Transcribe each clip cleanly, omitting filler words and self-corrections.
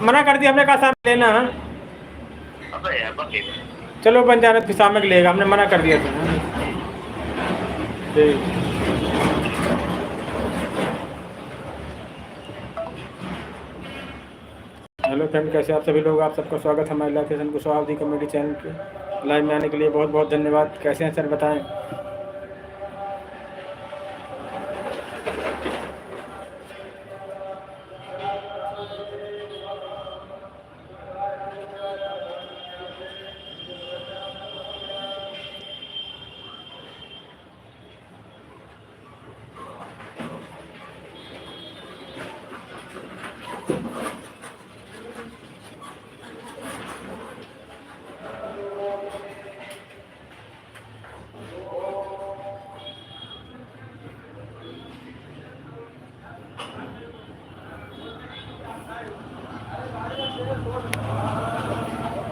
मना कर दिया हमने, कहा सामने लेना है। अबे यार बाकी चलो बन जाना, फिर सामने के लेगा, हमने मना कर दिया था। ठीक। हेलो फ्रेंड, कैसे आप सभी लोग? आप सबका स्वागत है हमारे live session Kushwaha comedy channel के लाइव में आने के लिए बहुत बहुत धन्यवाद। कैसे हैं सर, बताएं।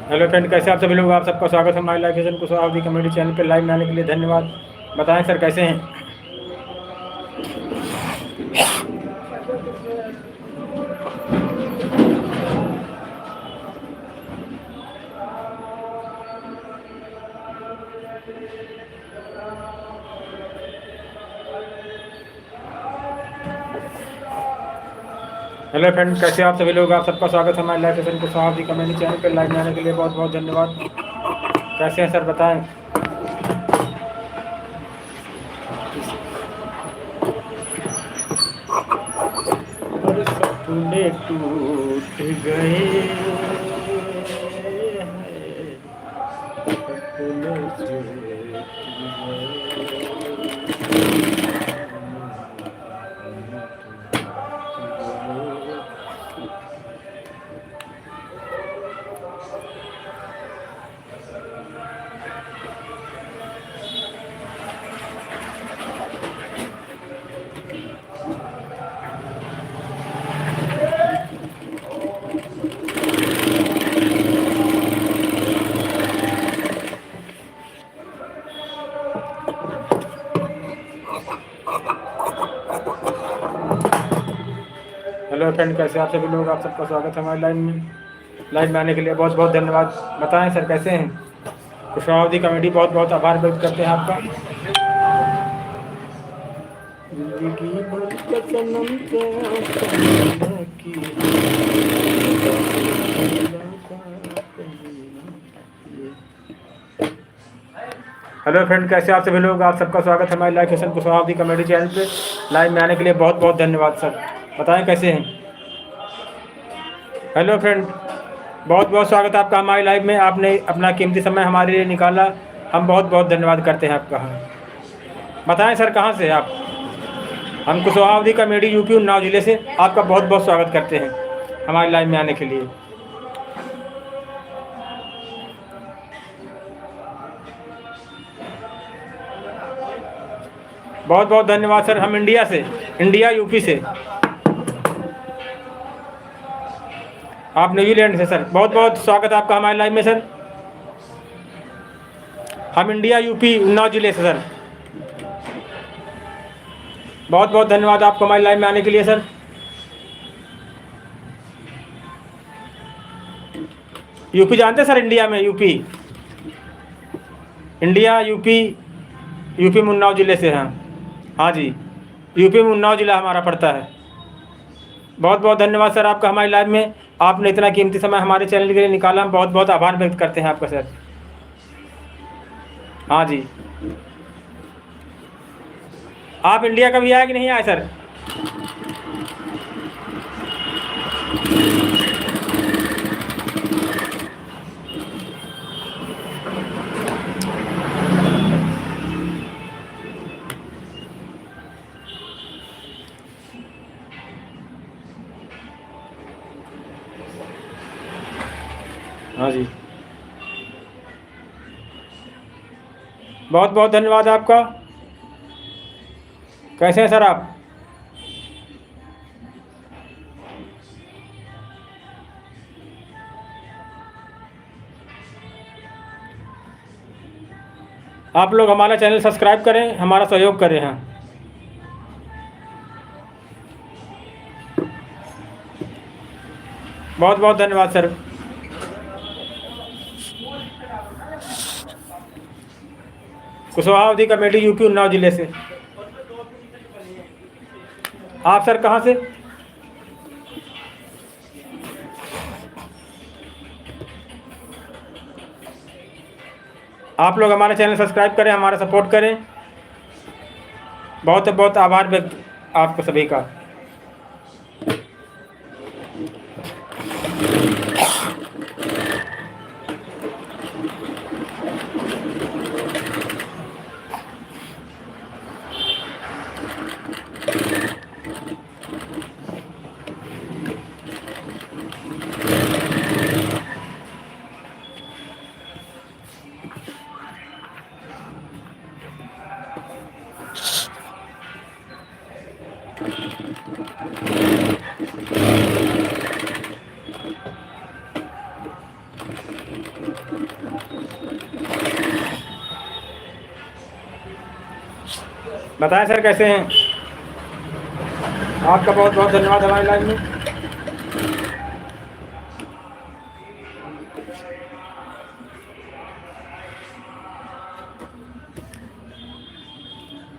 हेलो फ्रेंड, कैसे आप सभी लोग? आप सबका स्वागत है हमारे live session Kushwaha comedy channel पर लाइव में आने के लिए धन्यवाद। बताएं सर, कैसे हैं। हेलो फ्रेंड, कैसे आप सभी लोग? आप सबका स्वागत है हमारे live session Kushwaha comedy channel पर लाइव में आने के लिए बहुत बहुत धन्यवाद। कैसे हैं सर, बताएं। और सपने टूट गए हैं, सपने टूट हेलो फ्रेंड, कैसे आप सभी लोग? आप सबका स्वागत है हमारे लाइव में आने के लिए बहुत बहुत धन्यवाद। बताएं सर, कैसे हैं। कुशवाहा कॉमेडी बहुत बहुत आभार व्यक्त करते हैं आपका। जिंदगी भर का सनम की। हेलो फ्रेंड, कैसे आप सभी लोग? आप सबका स्वागत है हमारे live session Kushwaha comedy channel पे लाइव में आने के लिए बहुत बहुत धन्यवाद सर। बताएं कैसे हैं। हेलो फ्रेंड, बहुत बहुत स्वागत है आपका हमारे लाइव में। आपने अपना कीमती समय हमारे लिए निकाला, हम बहुत बहुत धन्यवाद करते हैं आपका। बताएं सर, कहाँ से आप? हम कुशवाहा कॉमेडी यूपी उन्नाव जिले से आपका बहुत बहुत स्वागत करते हैं हमारे लाइव में आने के लिए। बहुत बहुत धन्यवाद सर। हम इंडिया से, इंडिया यूपी से। आप न्यूजीलैंड से सर, बहुत बहुत स्वागत है आपका हमारे लाइव में सर। हम इंडिया यूपी उन्नाव जिले से सर। बहुत बहुत धन्यवाद आपको हमारे लाइव में आने के लिए सर। यूपी जानते सर? इंडिया में यूपी, इंडिया यूपी, यूपी में उन्नाव जिले से हैं। हाँ जी, यूपी में उन्नाव जिला हमारा पड़ता है। बहुत बहुत धन्यवाद सर आपका हमारे लाइव में। आपने इतना कीमती समय हमारे चैनल के लिए निकाला, हम बहुत बहुत आभार व्यक्त करते हैं आपका सर। हाँ जी। आप इंडिया कभी आए कि नहीं आए सर? हाँ जी, बहुत बहुत धन्यवाद आपका। कैसे हैं सर आप? आप लोग हमारा चैनल सब्सक्राइब करें, हमारा सहयोग करें। हाँ, बहुत बहुत धन्यवाद सर। कुशवाहा अवधी कमेटी यूपी उन्नाव जिले से। आप सर कहाँ से? आप लोग हमारा चैनल सब्सक्राइब करें, हमारा सपोर्ट करें। बहुत बहुत आभार व्यक्त आपको सभी का। बताएं सर कैसे हैं? आपका बहुत बहुत धन्यवाद हमारे लाइव में।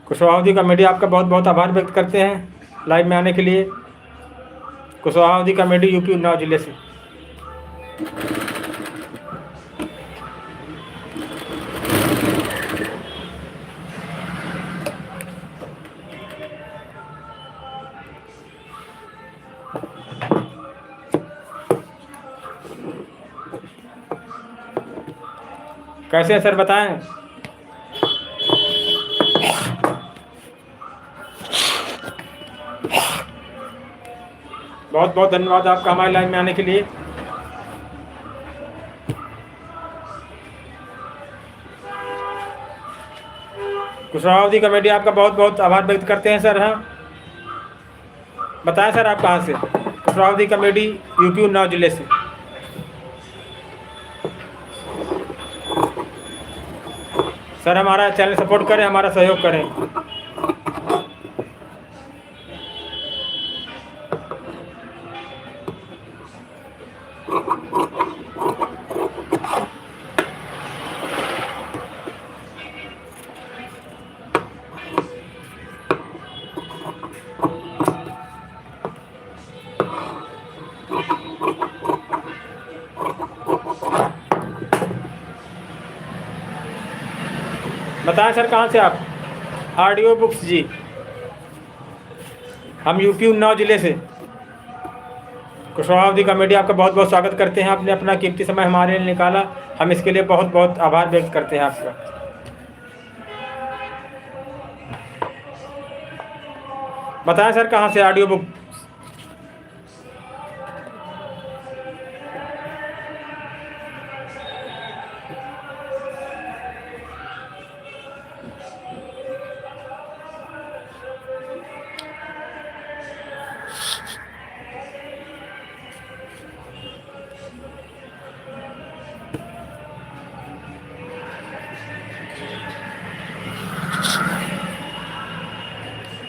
कुशवाहा अवधी कमेटी आपका बहुत बहुत आभार व्यक्त करते हैं लाइव में आने के लिए। कुशवाहा अवधी कमेटी यूपी उन्नाव जिले से। कैसे हैं सर बताएं? बहुत बहुत धन्यवाद आपका हमारे लाइन में आने के लिए। कुशवाहा अवधी कमेटी आपका बहुत बहुत आभार व्यक्त करते हैं सर। हाँ बताएं सर आप कहाँ से? कुशवाहा अवधी कमेटी यूपी उन्नाव जिले से। सर हमारा चैनल सपोर्ट करें, हमारा सहयोग करें। बताएं सर कहाँ से आप? ऑडियो बुक्स जी, हम यूपी उन्नाव जिले से। कुशवाहा अवधी कमेटी आपका बहुत बहुत स्वागत करते हैं। आपने अपना कीमती समय हमारे लिए निकाला, हम इसके लिए बहुत बहुत आभार व्यक्त करते हैं आपका। बताएं सर कहाँ से ऑडियो बुक?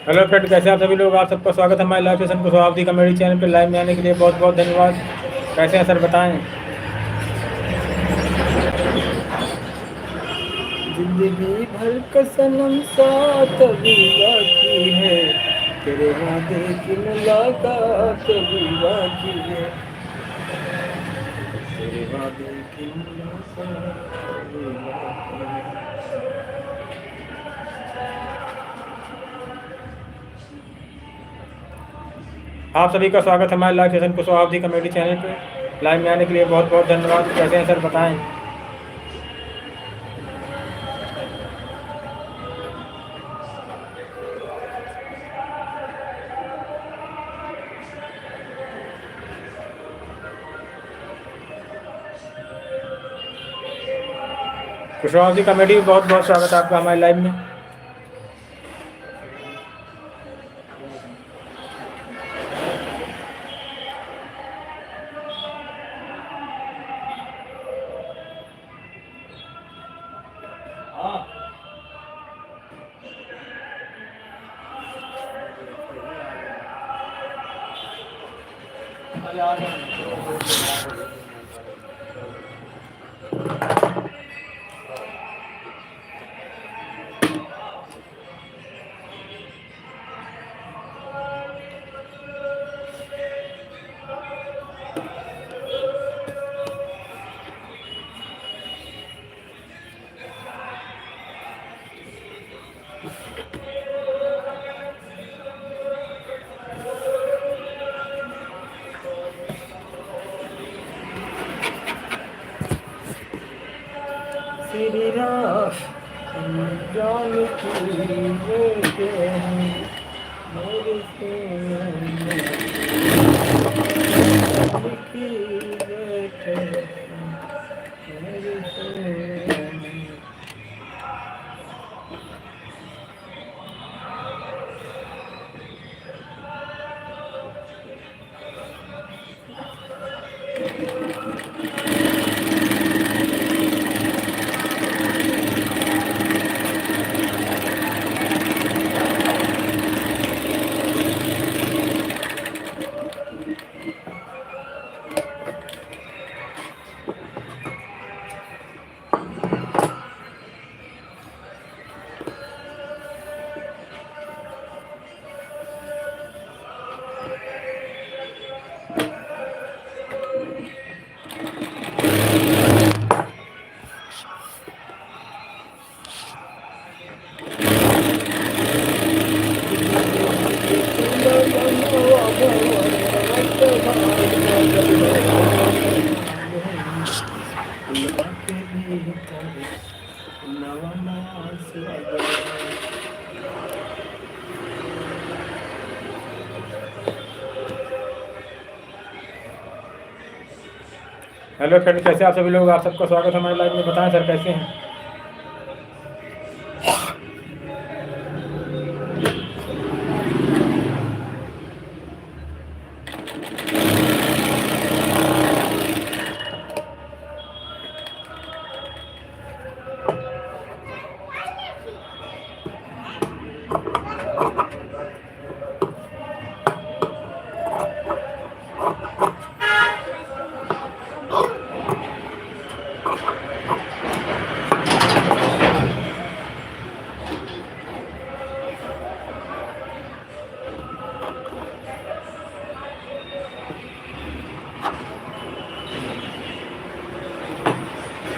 हेलो फ्रेंड, कैसे आप सभी लोग? आप सबका स्वागत है हमारे लाइव सेशन कुशवाहा अवधी कमेटी चैनल पर लाइव में आने के लिए बहुत बहुत धन्यवाद। कैसे हैं सर बताएं? जिंदगी भर का सनम साथ अभी बाकी है, तेरे वादे की मुलाकात अभी बाकी है, तेरे वादे की मुलाकात अभी बाकी है। आप सभी का स्वागत है हमारे लाइव सेशन कुशवाहा अवधी कमेटी चैनल पे लाइव में आने के लिए बहुत बहुत धन्यवाद। कैसे हैं सर बताएं? कुशवाहा अवधी कमेटी में बहुत बहुत स्वागत है आपका हमारे लाइव में। श्री राम जानकी बेटे मेरे जानकी बेटे मेरे हेलो फ्रेंड, कैसे आप सभी लोग? आप सबका स्वागत है हमारे लाइव में। बताएं सर कैसे हैं?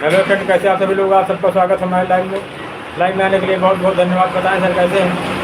हेलो फ्रेंड, कैसे आप सभी लोग? आप सबका स्वागत है हमारे लाइव में आने के लिए बहुत बहुत धन्यवाद। बताएं सर कैसे हैं?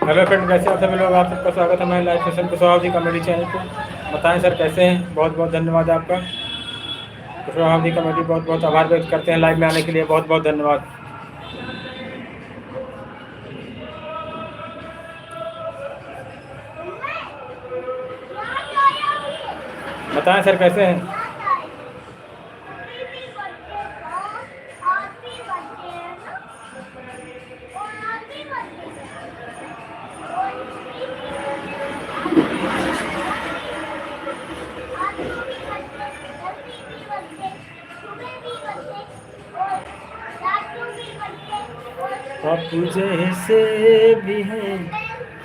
हेलो फ्रेंड, कैसे आप सभी लोग? आप सबका स्वागत है हमारे live session Kushwaha ji comedy channel पे। बताएं सर कैसे हैं? बहुत बहुत धन्यवाद आपका। कुशवाहा जी कॉमेडी बहुत बहुत आभार व्यक्त करते हैं लाइव में आने के लिए। बहुत बहुत धन्यवाद। बताएं सर कैसे हैं? आप जैसे भी हैं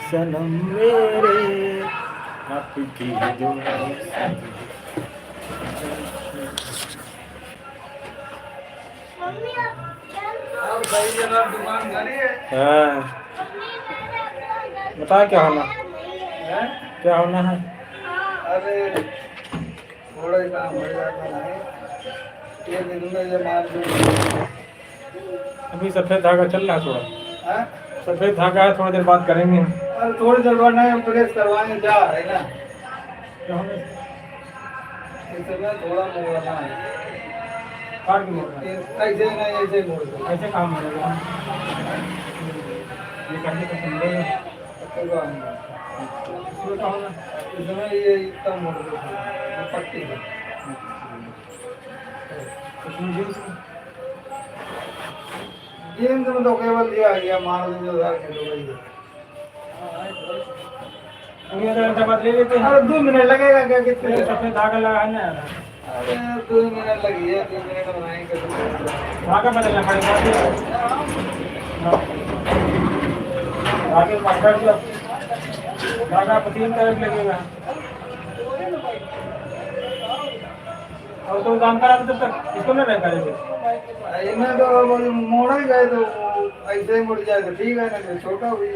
सनम मेरे, आपकी दुआ से। हाँ, बता क्या होना हैं? क्या होना है? अरे थोड़ा ही काम हो जाता है ये दिन में ये मार दूँ। अभी सफ़ेद धागा चल रहा है थोड़ा। हैं? सफ़ेद धागा है, थोड़ी देर बात करेंगे। अरे थोड़ी देर बाद नहीं प्रेस करवाने जा है ना, क्या होना? इसमें थोड़ा मोड़ना है। काट के मोड़ना है। ऐसे नहीं ऐसे मोड़ दो। ऐसे काम होगा। ये करने को समझेगा। तो काम है। इसमें क्या होना? इसमें ये इतना मोड़ दो ये पट्टी है। इसमें जींस जींस में तो केवल दिया गया मार दो 1000 किलो वही है। घंटा बाद ले लेते हैं। अरे 2 मिनट लगेगा क्या फिर कितने? सफ़ेद धागा लगा है ना, अरे 2 मिनट लगी है 2 मिनट बनाएंगे धागा बदलना पड़ेगा। धागे पकड़ लो, धागा 3 कैरेट लगेगा। और तो काम करा तब तक इसको नहीं करेंगे। इनमें तो वो मोड़ा ही गए तो ऐसे ही मुड़ जाए तो ठीक है ना, तो छोटा भी है।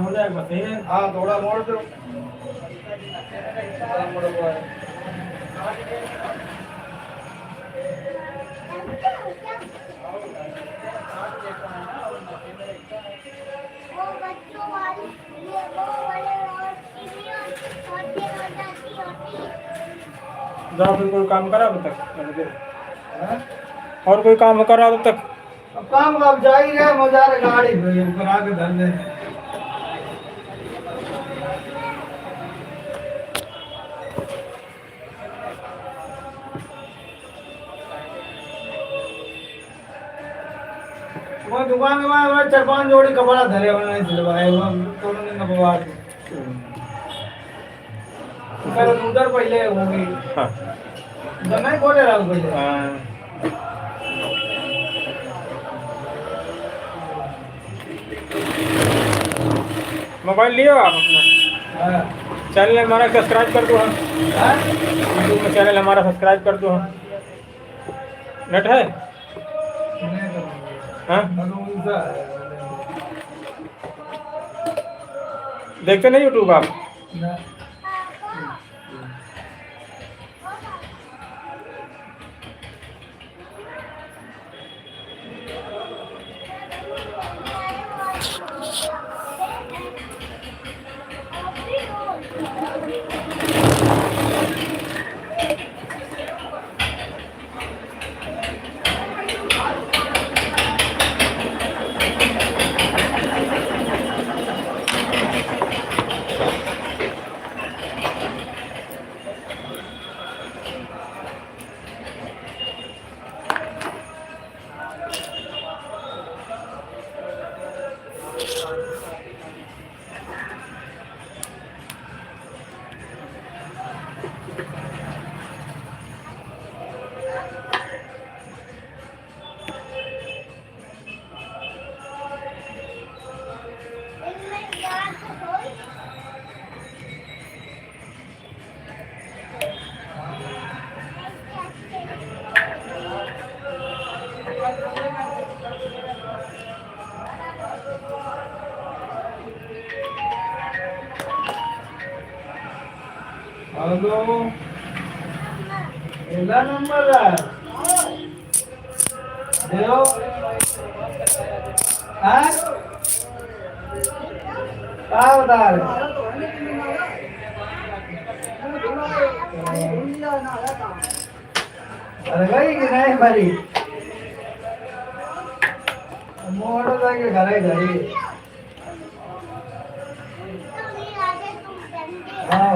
मुड़ जाएगा बस, यही है। हाँ थोड़ा मोड़ दो। थोड़ा मोड़ दो। जाओ फिर कोई काम करा अब तक। हैं? और कोई काम करा अब तक? अब काम का अब जा ही रहे मजा रे गाड़ी पे ऊपर आके धर ले। वो दुकान के बाद 4-5 जोड़ी कपड़ा धरे हुए नहीं सिलवाए वो दोनों ने नपवा के। कल उधर पहले होगी हाँ। जब नहीं बोले रहा हूँ पहले। मोबाइल लियो आप अपना। हाँ। चैनल हमारा सब्सक्राइब कर दो हम। हाँ? यूट्यूब में चैनल हमारा सब्सक्राइब कर दो हम। नेट है? नहीं करूँगा। हाँ? भगवान है। देखते नहीं यूट्यूब आप? ना। हेलो पहला नंबर है देव हाँ क्या बता रहे अरे भाई कि नहीं भाई मोटर जाके घर घरी हाँ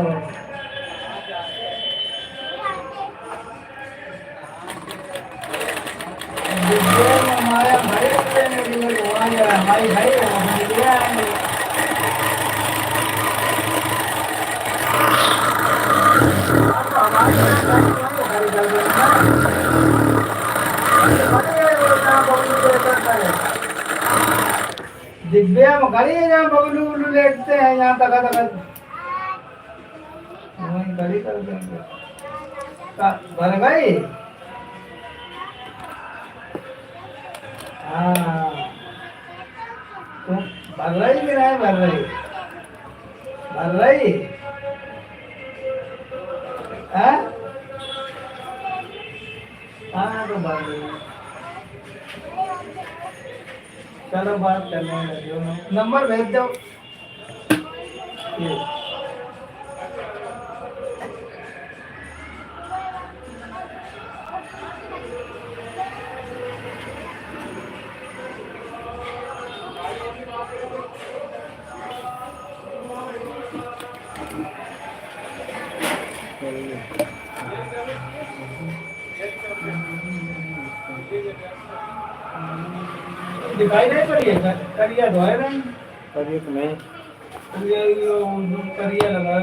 हमारे हमारी भाई दिव्या में खड़ी है जहाँ बबलू उल्लू लेटते हैं यहाँ तक वहीं खड़ी कर देंगे भर गई हाँ तुम भर रही कि नहीं भर रही हाँ हाँ तो भर रही चलो बात करने लगे नंबर भेज दो दिखाई नहीं पड़ी है करिया तो है नहीं करिए तो नहीं करिया लगा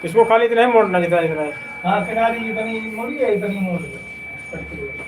इसको खाली इतना ही मोड़ना जितना जितना है। हाँ किनारी इतनी मोड़ी है इतनी मोड़ करती है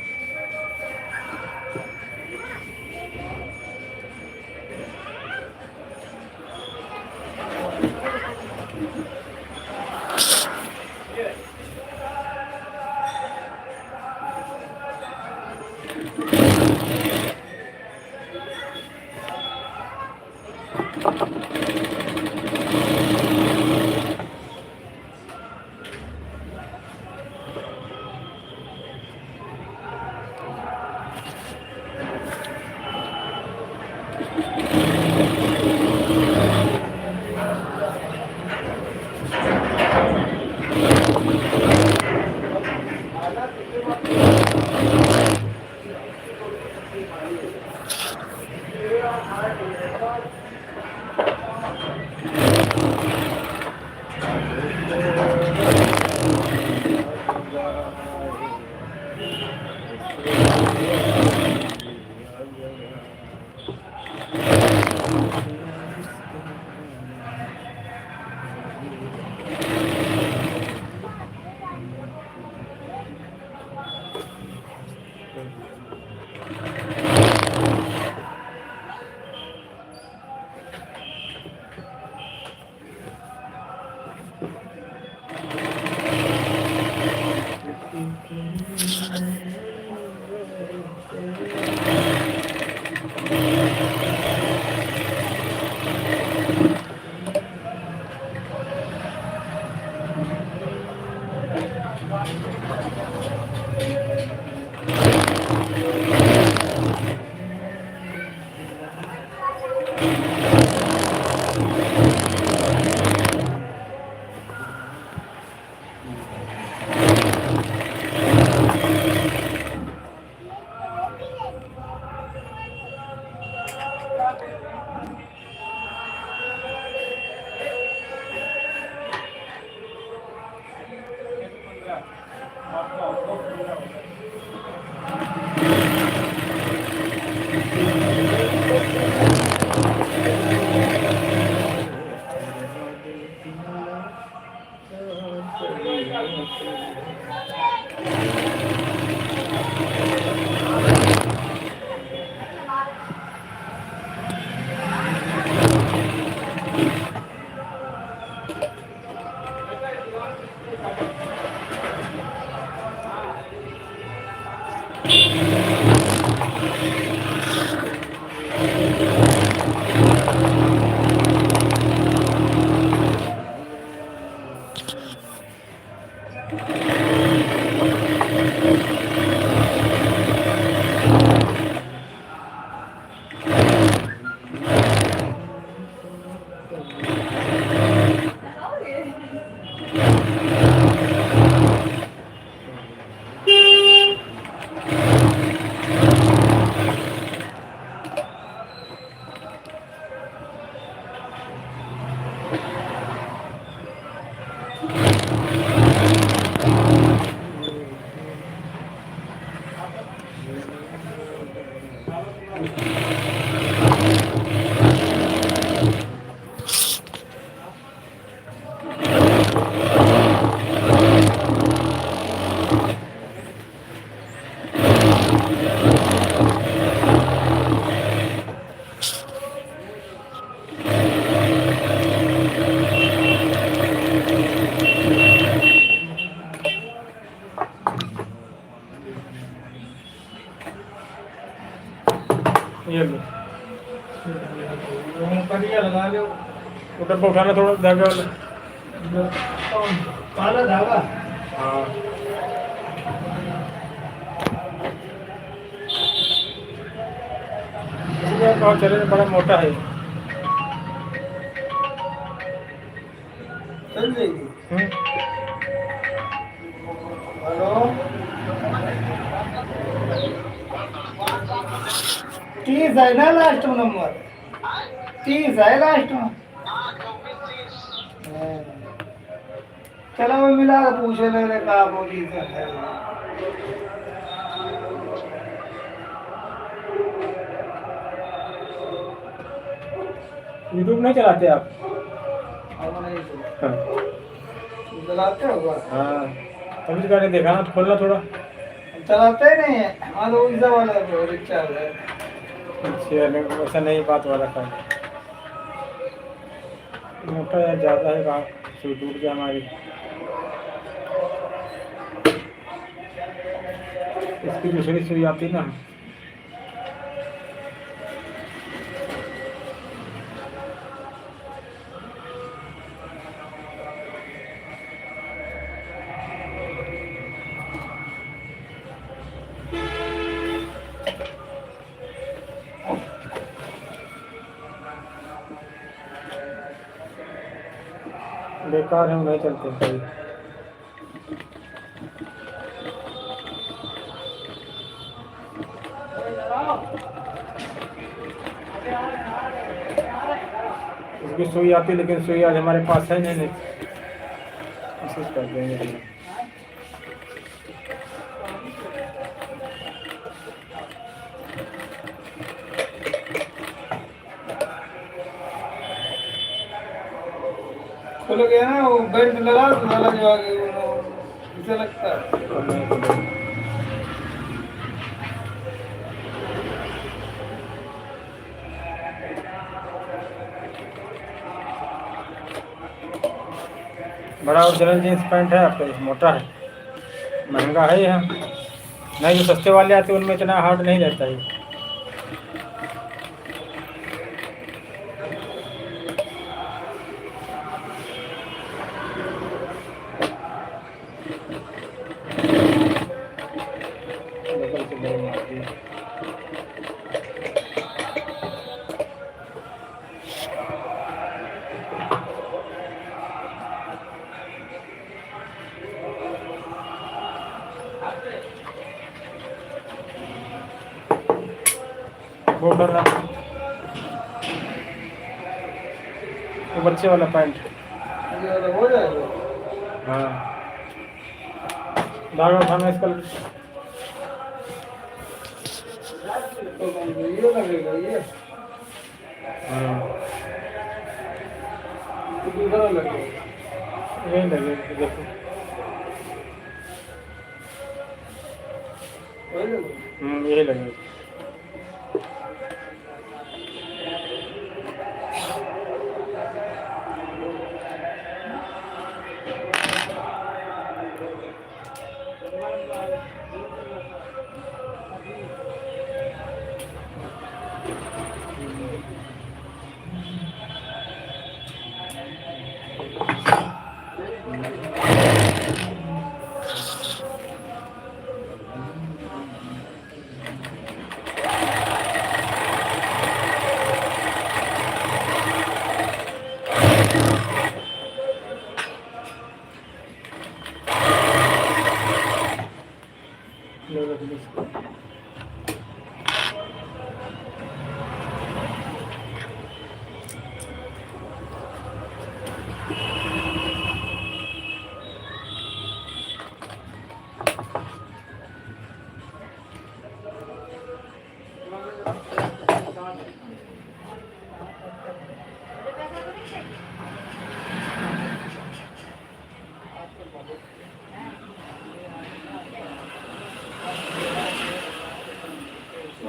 ये लो, कटिया लगा लो। ऊपर पर उठाना थोड़ा धागा वाला। काला धागा। हाँ इसलिए बहुत चले, बड़ा मोटा है। चल जाएगी। हम्म, हेलो 30 है ना लास्ट में नंबर? 30 है लास्ट में। हाँ। चलो वो मिला के पूछे ले रहे कहा बोली से है। यूट्यूब नहीं चलाते आप? अब नहीं चला। हाँ चलाते हो? हाँ, अभी तो करके देखा ना, तो खोलना थोड़ा। चलाते ही नहीं है। हाँ तो उनसे वाला रिक्शा है। अच्छा नहीं, वैसा नहीं बात वाला था। मोटा या ज़्यादा है, कहाँ सुई टूट गया हमारी। इसकी दूसरी सुई आती ना। बेकार है, नहीं चलते सही। उसकी सुई आती, लेकिन सुई आज हमारे पास है नहीं। कोशिश कर देंगे। खुल गया ना वो बेल्ट लगा तो साला जो आगे वो इसे लगता है। बड़ा ओरिजिनल जीन्स पैंट है आपका, मोटा है, महंगा है यह। नहीं, जो सस्ते वाले आते हैं उनमें इतना हार्ड नहीं रहता है। लोकल से बड़ी मारती है। वो करना, वो बच्चे वाला पैंट। ये वाला हो जाएगा। हाँ, धागा उठाना इसका। तो ये लगेगा ये। हाँ, तो दूसरा लगेगा। यही लगेगा, देखो। वही लगेगा। यही लगेगा।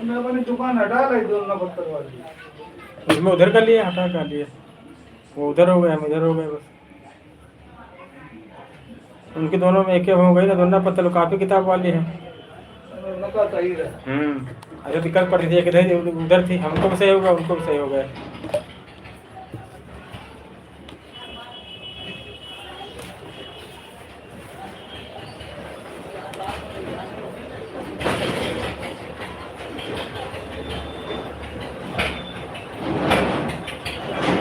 मैं अपनी दुकान हटा ली दोनों पत्थर वाली। उसमें उधर कर लिए, हटा कर लिए, वो उधर हो गए, हम इधर हो गए बस। उनके दोनों में एक हो गई ना, दोनों पत्तल काफी किताब वाली है। दोनों का सही रहा। अच्छा दिक्कत पड़ती थी, एक इधर उधर थी, हमको भी सही होगा, उनको भी सही हो गया।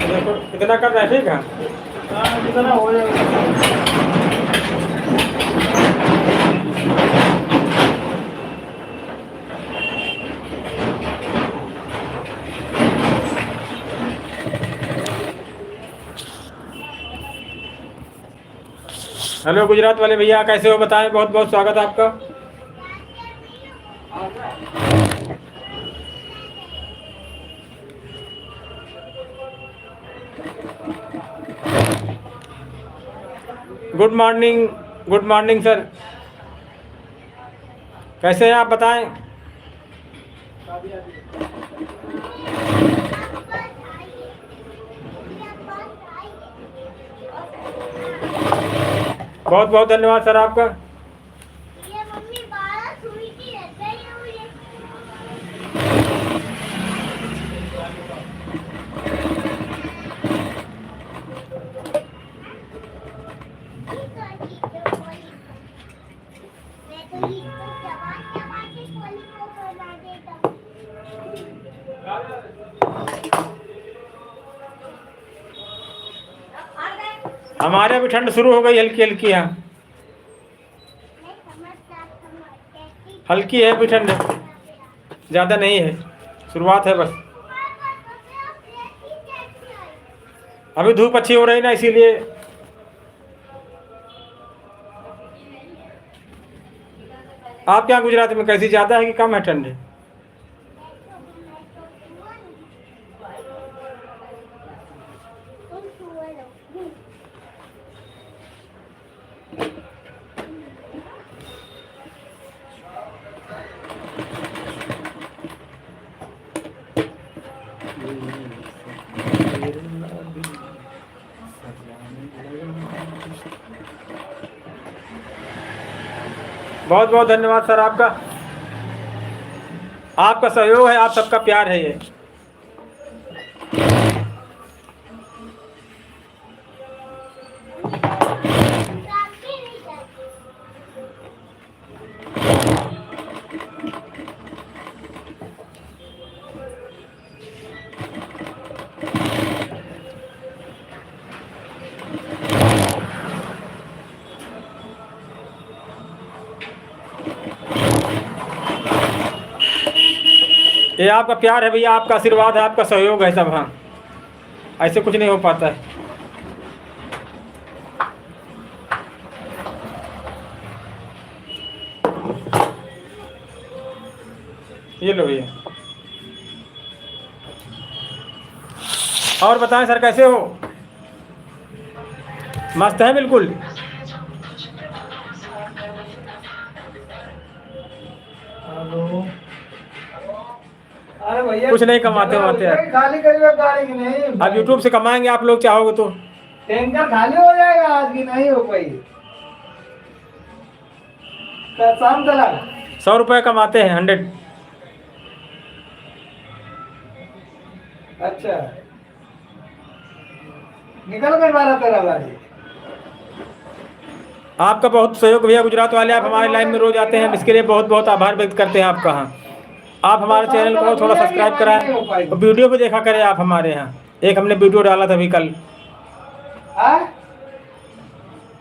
देखो कितना कर रहा है, ठीक है। हाँ कितना हो जाएगा। हेलो गुजरात वाले भैया, कैसे हो बताएं, बहुत बहुत स्वागत है आपका। Good morning, good morning sir, कैसे हैं आप बताएं। बहुत बहुत धन्यवाद सर आपका। ये मम्मी 12 सुई की है मुझे। हमारे अभी ठंड शुरू हो गई, हल्की हल्की है, हल्की है अभी ठंड, ज़्यादा नहीं है, शुरुआत है बस। अभी धूप अच्छी हो रही ना, इसीलिए। आपके यहाँ गुजरात में कैसी, ज़्यादा है कि कम है ठंड? बहुत बहुत धन्यवाद सर आपका, आपका सहयोग है, आप सबका प्यार है ये। ये आपका प्यार है भैया, आपका आशीर्वाद है, आपका सहयोग है सब। हाँ, ऐसे कुछ नहीं हो पाता है। ये लो भैया। और बताएं सर, कैसे हो? मस्त है बिल्कुल। हेलो। अरे भैया कुछ नहीं कमाते वाते हैं। खाली करिए गाड़ी की नहीं। अब यूट्यूब से कमाएंगे आप लोग चाहोगे तो। टैंकर खाली हो जाएगा आज की, नहीं हो पाई। शाम तक 100 रुपये कमाते हैं, 100। अच्छा निकल गई 12-13 गाड़ी। आपका बहुत सहयोग भैया, गुजरात वाले, आप हमारे लाइन में रोज आते हैं, इसके लिए बहुत बहुत आभार व्यक्त करते हैं आपका। हाँ, आप हमारे चैनल को थोड़ा सब्सक्राइब कराएं और वीडियो भी देखा करें आप हमारे यहाँ। एक हमने वीडियो डाला था अभी कल।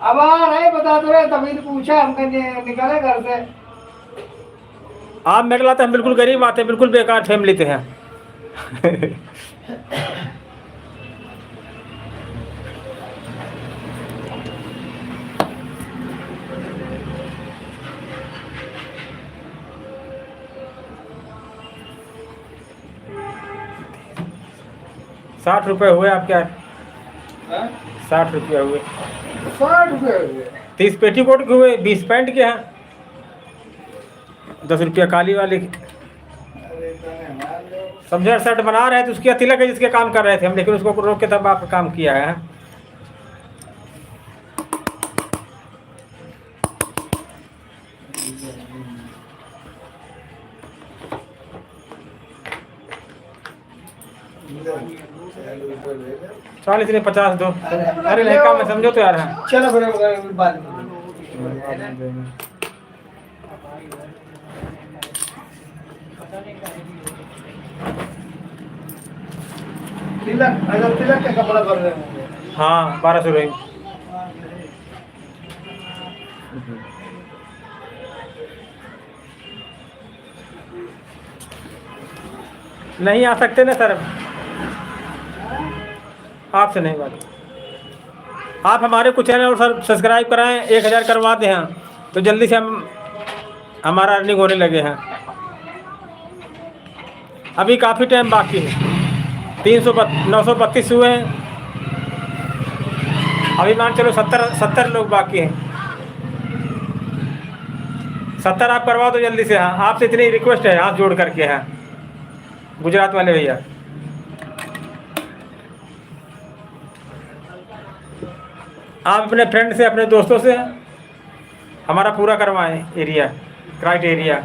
अब नहीं बता तो रहे, तभी तो पूछा, हम निकले घर से। आप मेरे लाते हम बिल्कुल गरीब आते हैं, बिल्कुल बेकार फैमिली थे हैं। 60 रुपये हुए आपके यहाँ? 60 रुपये हुए। 60 रुपये हुए। 30 पेटीकोट के हुए, 20 पैंट के हैं, 10 रुपया काली वाले के। अरे समझे शर्ट बना रहे थे, उसकी तिलक है जिसके काम कर रहे थे हम, लेकिन उसको रोक के तब आप काम किया है। चालीस नहीं 50 दो। अरे नहीं काम में समझो तो यार है। चलो फिर बात तिलक, अगर तिलक का कपड़ा कर रहे होंगे। हाँ 1200 रही। नहीं आ सकते ना सर, आपसे नहीं बात। आप हमारे कुछ चैनल और सर सब्सक्राइब कराएं, 1000 करवा दें हैं तो जल्दी से हम हमारा अर्निंग होने लगे हैं। अभी काफ़ी टाइम बाकी है, 932 हुए हैं, अभी मान चलो 70 लोग बाकी हैं। 70 आप करवा दो जल्दी से। हाँ आपसे इतनी रिक्वेस्ट है हाथ जोड़ करके है, गुजरात वाले भैया। आप अपने फ्रेंड से, अपने दोस्तों से हमारा पूरा करवाएं एरिया, क्राइटेरिया।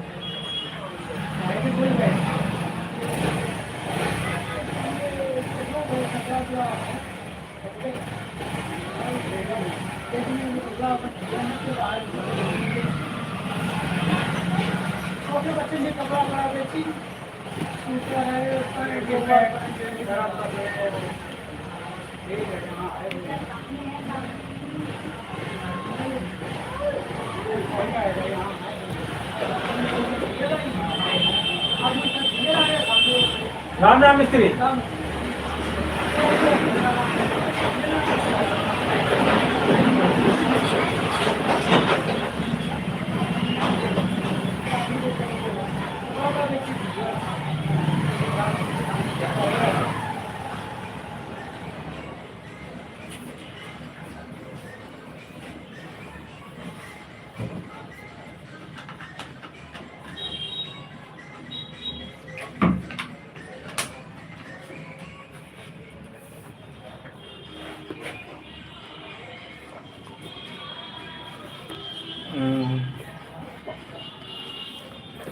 राम राम मिस्त्री।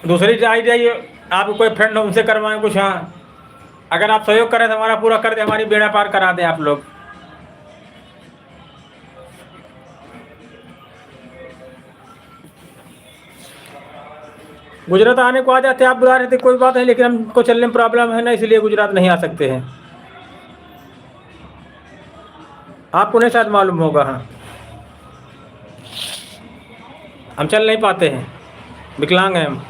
दूसरी आइडिया ये, आप कोई फ्रेंड हो उनसे करवाएं कुछ। हाँ अगर आप सहयोग करें तो हमारा पूरा कर दें, हमारी बेड़ा पार करा दें आप लोग। गुजरात आने को आ जाते, आप बुला रहे थे कोई बात नहीं, लेकिन हमको चलने में प्रॉब्लम है ना, इसलिए गुजरात नहीं आ सकते हैं। आपको नहीं शायद मालूम होगा। हाँ हम चल नहीं पाते हैं, विकलांग हैं हम।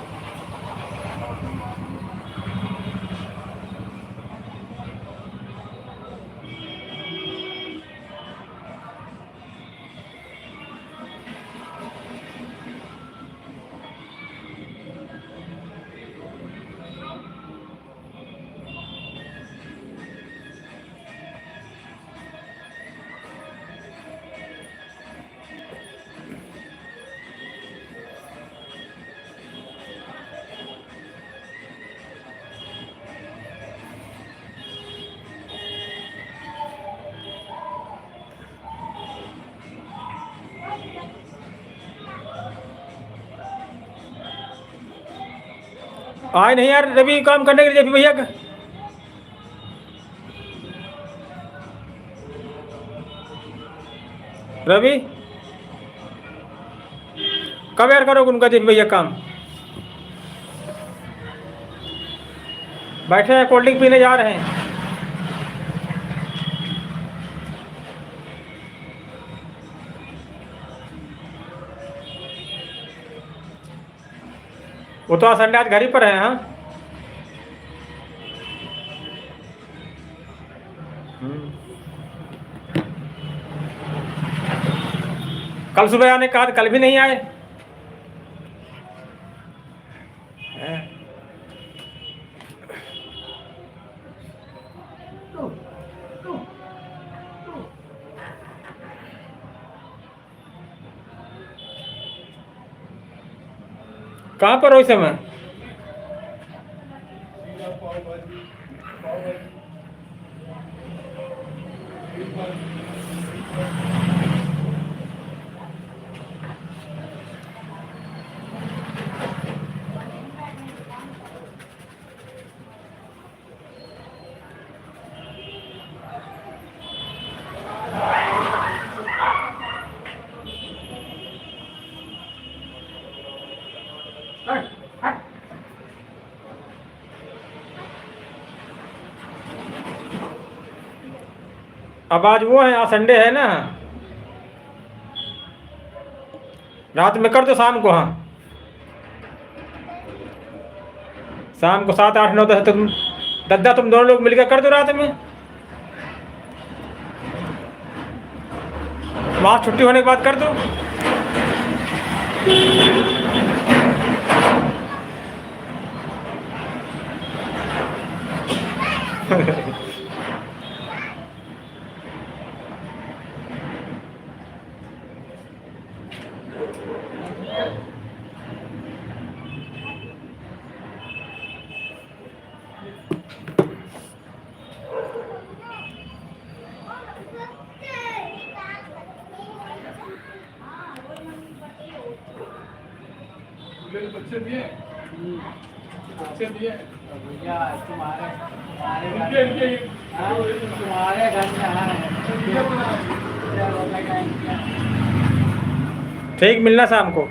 आए नहीं यार रवि काम करने के लिए भैया का। रवि कब यार करोगे उनका जेपी भैया काम? बैठे हैं, कोल्ड ड्रिंक पीने जा रहे हैं। वो तो आज संडे आज घर ही पर है। हाँ कल सुबह आने कहा, कल भी नहीं आए। कहाँ पर हो इस समय? अब आज वो है, आज संडे है ना, रात में कर दो शाम को। हाँ, शाम को 7 8 9 10 तुम दद्दा तुम दोनों लोग मिलकर कर दो रात में। वहाँ छुट्टी होने के बाद कर दो। बच्चे दिए बच्चे दिए भैया तुम्हारे इनके इनके तुम्हारे घर में ठीक, मिलना शाम को।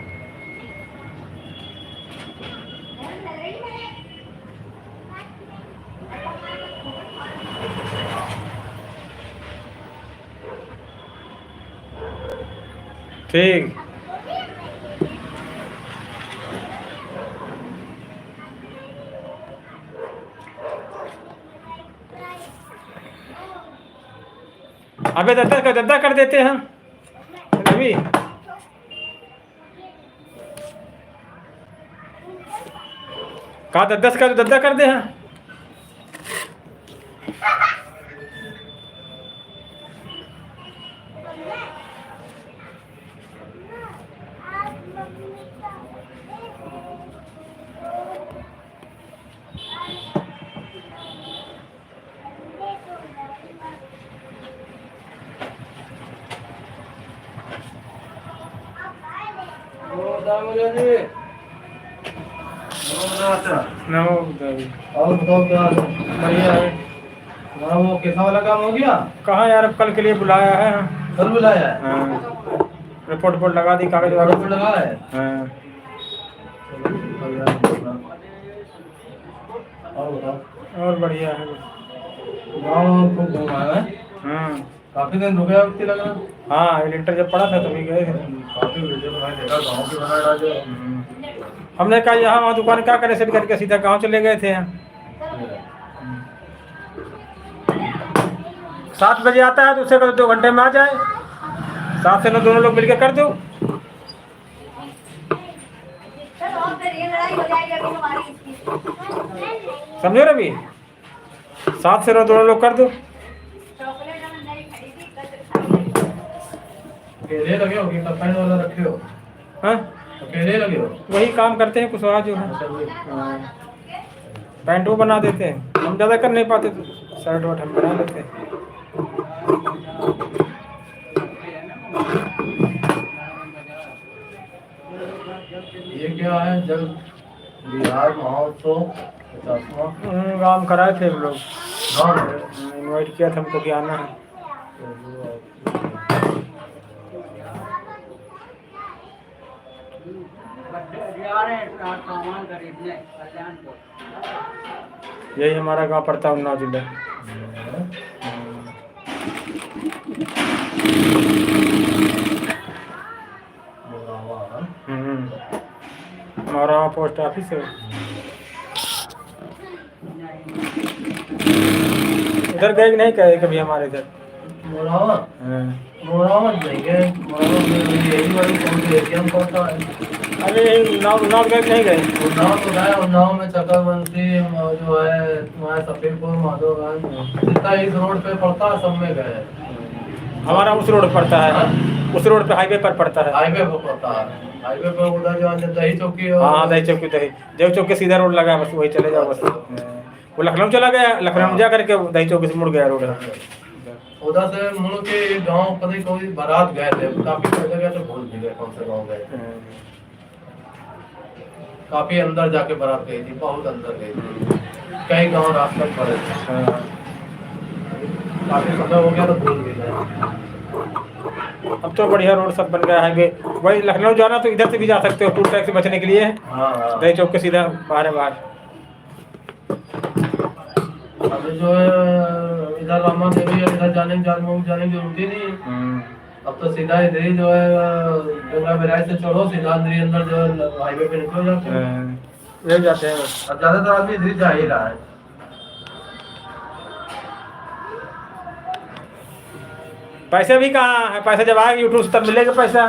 ठीक। अबे दद्दा कर देते हैं अभी। कहा दद्दा का तो दद्दा कर दे हैं। और बताओ क्या बढ़िया है। तुम्हारा वो कैसा वाला काम हो गया? कहाँ यार, अब कल के लिए बुलाया है। कल बुलाया है? हाँ, रिपोर्ट लगा दी, कागज कागज वागज लगा है? हाँ। और बताओ। और बढ़िया है। गाँव खूब घुमाया है? हाँ काफी दिन रुके वक्त लग रहा। हाँ, लेटर जब पड़ा था तभी गए थे। काफी वीडियो बनाए, देखा गाँव की बना डाले। हमने कहा यहाँ वहाँ दुकान क्या करे, सेट करके सीधा गांव चले गए थे। 7 बजे आता है तो उससे कहो 2 घंटे में आ जाए। 7 से 9 दोनों लोग मिलकर कर दो। समझो रवि, 7 से 9 दोनों लोग कर दो। अकेले लगे हो कि कपड़े वाला रखे हो? हाँ, अकेले लगे हो? वही काम करते हैं कुशवाहा जो है। हाँ, पैंट वो बना देते हैं, हम ज़्यादा कर नहीं पाते तो शर्ट वर्ट हम बना लेते हैं। ये क्या है, जल बिहार महोत्सव 50वां काम कराए थे हम लोग, गाँव में। इनवाइट किया था हमको कि आना है। सामान खरीदने कल्याणपुर। यही हमारा गांव पड़ता है, उन्नाव जिला। हमारा वहाँ पोस्ट ऑफिस है। इधर गए कि नहीं गए कभी हमारे इधर? मोरावा? हाँ। मोरावा नहीं गए। मोरावा में यही बड़ी कौन सी एटीएम पड़ता है? अरे उन्नाव गए कि नहीं गए? उन्नाव तो गए। उन्नाव में चक्रवंशी जो है तुम्हारे सफीरपुर माधोगंज जितना इस रोड पे पड़ता है सब में गए। हमारा उस रोड पड़ता है, उस रोड पे हाईवे पर पड़ता है। हाईवे पर पड़ता है। हाईवे पर उधर जो दही चौकी है। हाँ, दही चौक दही देव चौक के सीधा रोड लगा है, बस वही चले जाओ बस। वो लखनऊ चला गया, लखनऊ जा करके दही चौक से मुड़ गया रोड। उधर से मुड़ के एक गांव पता नहीं कोई बारात गए थे, काफी पहले गए थे, भूल भी गए कौन सा गांव गए थे। काफी अंदर जाके बारात गई थी, बहुत अंदर गई थी, कई गांव रास्ते में पड़े थे। काफी समय हो गया तो भूल भी गए। अब तो बढ़िया रोड सब बन गया है। वही लखनऊ जाना तो इधर से भी जा सकते हो, टूल टैक्स से बचने के लिए। हाँ हाँ। दही चौक के सीधा बाहर बाहर। अभी जो है इधर रामा देवी इधर जाने की जरूरत ही नहीं है। अब तो सीधा इधर ही जो है गंगा बिराज से चढ़ो, सीधा अंदर जो है हाईवे पे निकल जाते हैं। ले जाते हैं। अब ज्यादातर आदमी इधर ही जा ही रहा है। पैसे भी कहाँ है? पैसे जब आएगा यूट्यूब से तब मिलेगा पैसा।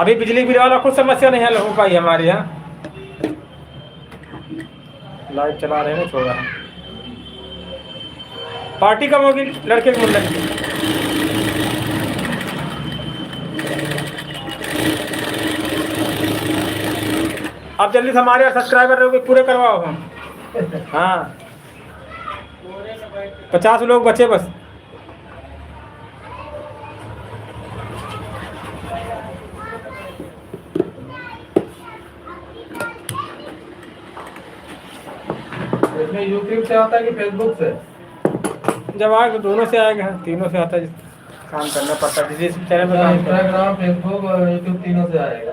अभी बिजली बिल वाला कुछ समस्या नहीं हल हो पाई हमारे यहाँ। लाइव चला रहे हैं, छोड़ा है। पार्टी कब होगी लड़के के मुंडन की? आप जल्दी से हमारे सब्सक्राइबर पूरे करवाओ हम। हाँ 50 लोग बचे बस। इसमें यूट्यूब से आता है कि फेसबुक से? जब आएगा दोनों से आएगा, तीनों से आता है। काम करना पड़ता है जिस चैनल पर काम करना। इंस्टाग्राम, फेसबुक और यूट्यूब तीनों से आएगा।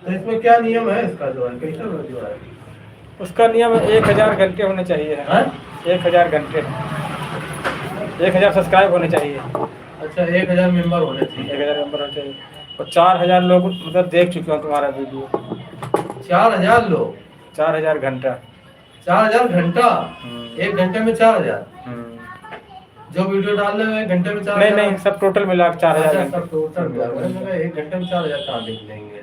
तो इसमें क्या नियम है इसका जो है, कैसे जो है? उसका नियम 1000 घंटे होने चाहिए। 1000 घंटे, 1000 सब्सक्राइब होने चाहिए। अच्छा 1000 मेंबर होने चाहिए। 1000 मेंबर होने चाहिए और 4000 लोग मतलब देख चुके हो तुम्हारा वीडियो। 4000 लोग, 4000 घंटा। 4000 घंटा? एक घंटे में 4000? जो वीडियो डाल रहे हो एक घंटे में 4000? नहीं सब टोटल मिला 4000। सब टोटल मिला के एक घंटे में 4000 कहाँ देख लेंगे?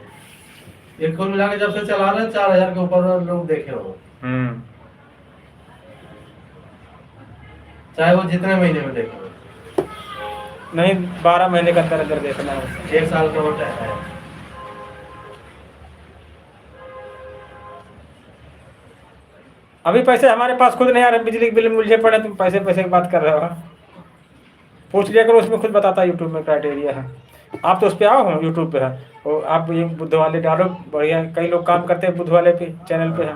एक कुल मिला के जब से चला रहे हैं 4000 के ऊपर लोग देखे हो। चाहे वो जितने महीने में देखे हो। नहीं 12 महीने का अंदर देखना है। 1 साल का होता है। अभी पैसे हमारे पास खुद नहीं आ रहे, बिजली के बिल मुझे पड़े, तुम पैसे की बात कर रहे हो। पूछ लिया करो, उसमें खुद बताता है यूट्यूब में क्राइटेरिया है। आप तो उस पर आओ, यूट्यूब पे है और आप ये बुद्ध वाले डालो, बढ़िया। कई लोग काम करते हैं बुद्ध वाले पे चैनल पे है।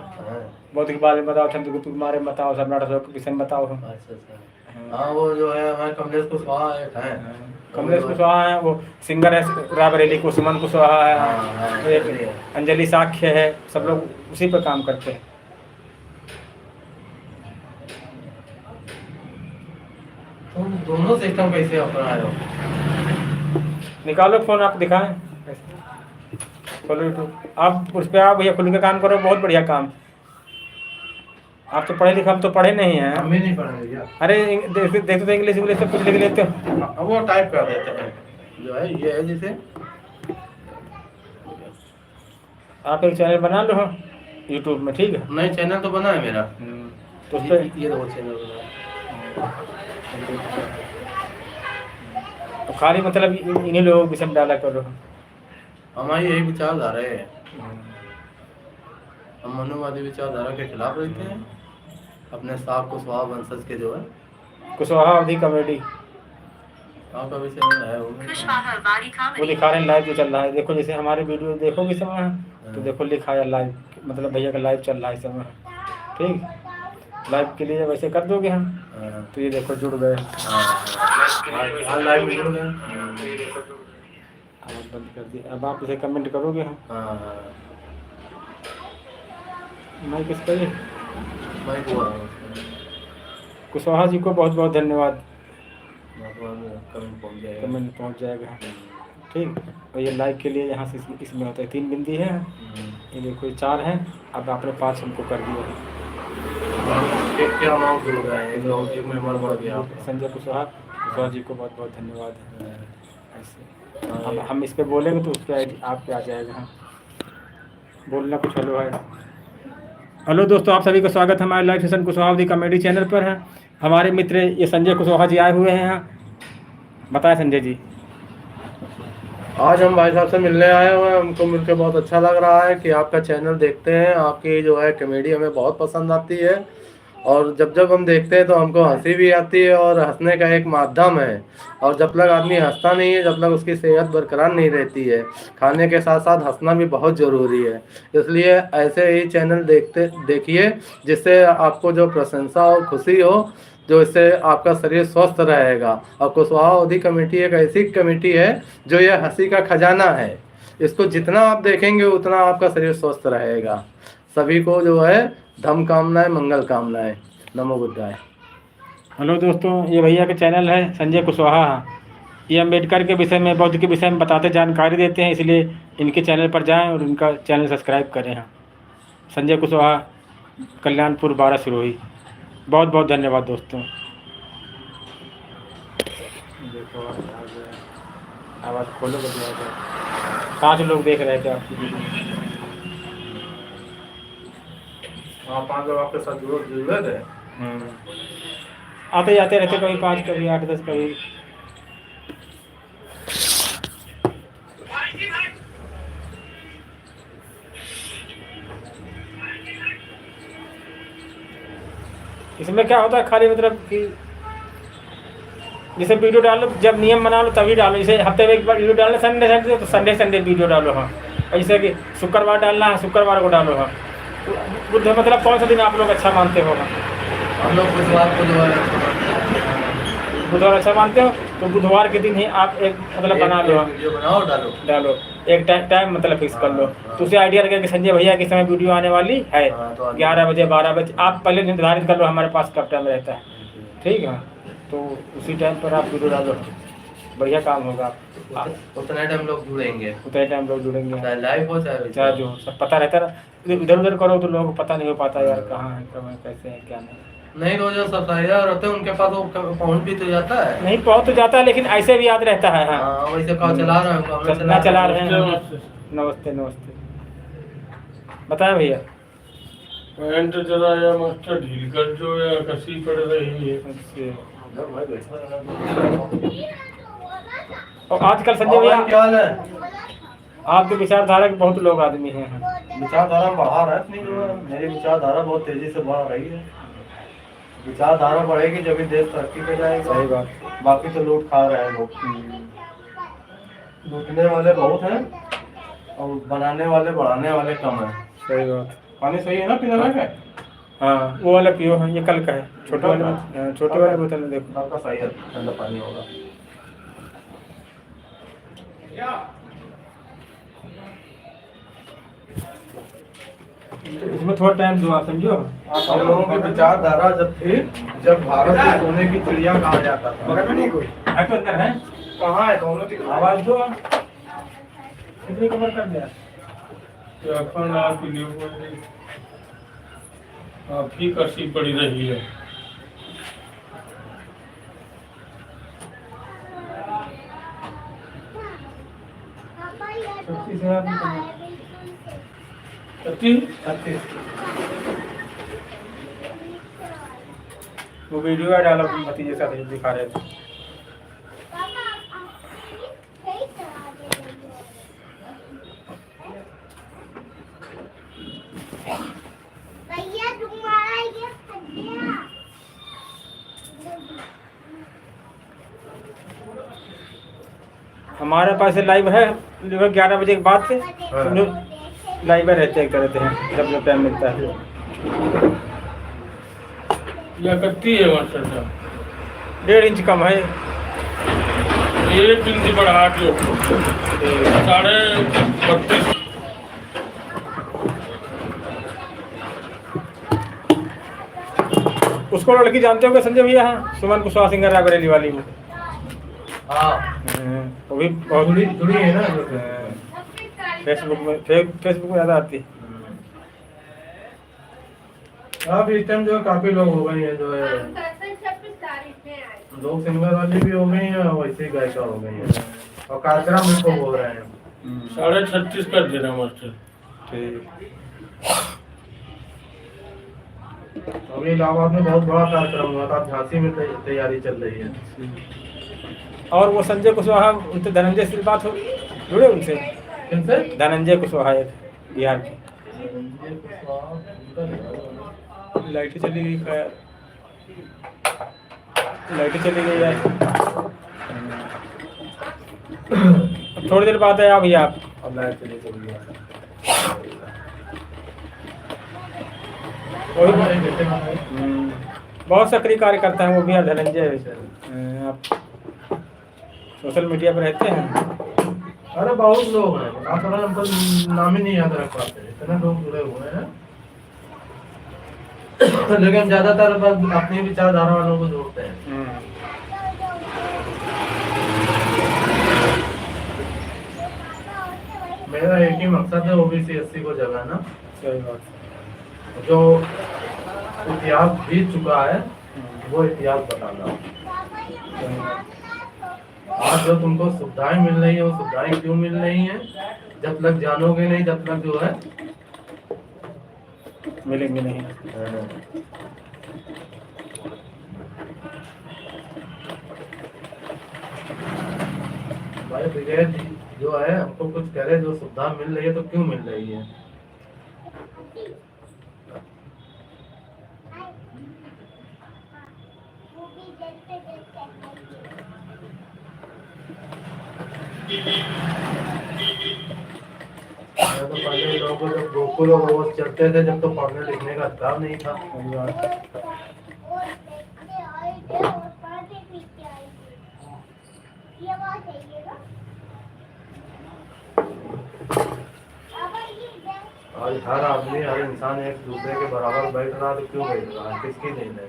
बहुत के बारे में बताओ, चंद्रगुप्त के बारे में बताओ, सम्राट अशोक के विषय में बताओ। हाँ वो जो है हमारे कमलेश कुशवाहा है। कमलेश कुशवाहा है, वो सिंगर है रायबरेली को, सुमन कुशवाहा है, एक अंजलि साक्ष्य है, सब लोग उसी पे काम करते हैं। तुम दोनों सिस्टम कैसे अपनाए हो? निकालो फोन, आप दिखाएं। खोलो यूट्यूब, आप उस पर आप भैया खुल के काम करो, बहुत बढ़िया काम। आप तो पढ़े लिखे, हम तो पढ़े नहीं हैं। हम ही नहीं पढ़े भैया। अरे देखते तो इंग्लिश सब कुछ लिख लेते हो। वो टाइप कर देते हैं जो है, ये है जैसे आप एक चैनल बना लो यूट्यूब में, ठीक है? नहीं चैनल तो बना है मेरा, तो उस पर ये दो चैनल बना है। तो खाली मतलब इन्हीं लोगों के विषय में डाला करो। हमारी यही विचारधारा है, हम मनुवादी विचारधारा के खिलाफ रहते हैं। अपने साफ कुशवाहा वंशज के जो है कुशवाहा अवधि कॉमेडी, आपका भी चैनल है वो दिखा रहे हैं लाइव जो चल रहा है। देखो जैसे हमारे वीडियो देखोगे इस समय तो देखो लिखा है लाइव, मतलब भैया का लाइव चल रहा है इस समय, ठीक? लाइव के लिए वैसे कर दोगे हम तो ये देखो जुड़ गए। लाइव में जुड़ गए। आवाज बंद कर दी। अब आप इसे कमेंट करोगे हम। मैं किस पर कुशवाहा जी को बहुत बहुत धन्यवाद। कमेंट पहुंच जाएगा, ठीक? और ये लाइक के लिए यहाँ से इसमें होता है 3 बिंदी है, ये देखो 4 हैं। अब आपने 5 हमको कर दिया है। संजय कुशवाहा जी को बहुत बहुत धन्यवाद। ऐसे अब हम इस पर बोलेंगे तो उस पर आप पे आ जाएगा। बोलना कुछ हेलो है। हेलो दोस्तों, आप सभी का स्वागत है हमारे लाइव सेशन कुशवाहा अवधि कॉमेडी चैनल पर है। हमारे मित्र ये संजय कुशवाहा जी आए हुए हैं यहाँ। बताएं संजय जी। आज हम भाई साहब से मिलने आए हुए हैं, हमको मिलकर बहुत अच्छा लग रहा है कि आपका चैनल देखते हैं, आपकी जो है कॉमेडी हमें बहुत पसंद आती है और जब जब हम देखते हैं तो हमको हंसी भी आती है और हंसने का एक माध्यम है। और जब तक आदमी हंसता नहीं है, जब तक उसकी सेहत बरकरार नहीं रहती है। खाने के साथ साथ हंसना भी बहुत ज़रूरी है। इसलिए ऐसे ही चैनल देखिए जिससे आपको जो प्रशंसा और खुशी हो, जो इससे आपका शरीर स्वस्थ रहेगा। और कुशवाहा अवधी कमेटी एक ऐसी कमेटी है जो ये हंसी का खजाना है। इसको जितना आप देखेंगे उतना आपका शरीर स्वस्थ रहेगा। सभी को जो है धम कामनाएं, मंगल कामनाएं। नमो बुद्धाय। हेलो दोस्तों, ये भैया का चैनल है संजय कुशवाहा। ये अम्बेडकर के विषय में, बौद्ध के विषय में बताते, जानकारी देते हैं। इसलिए इनके चैनल पर जाएं और इनका चैनल सब्सक्राइब करें। हाँ, संजय कुशवाहा, कल्याणपुर 12 सिरोही। बहुत बहुत धन्यवाद दोस्तों। देखो आवाज़ खोलो, 5 लोग देख रहे थे आपकी वीडियो। हाँ, 5 लोग आपके साथ जुड़े थे। आते जाते रहते, कभी 5, कभी 8, 10, कभी। इसमें क्या होता है, खाली मतलब कि जैसे वीडियो डालो, जब नियम बना लो तभी डालो। जैसे हफ्ते में एक बार वीडियो डालना, संडे संडे तो संडे वीडियो डालो। हाँ, ऐसे कि शुक्रवार डालना है, शुक्रवार को डालो। हाँ, बुद्ध मतलब कौन सा दिन आप लोग अच्छा मानते हो? हम लोग बुधवार को जो है, बुधवार अच्छा मानते हो तो बुधवार के दिन ही आप एक मतलब बना लो, वीडियो बनाओ, डालो एक टाइम मतलब फिक्स कर लो। हाँ। तो उसे आइडिया लगे कि संजय भैया के समय वीडियो आने वाली है, हाँ, तो 11 बजे 12 बजे। आप पहले निर्धारित कर लो हमारे पास कब टाइम रहता है, ठीक है? तो उसी टाइम पर आप वीडियो डालो, बढ़िया काम होगा। उतना टाइम लोग जुड़ेंगे, उतने टाइम लोग जुड़ेंगे, चाहे लाइव हो चाहे जो सब पता रहता है। इधर उधर करो तो लोगों को पता नहीं हो पाता यार, कहाँ है, कब है, कैसे है, क्या नहीं। तो जो सब्सक्राइबर होते हैं उनके पास वो पहुंच भी तो जाता है। नहीं पहुँच तो जाता है, लेकिन ऐसे भी याद रहता है। हाँ, हाँ, वैसे कहा चला रहे हैं, चला रहे हैं। नमस्ते नमस्ते, बताएं भैया। पैंट जरा या मास्टर ढील कर जो या कसी पड़ रही है। और आजकल संजय भैया क्या हाल है? आपके विचारधारा के बहुत लोग आदमी हैं। विचारधारा में बढ़ा रहा है, नहीं जो है मेरी विचारधारा बहुत तेजी से बढ़ रही है। विचारधारा बढ़ेगी जब देश तरक्की पे जाएगा। सही बात। बाकी तो लूट खा रहे हैं लोग। लूटने वाले बहुत हैं और बनाने वाले, बढ़ाने वाले कम हैं। सही बात। पानी सही है ना पीने लायक है? हाँ, वो वाला पियो है, ये कल का है, छोटे वाले बोतल में देखो। आपका सही है, ठंडा पानी होगा। इसमें थोड़ा टाइम दो आप, समझो। हम लोगों की विचारधारा जब थी, जब भारत को सोने की चिड़िया कहा जाता था। बगल में नहीं कोई है तो अंदर है, कहाँ है दोनों की आवाज दो। कितनी कवर कर दिया? अपन आपकी न्यूज आपकी कसी पड़ी रही है। पापा ये तो 36,000 है, रुपये। बिल्कुल से। 36 वो वीडियो है डाला, भतीजे साथ दिखा रहे थे। पापा आप सही चला दे। भैया तुम्हारा ये हटिया। हमारे पास लाइव है लगभग 11 बजे के बाद से। हम लोग लाइव रहते हैं, करते हैं जब टाइम मिलता है। या कत्ती है मास्टर साहब? 1.5 इंच कम है। 1 इंच बढ़ा के 32.5। उसको लड़की जानते होंगे संजय भैया? हाँ, सुमन कुशवाहा सिंगर रायबरेली वाली वो। हाँ, वो भी बहुत जुड़ी है ना। फेसबुक में ज़्यादा आती है। अब इस टाइम जो है काफी लोग हो गए हैं, जो है 2 सिंगर वाली भी हो गई हैं और वैसे ही गायिका हो गई हैं और कार्यक्रम भी खूब हो रहे हैं। 36.5 कर देना मास्टर। ठीक। अभी इलाहाबाद में बहुत बड़ा कार्यक्रम हुआ था, झांसी में तैयारी चल रही है। और वो संजय कुशवाहा, उनसे धनंजय से बात हो, जुड़े उनसे? किनसे? धनंजय कुशवाहा एक बिहार के। लाइट चली गई खैर, लाइट चली गई यार। अब थोड़ी देर बाद आया भैया आप। अब लाइट चली गई। वही हम्म। बहुत सक्रिय कार्य करता है वो भी धनंजय। आप सोशल मीडिया पर रहते हैं? अरे बहुत लोग हैं, आप थोड़ा हमको नाम ही नहीं याद रख पाते, इतने लोग जुड़े हुए हैं। लेकिन ज्यादातर बस अपनी विचारधारा वालों को जोड़ते हैं। मेरा एक ही मकसद है, ओबीसी एससी को जगाना। सही बात। जो इतिहास बीत चुका है वो इतिहास बताना। आज जो तुमको सुविधाएं मिल रही है वो सुविधाएं क्यों मिल रही हैं, जब तक जानोगे नहीं, जब तक जो है मिलेंगे नहीं। भाई ब्रिगेड जो है हमको कुछ कह रहे, जो सुविधा मिल रही है तो क्यों मिल रही है? तो पहले लोग जब गोकुल और वो चलते थे, जब तो पढ़ने लिखने का हिसाब नहीं था। आज हर आदमी, हर इंसान एक दूसरे के बराबर बैठ रहा, तो क्यों बैठ रहा है? किसकी देन है?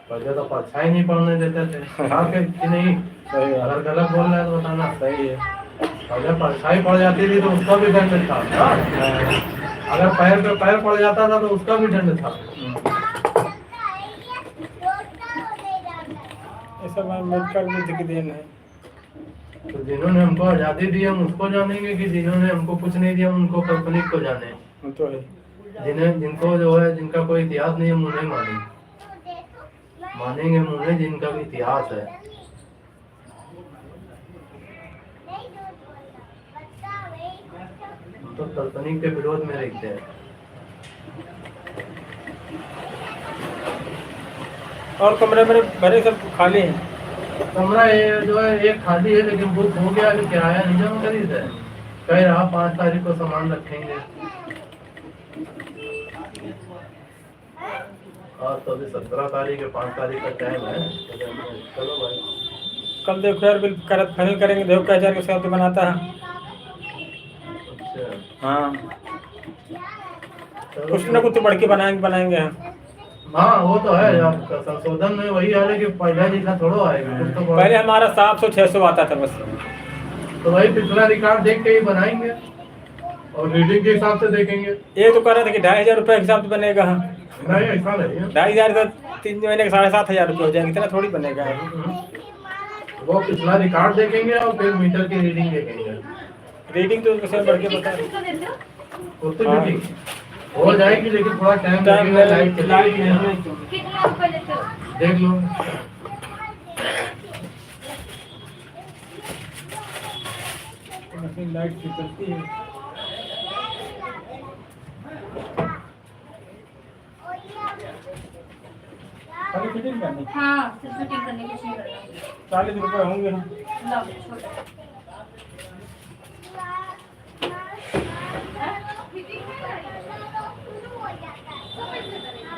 पहले तो परछाई नहीं पढ़ने देते थे, कि नहीं? सही बात। अगर गलत बोल रहे हैं तो बताना। सही है। पहले परछाई पड़ जाती थी तो उसका भी दंड था। अगर पैर पे पैर पड़ जाता था तो उसका भी दंड था। ये सब अम्बेडकर बुद्ध की देन है। तो जिन्होंने हमको आजादी दी हम उसको जानेंगे, कि जिन्होंने हमको कुछ नहीं दिया उनको काल्पनिक को जाने? वो तो है। जिनको जो है, जिनका कोई इतिहास नहीं है, मुँह नहीं मानेंगे मुँह जिनका भी इतिहास है। तो काल्पनिक के विरोध में रहते हैं। और कमरे मेरे भरे सब खाली हैं। कमरा ये जो है एक खाली है, लेकिन बुक हो गया, अभी किराया नहीं जमा करी है। कह रहा 5 तारीख को सामान रखेंगे। और तो अभी 17 तारीख है, 5 तारीख का टाइम है। चलो भाई, कल देखो यार, बिल करत फाइनल करेंगे। देखो क्या जाके उसके बाद बनाता है। अच्छा हाँ, चलो। कुछ ना कुछ तो बढ़ के बनाएंगे हम। हाँ वो तो है, आपका संशोधन में वही हाल है कि पहला लिखा थोड़ा आएगा, कुछ तो पहले हमारा 700-600 आता था बस। तो वही पिछला रिकॉर्ड देख के ही बनाएंगे और रीडिंग के हिसाब से देखेंगे। ये तो कर रहे थे कि 2,500 रुपये के हिसाब से बनेगा। नहीं ऐसा नहीं है, 2,500 से 3 महीने के 7,500 रुपये हो जाएंगे, इतना थोड़ी बनेगा। वो पिछला रिकॉर्ड देखेंगे और फिर मीटर की रीडिंग देखेंगे। रीडिंग तो उससे बढ़ के बता उससे रीडिंग हो जाएगी, लेकिन थोड़ा टाइम टाइम लगेगा। लाइट चलेगी, कितना ऊपर लेते हो? देख लो। मशीन लाइट से चलती है। खाली फिटिंग करनी, हाँ, सिर्फ फिटिंग करने कुछ नहीं करना। 40 रुपये होंगे। लो, छोड़ो।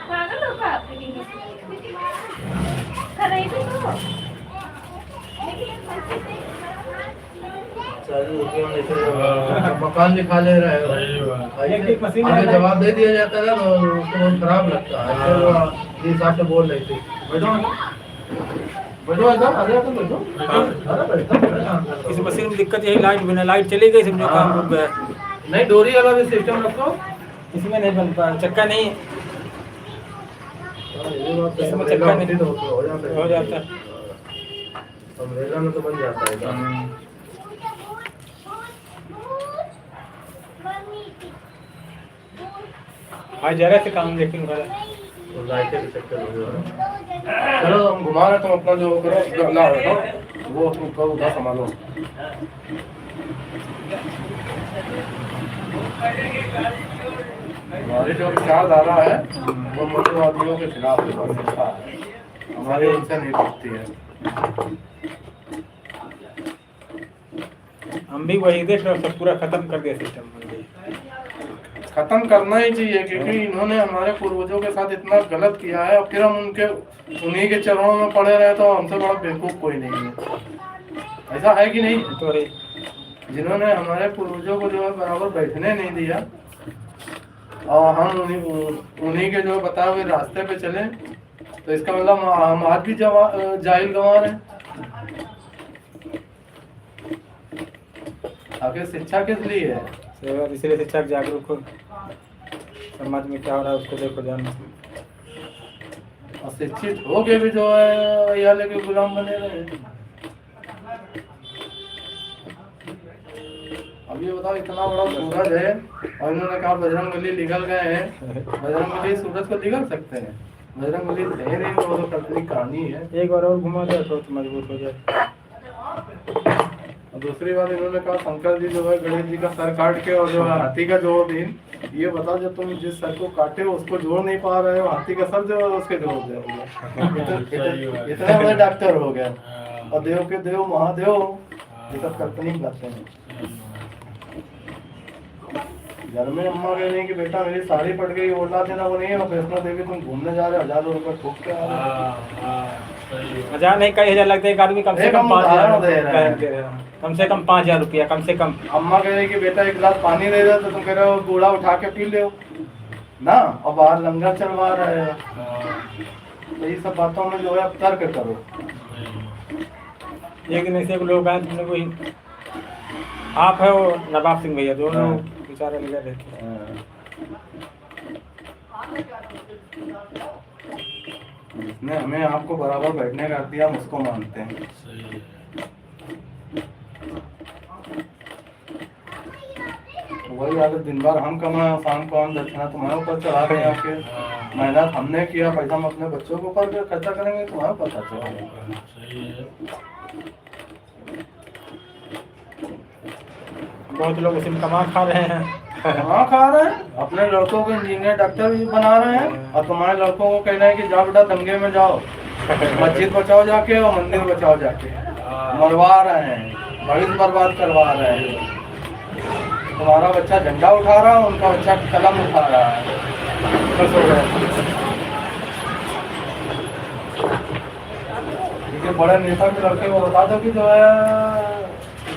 पागल हो क्या? फिटिंग कर रही थी तो। चालू हो गया, जैसे मकान दिखा ले रहे हो। सही बात। एक मशीन आगे जवाब दे दिया जाता है तो उसको बहुत खराब लगता है। फिर वो जिस हिसाब से बोल रही थी, बैठो बैठो ऐसा, अरे तो बैठो। अरे बैठो। इस मशीन में दिक्कत यही, लाइट बिना लाइट चली गई, समझो काम रुक गया। नहीं, डोरी वाला भी सिस्टम रखो। इसमें नहीं बन पाया, चक्का नहीं इसमें अम्ब्रेला चक्का होती नहीं तो हो जाता है। हो जाता। अम्ब्रेला में तो बन जाता है काम। हाँ, जरा से काम लेकिन बड़ा। तो लाइटें भी चक्कर हो गया। चलो हम घुमा रहे, तुम अपना जो करो ला रहे हो वो तुम करो, उधर संभालो। हमारी जो विचारधारा है वो मध्यवादियों के खिलाफ है, हमारी उनसे नहीं पड़ती है। हम भी वही देख रहे सब पूरा खत्म कर दिया सिस्टम। खत्म करना ही चाहिए, क्योंकि इन्होंने हमारे पूर्वजों के साथ इतना गलत किया है, और फिर हम उन्हीं के चरणों में पड़े रहे तो हमसे बड़ा बेवकूफ कोई नहीं है। ऐसा है कि नहीं? तो है। जिन्होंने हमारे पूर्वजों को जो है बराबर बैठने नहीं दिया और हम उन्हीं के जो बताए हुए रास्ते पे चले, तो इसका मतलब हम आज भी जाहिल गंवार हैं। आखिर शिक्षा किस लिए है? इसलिए शिक्षा जागरूक हो, समाज में क्या हो रहा है उसको देखो ध्यान। और शिक्षित हो के भी जो है यहाँ लेके गुलाम बने रहे। अब ये बताओ, इतना बड़ा सूरज है और इन्होंने कहा बजरंगबली निकल गए हैं। बजरंगबली सूरज को निकल सकते हैं? बजरंगबली है नहीं, वो तो कल्पनिक कहानी है। एक बार और घुमा दे तो मजबूत हो जाए। और दूसरी बात इन्होंने कहा शंकर जी जो है गणेश जी का सर काट के और जो है हाथी का जोड़ दिन। ये बताओ, जब तुम जिस सर को काटे हो उसको जोड़ नहीं पा रहे हो, हाथी का सर जो है उसके जोड़ दे। इतने बड़े डॉक्टर हो गए और देव के देव महादेव, ये सब काल्पनिक बातें हैं। घर में अम्मा कह रही कि बेटा मेरी साड़ी पट गई, ओढ़ा देना वो नहीं है। और वैष्णो देवी तुम घूमने जा रहे हो, हजारों रुपए ठोक के आ रहे हो। 1000 नहीं, कई हजार लगते हैं। एक आदमी कम से कम 5000 दे रहा है, कम से कम 5000 रुपया, कम से कम। अम्मा कह रही कि बेटा एक गिलास पानी दे दो, तो तुम कह रहे हो बूढ़ा उठा के पी ले ना, और बाहर लंगर चलवा रहे हो। तो ये सब बातों में जो है अब तर्क करो। एक दिन ऐसे लोग आए, तुमने कोई आप है वो नवाब सिंह भैया, दोनों बेचारे लगे रहते हैं। जिसने हमें आपको बराबर बैठने का दिया, हम उसको मानते हैं। वही आदत दिन भर हम कमाए, शाम को हम दक्षिणा तुम्हारे ऊपर चढ़ा रहे हैं। आपके मेहनत हमने किया, पैसा हम अपने बच्चों के ऊपर खर्चा करेंगे, तुम्हारे पता चलेगा। बहुत लोग उसी में कमा खा रहे हैं। हाँ खा रहे हैं, अपने लड़कों को इंजीनियर डॉक्टर भी बना रहे हैं, और तुम्हारे लड़कों को कहना है कि जाओ बेटा दंगे में जाओ, मस्जिद बचाओ जाके और मंदिर बचाओ जाके। मरवा रहे हैं, भविष्य बर्बाद करवा रहे हैं। तुम्हारा बच्चा झंडा उठा रहा है, उनका बच्चा कलम उठा रहा है। बस हो गया। बड़े नेता के लड़के को बता दो कि जो है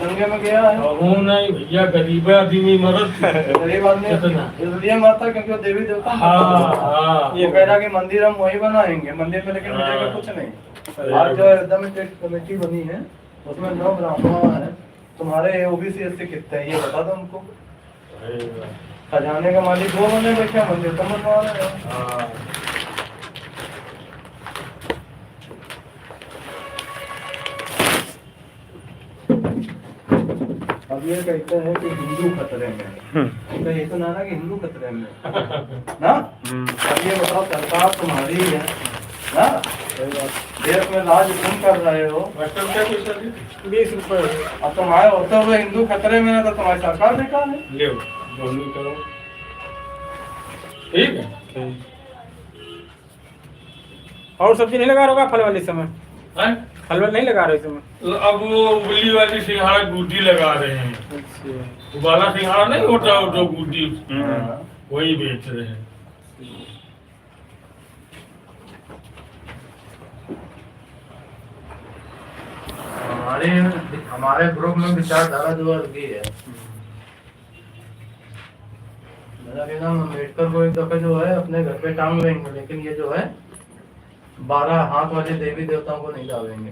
दंगे में गया है। नहीं भैया, गरीब आदमी मरद गरीब आदमी इसलिए मरता क्योंकि वो देवी देवता। हाँ, ये कह रहा कि मंदिर हम वही बनाएंगे, मंदिर में लेकिन मिलेगा कुछ नहीं। आज जो है एकदम एक कमेटी बनी है, उसमें 9 ब्राह्मण है। तुम्हारे ओबीसी एससी कितने हैं ये बता दो हमको। खजाने का मालिक वो बने बैठे, मंदिर तो बनवा रहे हैं। अब ये कहते हैं कि हिंदू खतरे में, तो ये तो ना कि हिंदू खतरे में ना। अब ये बताओ, सरकार तुम्हारी है ना, देश में राज तुम कर रहे हो, 20 रुपये। अब तुम्हारे होते हुए हिंदू खतरे में है, तो तुम्हारी सरकार बेकार है। ले दोनों करो, ठीक है। और सब्जी नहीं लगा रहा फल वाले समय? हैं? फल वाले नहीं लगा रहे इस समय? अब वो उबली वाली सिंघाड़ा गुड्डी लगा रहे हैं। अच्छा, उबाला सिंघाड़ा नहीं होता, वो जो गुड्डी वही बेच रहे हैं। हमारे ग्रुप में विचारधारा जो है है। मेरा कहना हम अम्बेडकर को एक दफे जो है अपने घर पे टांग लेंगे, लेकिन ये जो है 12 हाथ वाले देवी देवताओं को नहीं डालेंगे।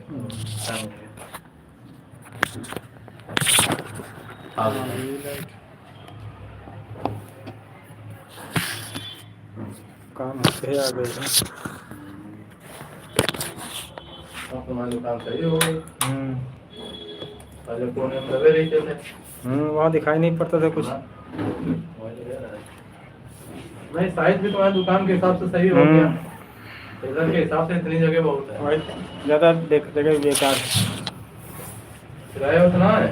काम से आ गए हैं। तुम्हारी दुकान सही हो गई। पहले कोने में दबे रहते थे। वहाँ दिखाई नहीं पड़ता था कुछ। नहीं, साइज भी तुम्हारी दुकान के हिसाब से सही हो गया। टेलर के हिसाब से इतनी जगह बहुत है। ज़्यादा देख जगह बेकार। किराया उतना है।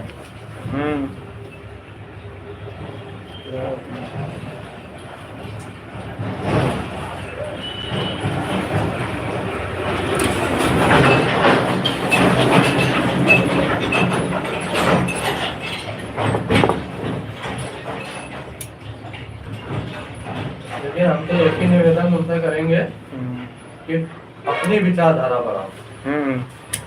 लेकिन हम तो एक ही निवेदन उनसे करेंगे कि अपनी विचारधारा बढ़ाओ।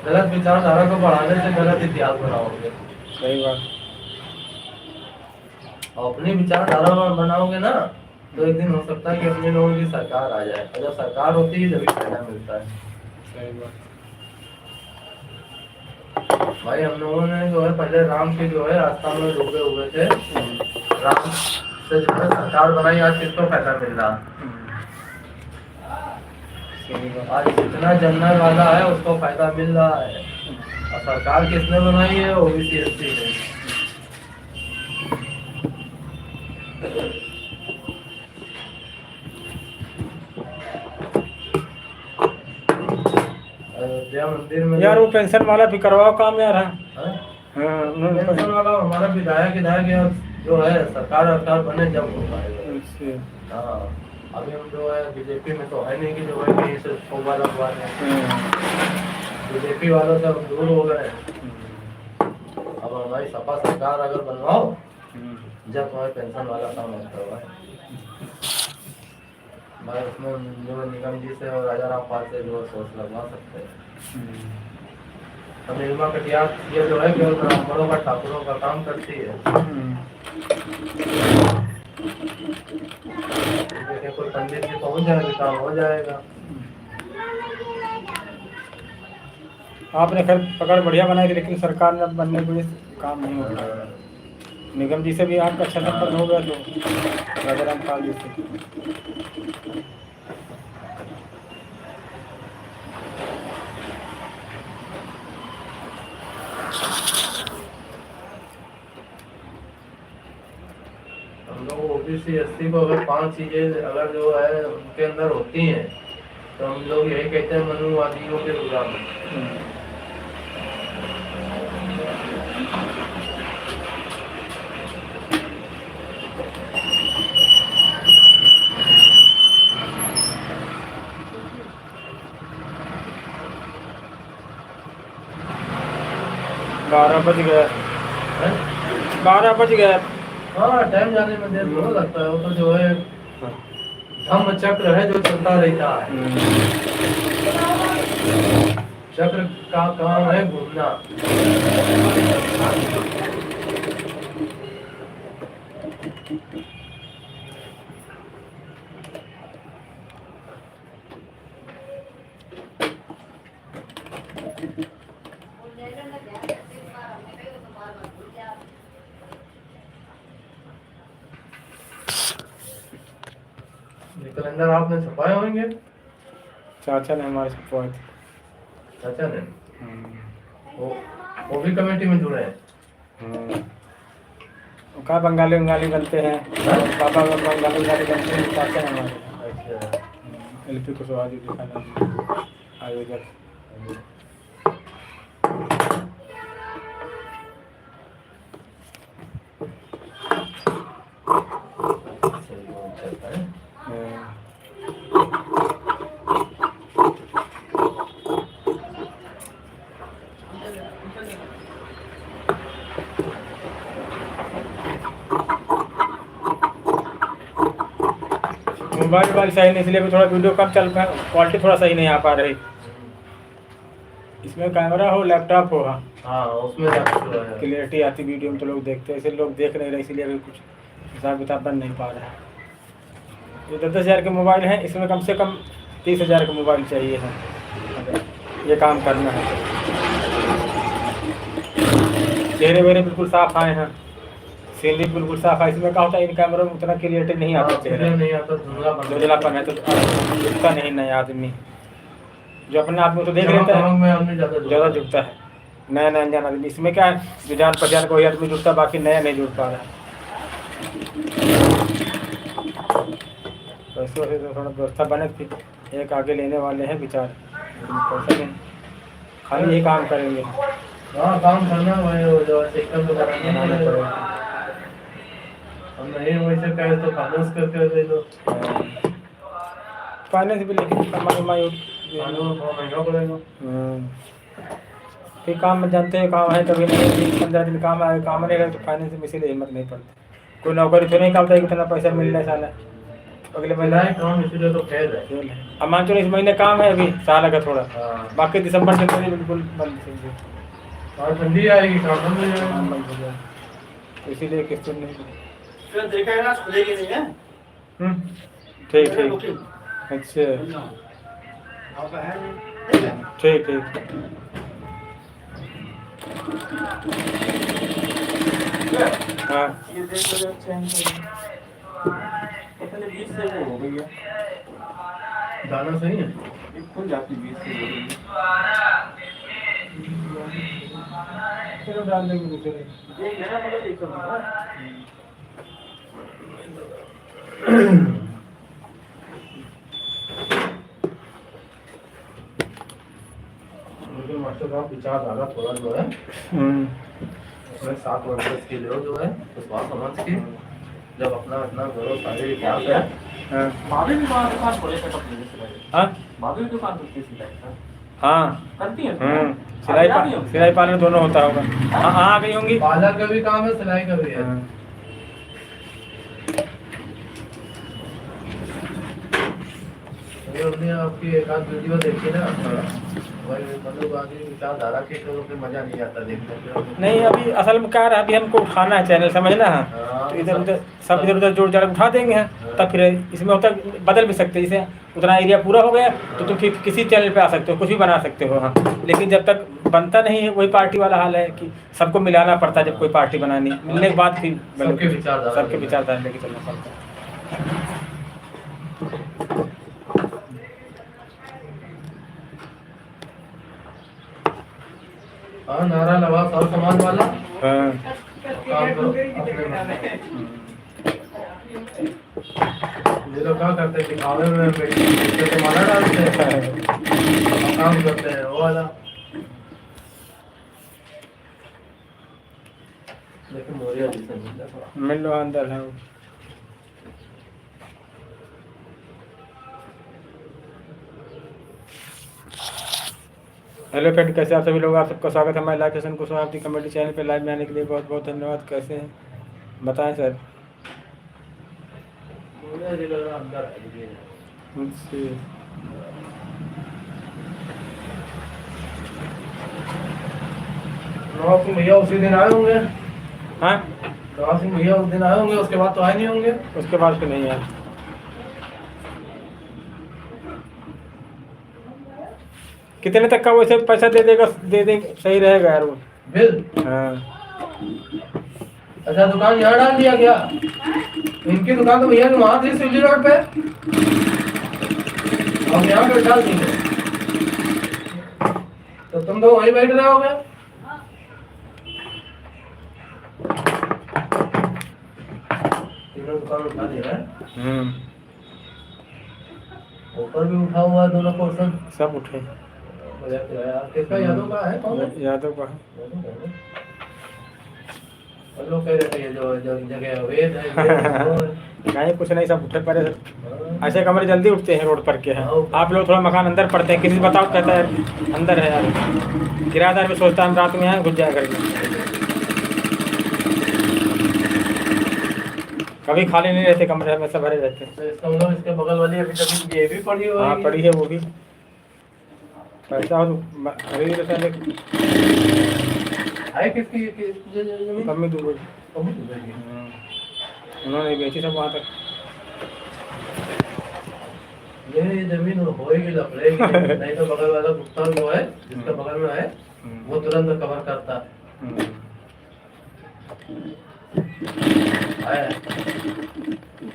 गलत विचारधारा को बढ़ाने से गलत इतिहास बनाओगे। सही बात। और अपनी विचारधारा बनाओगे ना तो एक दिन हो सकता है कि अपने लोगों की सरकार आ जाए, और जब सरकार होती है तभी फायदा मिलता है। सही बात। भाई हम लोगों ने जो है पहले राम के जो है रास्ता में डूबे हुए थे, राम से जो है सरकार बनाई, आज किसको फायदा मिल रहा है? सही बात। आज जितना जनरल वाला है उसको फायदा मिल रहा है, और सरकार किसने बनाई है? ओबीसी एससी ने। अयोध्या मंदिर में यार वो पेंशन वाला भी करवाओ काम यार। हाँ हाँ? हाँ, पेंशन वाला हमारा विधायक जो है सरकार बने जब हो पाएगा। अच्छा। हाँ, अभी हम जो है बीजेपी में तो है नहीं कि जो है कहीं से शोभा लगवा रहे। बीजेपी वालों से हम दूर हो गए। अब हमारी सपा सरकार अगर बनवाओ जब तुम्हारे पेंशन वाला काम करवाए। भाई उसमें जो निगम जी से और राजा राम पाल से जो सोच लगवा सकते हैं। तो निर्मा कटियार ये जो है केवल ब्राह्मणों का ठाकुरों का काम करती है। देखिए कोई पंडित जी पहुंच जाएगा, काम हो जाएगा। आपने खैर पकड़ बढ़िया बनाई थी, लेकिन सरकार ने बनने के लिए काम नहीं हो रहा। निगम जी से भी आपका अच्छा संपर्क हो गया तो राजा राम पाल जी से। हम लोग ओबीसी एससी को अगर 5 चीजें अगर जो है उनके अंदर होती हैं तो हम लोग यही कहते हैं मनुवादियों के गुलाम। बारह बज गया। 12 बज गया। हाँ, टाइम जाने में देर थोड़ा लगता है। वो तो जो है धम्म चक्र है जो चलता रहता है। चक्र का काम है घूमना। ये कैलेंडर आपने छपाए होंगे? चाचा ने हमारे छपवाए थे। चाचा ने वो भी कमेटी में जुड़े हैं। वो कहा बंगाली बनते हैं। पापा बंगाली बनते हैं, चाचा है हमारे। अच्छा, एलपी कुशवाहा जी दिखाना आयोजक। चलता है। मोबाइल वाली सही नहीं, इसलिए भी थोड़ा वीडियो कम चल पा, क्वालिटी थोड़ा सही नहीं आ पा रही। इसमें कैमरा हो, लैपटॉप हो, हाँ, उसमें है। क्लियरिटी आती वीडियो में तो लोग देखते हैं। इसे लोग देख नहीं रहे, इसीलिए अभी कुछ हिसाब किताब बन नहीं पा रहा है। ये 10,000 के मोबाइल हैं, इसमें कम से कम 30,000 का मोबाइल चाहिए है अगर ये काम करना है। चेहरे वेहरे बिल्कुल साफ आए हैं, सीनरी बिल्कुल साफ है। इसमें क्या होता है, इन कैमरों में उतना क्लियरिटी नहीं आता, चेहरा नहीं आता, धुंधलापन है तो दिखता नहीं नया आदमी। जो अपने आदमी तो देख लेता है ज़्यादा जुड़ता है, नया नया अनजान आदमी। इसमें क्या है, जो जान पहचान कोई आदमी जुड़ता, बाकी नया नहीं जुड़ पा रहा है। तो इस वजह से थोड़ा व्यवस्था बने थी। एक आगे लेने वाले हैं विचार, पैसा नहीं, खाली ये काम करेंगे। हाँ, काम करना है, जो सिस्टम तो बनाना पड़ेगा। हम नहीं वैसे कहे तो फाइनेंस करके दे दो। फाइनेंस भी, लेकिन कमाई महंगा पड़ेगा। फिर काम में जानते हैं काम है कभी नहीं 15 दिन काम आए काम नहीं रहे तो फाइनेंस में इसीलिए हिम्मत नहीं पड़ती। कोई नौकरी तो नहीं करता है कितना पैसा मिल रहा है साला अगले महीने। मिला है काम इसलिए तो खेल है। खेल है। अब मान चलो इस महीने काम है अभी साल का थोड़ा हाँ बाकी दिसंबर जनवरी बिल्कुल बंद समझो। और ठंडी आएगी काम बंद हो जाएगा। काम बंद हो जाए तो इसीलिए किस्त नहीं। फिर देखेगा खुलेगी नहीं है। ठीक ठीक अच्छा आपका है नहीं। ठीक ठीक हाँ ये देख लो चेंज पता नहीं 20 से वो हो गई है। दाना सही है। ये खुल जाती 20 से हो गई है। चलो डाल देंगे दूसरे। देख लेना मतलब एक कर दूंगा। मुझे मास्टर साहब विचार आ रहा थोड़ा जो है उसमें 7 वर्षों के लिए जो है तो स्वास्थ्य समाज की जब अपना अपना करो सारे इतिहास है। हाँ भाभी भी वहाँ दुकान खोले सेटअप ले सिलाई। हाँ भाभी भी दुकान करती है सिलाई का। हाँ करती है सिलाई पार्लर दोनों होता होगा। हाँ हाँ आ गई होंगी। पार्लर का भी काम है सिलाई का भी है। हाँ। हमने आपकी एक आध वीडियो देखी ना वही मतलब आगे विचारधारा के तो फिर मजा नहीं आता देखने में। नहीं अभी असल में क्या रहा अभी हमको उठाना है चैनल समझना है तो इधर उधर सब इधर उधर जोड़ जाड़ उठा देंगे हैं तब फिर इसमें होता बदल भी सकते हैं जैसे उतना एरिया पूरा हो गया तो तुम फिर किसी चैनल पे आ सकते हो कुछ भी बना सकते हो। हाँ लेकिन जब तक बनता नहीं है वही पार्टी वाला हाल है कि सबको मिलाना पड़ता है जब कोई पार्टी बनानी है मिलने के बाद फिर सबके विचारधारा लेके चलना पड़ता है। हाँ नारा लगा सब समाज वाला हाँ काम करो अपने मन। ये लोग क्या करते हैं दिखावे में तो माला डालते हैं काम करते हैं वो वाला। लेकिन मोरिया जैसा मिल लो अंदर है वो। हेलो फ्रेंड कैसे आप सभी लोग आप सबका स्वागत है हमारे लाइव सेशन को आपकी कमेडी चैनल पे लाइव में आने के लिए बहुत बहुत धन्यवाद। कैसे हैं बताएं सर। मोरिया जगह अंदर है। नवाब सिंह भैया उसी दिन आए होंगे। हाँ नवाब सिंह भैया उस दिन आए होंगे उसके बाद तो आए नहीं होंगे। उसके बाद फिर नहीं है। कितने तक का वैसे पैसा दे दे सही रहेगा यार वो बिल। हाँ अच्छा दुकान यहाँ डाल दिया गया। इनकी दुकान तो भैया ने वहाँ थी सिवली रोड पे अब यहाँ पे डाल दी है। तो तुम तो वहीं बैठ रहे होगे। तीनों दुकान उठा दिया है। ऊपर भी उठा हुआ है दोनों पोर्शन सब उठे। किसका यादव का है कौन है? यादव का है। लोग कह रहे थे ये जो जगह अवैध है नहीं कुछ नहीं सब उठे पड़े ऐसे कमरे जल्दी उठते हैं रोड पर के हैं। आप लोग थोड़ा मकान अंदर पड़ते हैं किसी से बताओ कहता है अंदर है यार किराएदार भी सोचता है हम रात में यहाँ घुस जाया करके कभी खाली नहीं रहते कमरे हमेशा भरे रहते हैं। तो इसका मतलब इसके बगल वाली अभी जमीन ये भी पड़ी हुई हाँ है। पड़ी है वो भी पैसा हो तो खरीद लेते हैं लेकिन है किसकी जमीन? कम ही दूर उन्होंने बेची सब वहाँ तक। ये जमीन होएगी लफड़ेगी नहीं तो बगल वाला कुत्ता जो है जिसका बगल में है वो तुरंत कवर करता है।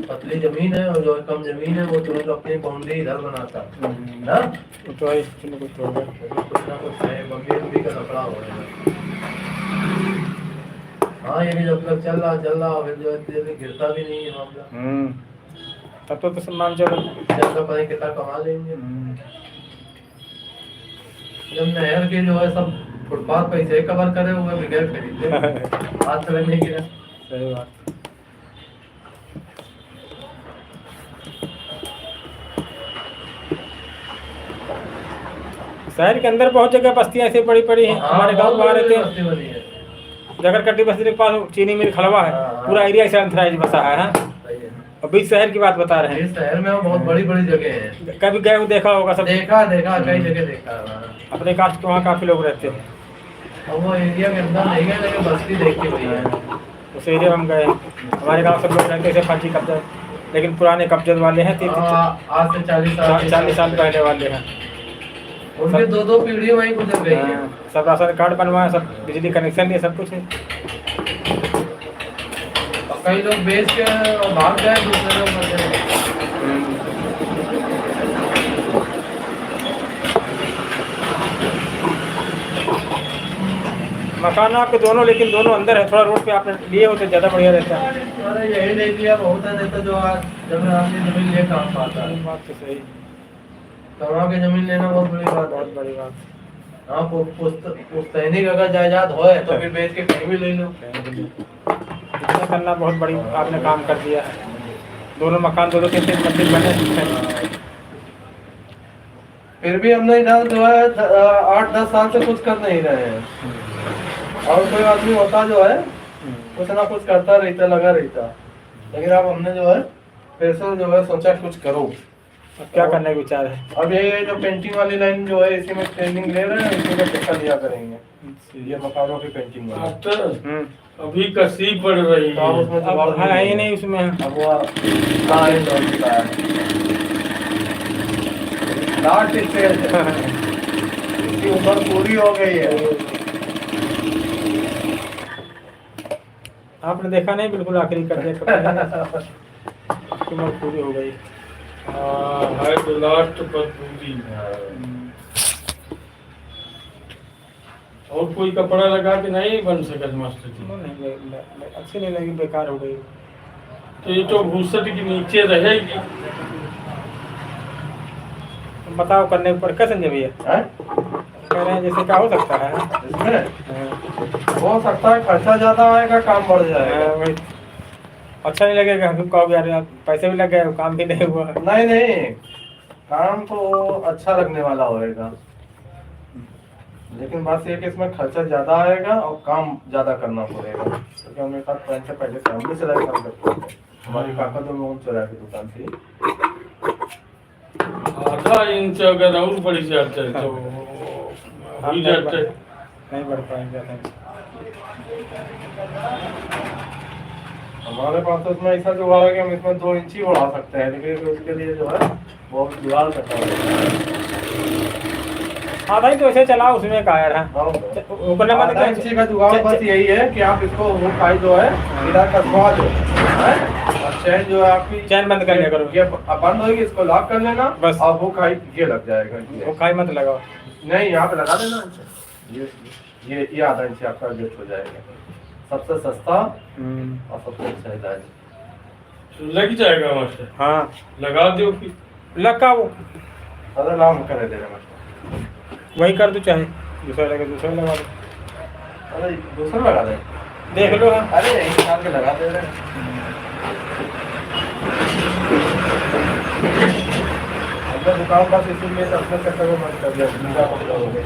पतली जमीन है और जो कम जमीन है वो तुरंत अपनी बाउंड्री इधर बनाता ना तो है कुछ ना कुछ होगा। कुछ ना कुछ है बम्बी का लफड़ा हो रहा है। हाँ ये भी जब तक चल रहा फिर जो है गिरता भी नहीं है मामला। तब तो सम्मान चलो जब तक पता कितना कमा लेंगे। जब नहर के जो है सब फुटपाथ पैसे कवर करे हुए बगैर खरीदे हाथ से नहीं गिरा। सही बात। शहर के अंदर बहुत जगह बस्तियाँ ऐसी बड़ी बड़ी हैं। हमारे गाँव में रहते हैं बस्ती बनी है। जगरकट्टी बस्ती के पास चीनी मिल खलवा है, हाँ। पूरा एरिया इसे अंतराइज बसा है हाँ? सही है। और बीच शहर की बात बता रहे ये हैं। शहर में बहुत बड़ी बड़ी जगह है। कभी गए हो देखा होगा सब, देखा कई जगह देखा है। अपने कास्ट के वहाँ काफी लोग रहते हैं। और वो एरिया के अंदर नहीं गए, लेकिन बस्ती देख के वही है। उस एरिया में हम गए। हमारे गांव सब लोग रहते थे फर्जी कब्जा, लेकिन पुराने कब्जे वाले हैं, आज से 40 साल पहले वाले हैं। उनके दो पीढ़ी वहीं गुजर गई है। सब राशन कार्ड बनवाए, सब बिजली कनेक्शन ये सब कुछ है। और कई लोग बेच के भाग गए, दूसरे लोग बचे रहे। मकान आपके दोनों, लेकिन दोनों अंदर है, थोड़ा रोड पे आपने लिए होते ज़्यादा बढ़िया रहता है। अरे यही देख लिया बहुत है, नहीं तो जो आज जब आदमी जमीन ले काम पाता है। बात तो सही, कमा के जमीन लेना बहुत बड़ी बात है। बहुत बड़ी बात। हाँ, पुश्तैनी अगर जायदाद हो तो फिर बेच के कहीं भी ले लो। इतना करना बहुत बड़ी आपने काम कर दिया है। दोनों मकान, दोनों तीन तीन मंजिल बने। फिर भी हमने इधर जो है 8-10 साल से कुछ कर नहीं रहे हैं। और कोई आदमी होता जो है कुछ ना कुछ करता रहता, लगा रहता। लेकिन अब हमने जो है फिर से जो है सोचा कुछ करो। अब क्या करने का विचार है? अब ये जो पेंटिंग वाली लाइन जो है, इसी में ट्रेनिंग ले रहे हैं, इसी में ठेका लिया करेंगे। ये मकानों की पेंटिंग वाला। मास्टर अभी कसी पड़ रही तो अब है। उसमें अब जुगाड़ है ही नहीं उसमें। अब वो हाँ, ये दौड़ चुका है। लास्ट स्टेज है। इसकी उम्र पूरी हो गई है। आपने देखा नहीं, बिल्कुल आखिरी कर दिया। उम्र पूरी हो गई। है तो लास्ट पर पूरी। और कोई कपड़ा लगा के नहीं बन सकत मास्टर जी। अच्छी नहीं लगी, बेकार हो गई। तो ये तो भूसट के नीचे रहेगी। बताओ करने पर क्या संजय भैया हैं? कह रहे हैं, जैसे क्या हो सकता है? इसमें हो सकता है खर्चा ज्यादा आएगा, काम बढ़ जाएगा। वही अच्छा नहीं लगेगा, हम कहोगे यार पैसे भी लग गए, काम भी नहीं हुआ। नहीं, काम तो अच्छा लगने वाला होएगा, लेकिन बात ये है कि इसमें खर्चा ज्यादा आएगा और काम ज्यादा करना पड़ेगा। क्योंकि हमने साथ पैसे पहले फैमिली से काम करते थे। हमारी काका तो मोहन चौराहे की दुकान थी। आधा इंच अगर और बढ़ जाते तो हो जाते। नहीं बढ़ पाएंगे। हमारे पास तो इसमें ऐसा जुगाड़ है कि हम इसमें 2 इंच ही बढ़ा सकते हैं, लेकिन उसके लिए जो है वो जुगाड़ करना होगा। हाँ भाई, तो ऐसे चलाओ, उसमें क्या यार है? वो करने वाले आधा इंची का जुगाड़ बस यही है कि आप इसको वो खाई जो है इधर कसवा दो, हैं? और चैन जो है आपकी चैन बंद कर लिया करो। ये बंद होगी, इसको लॉक कर लेना बस। और वो खाई ये लग जाएगा। वो खाई मत लगाओ। नहीं, यहाँ पे लगा देना। ये आधा इंच आपका एडजस्ट हो जाएगा। सबसे सस्ता और सबसे अच्छा इलाज। तो लग जाएगा मास्टर। हाँ लगा दो फिर। लगा वो, अरे नाम कर दे रहे वही कर दो, चाहे दूसरा लगे दूसरा लगा दो। अरे दूसरा लगा दे, देख लो। हाँ अरे यही निकाल के लगा दे रहे। अपने दुकान पास इसीलिए अपने चक्कर में मत कर दिया, दूसरा पकड़ा हो गया।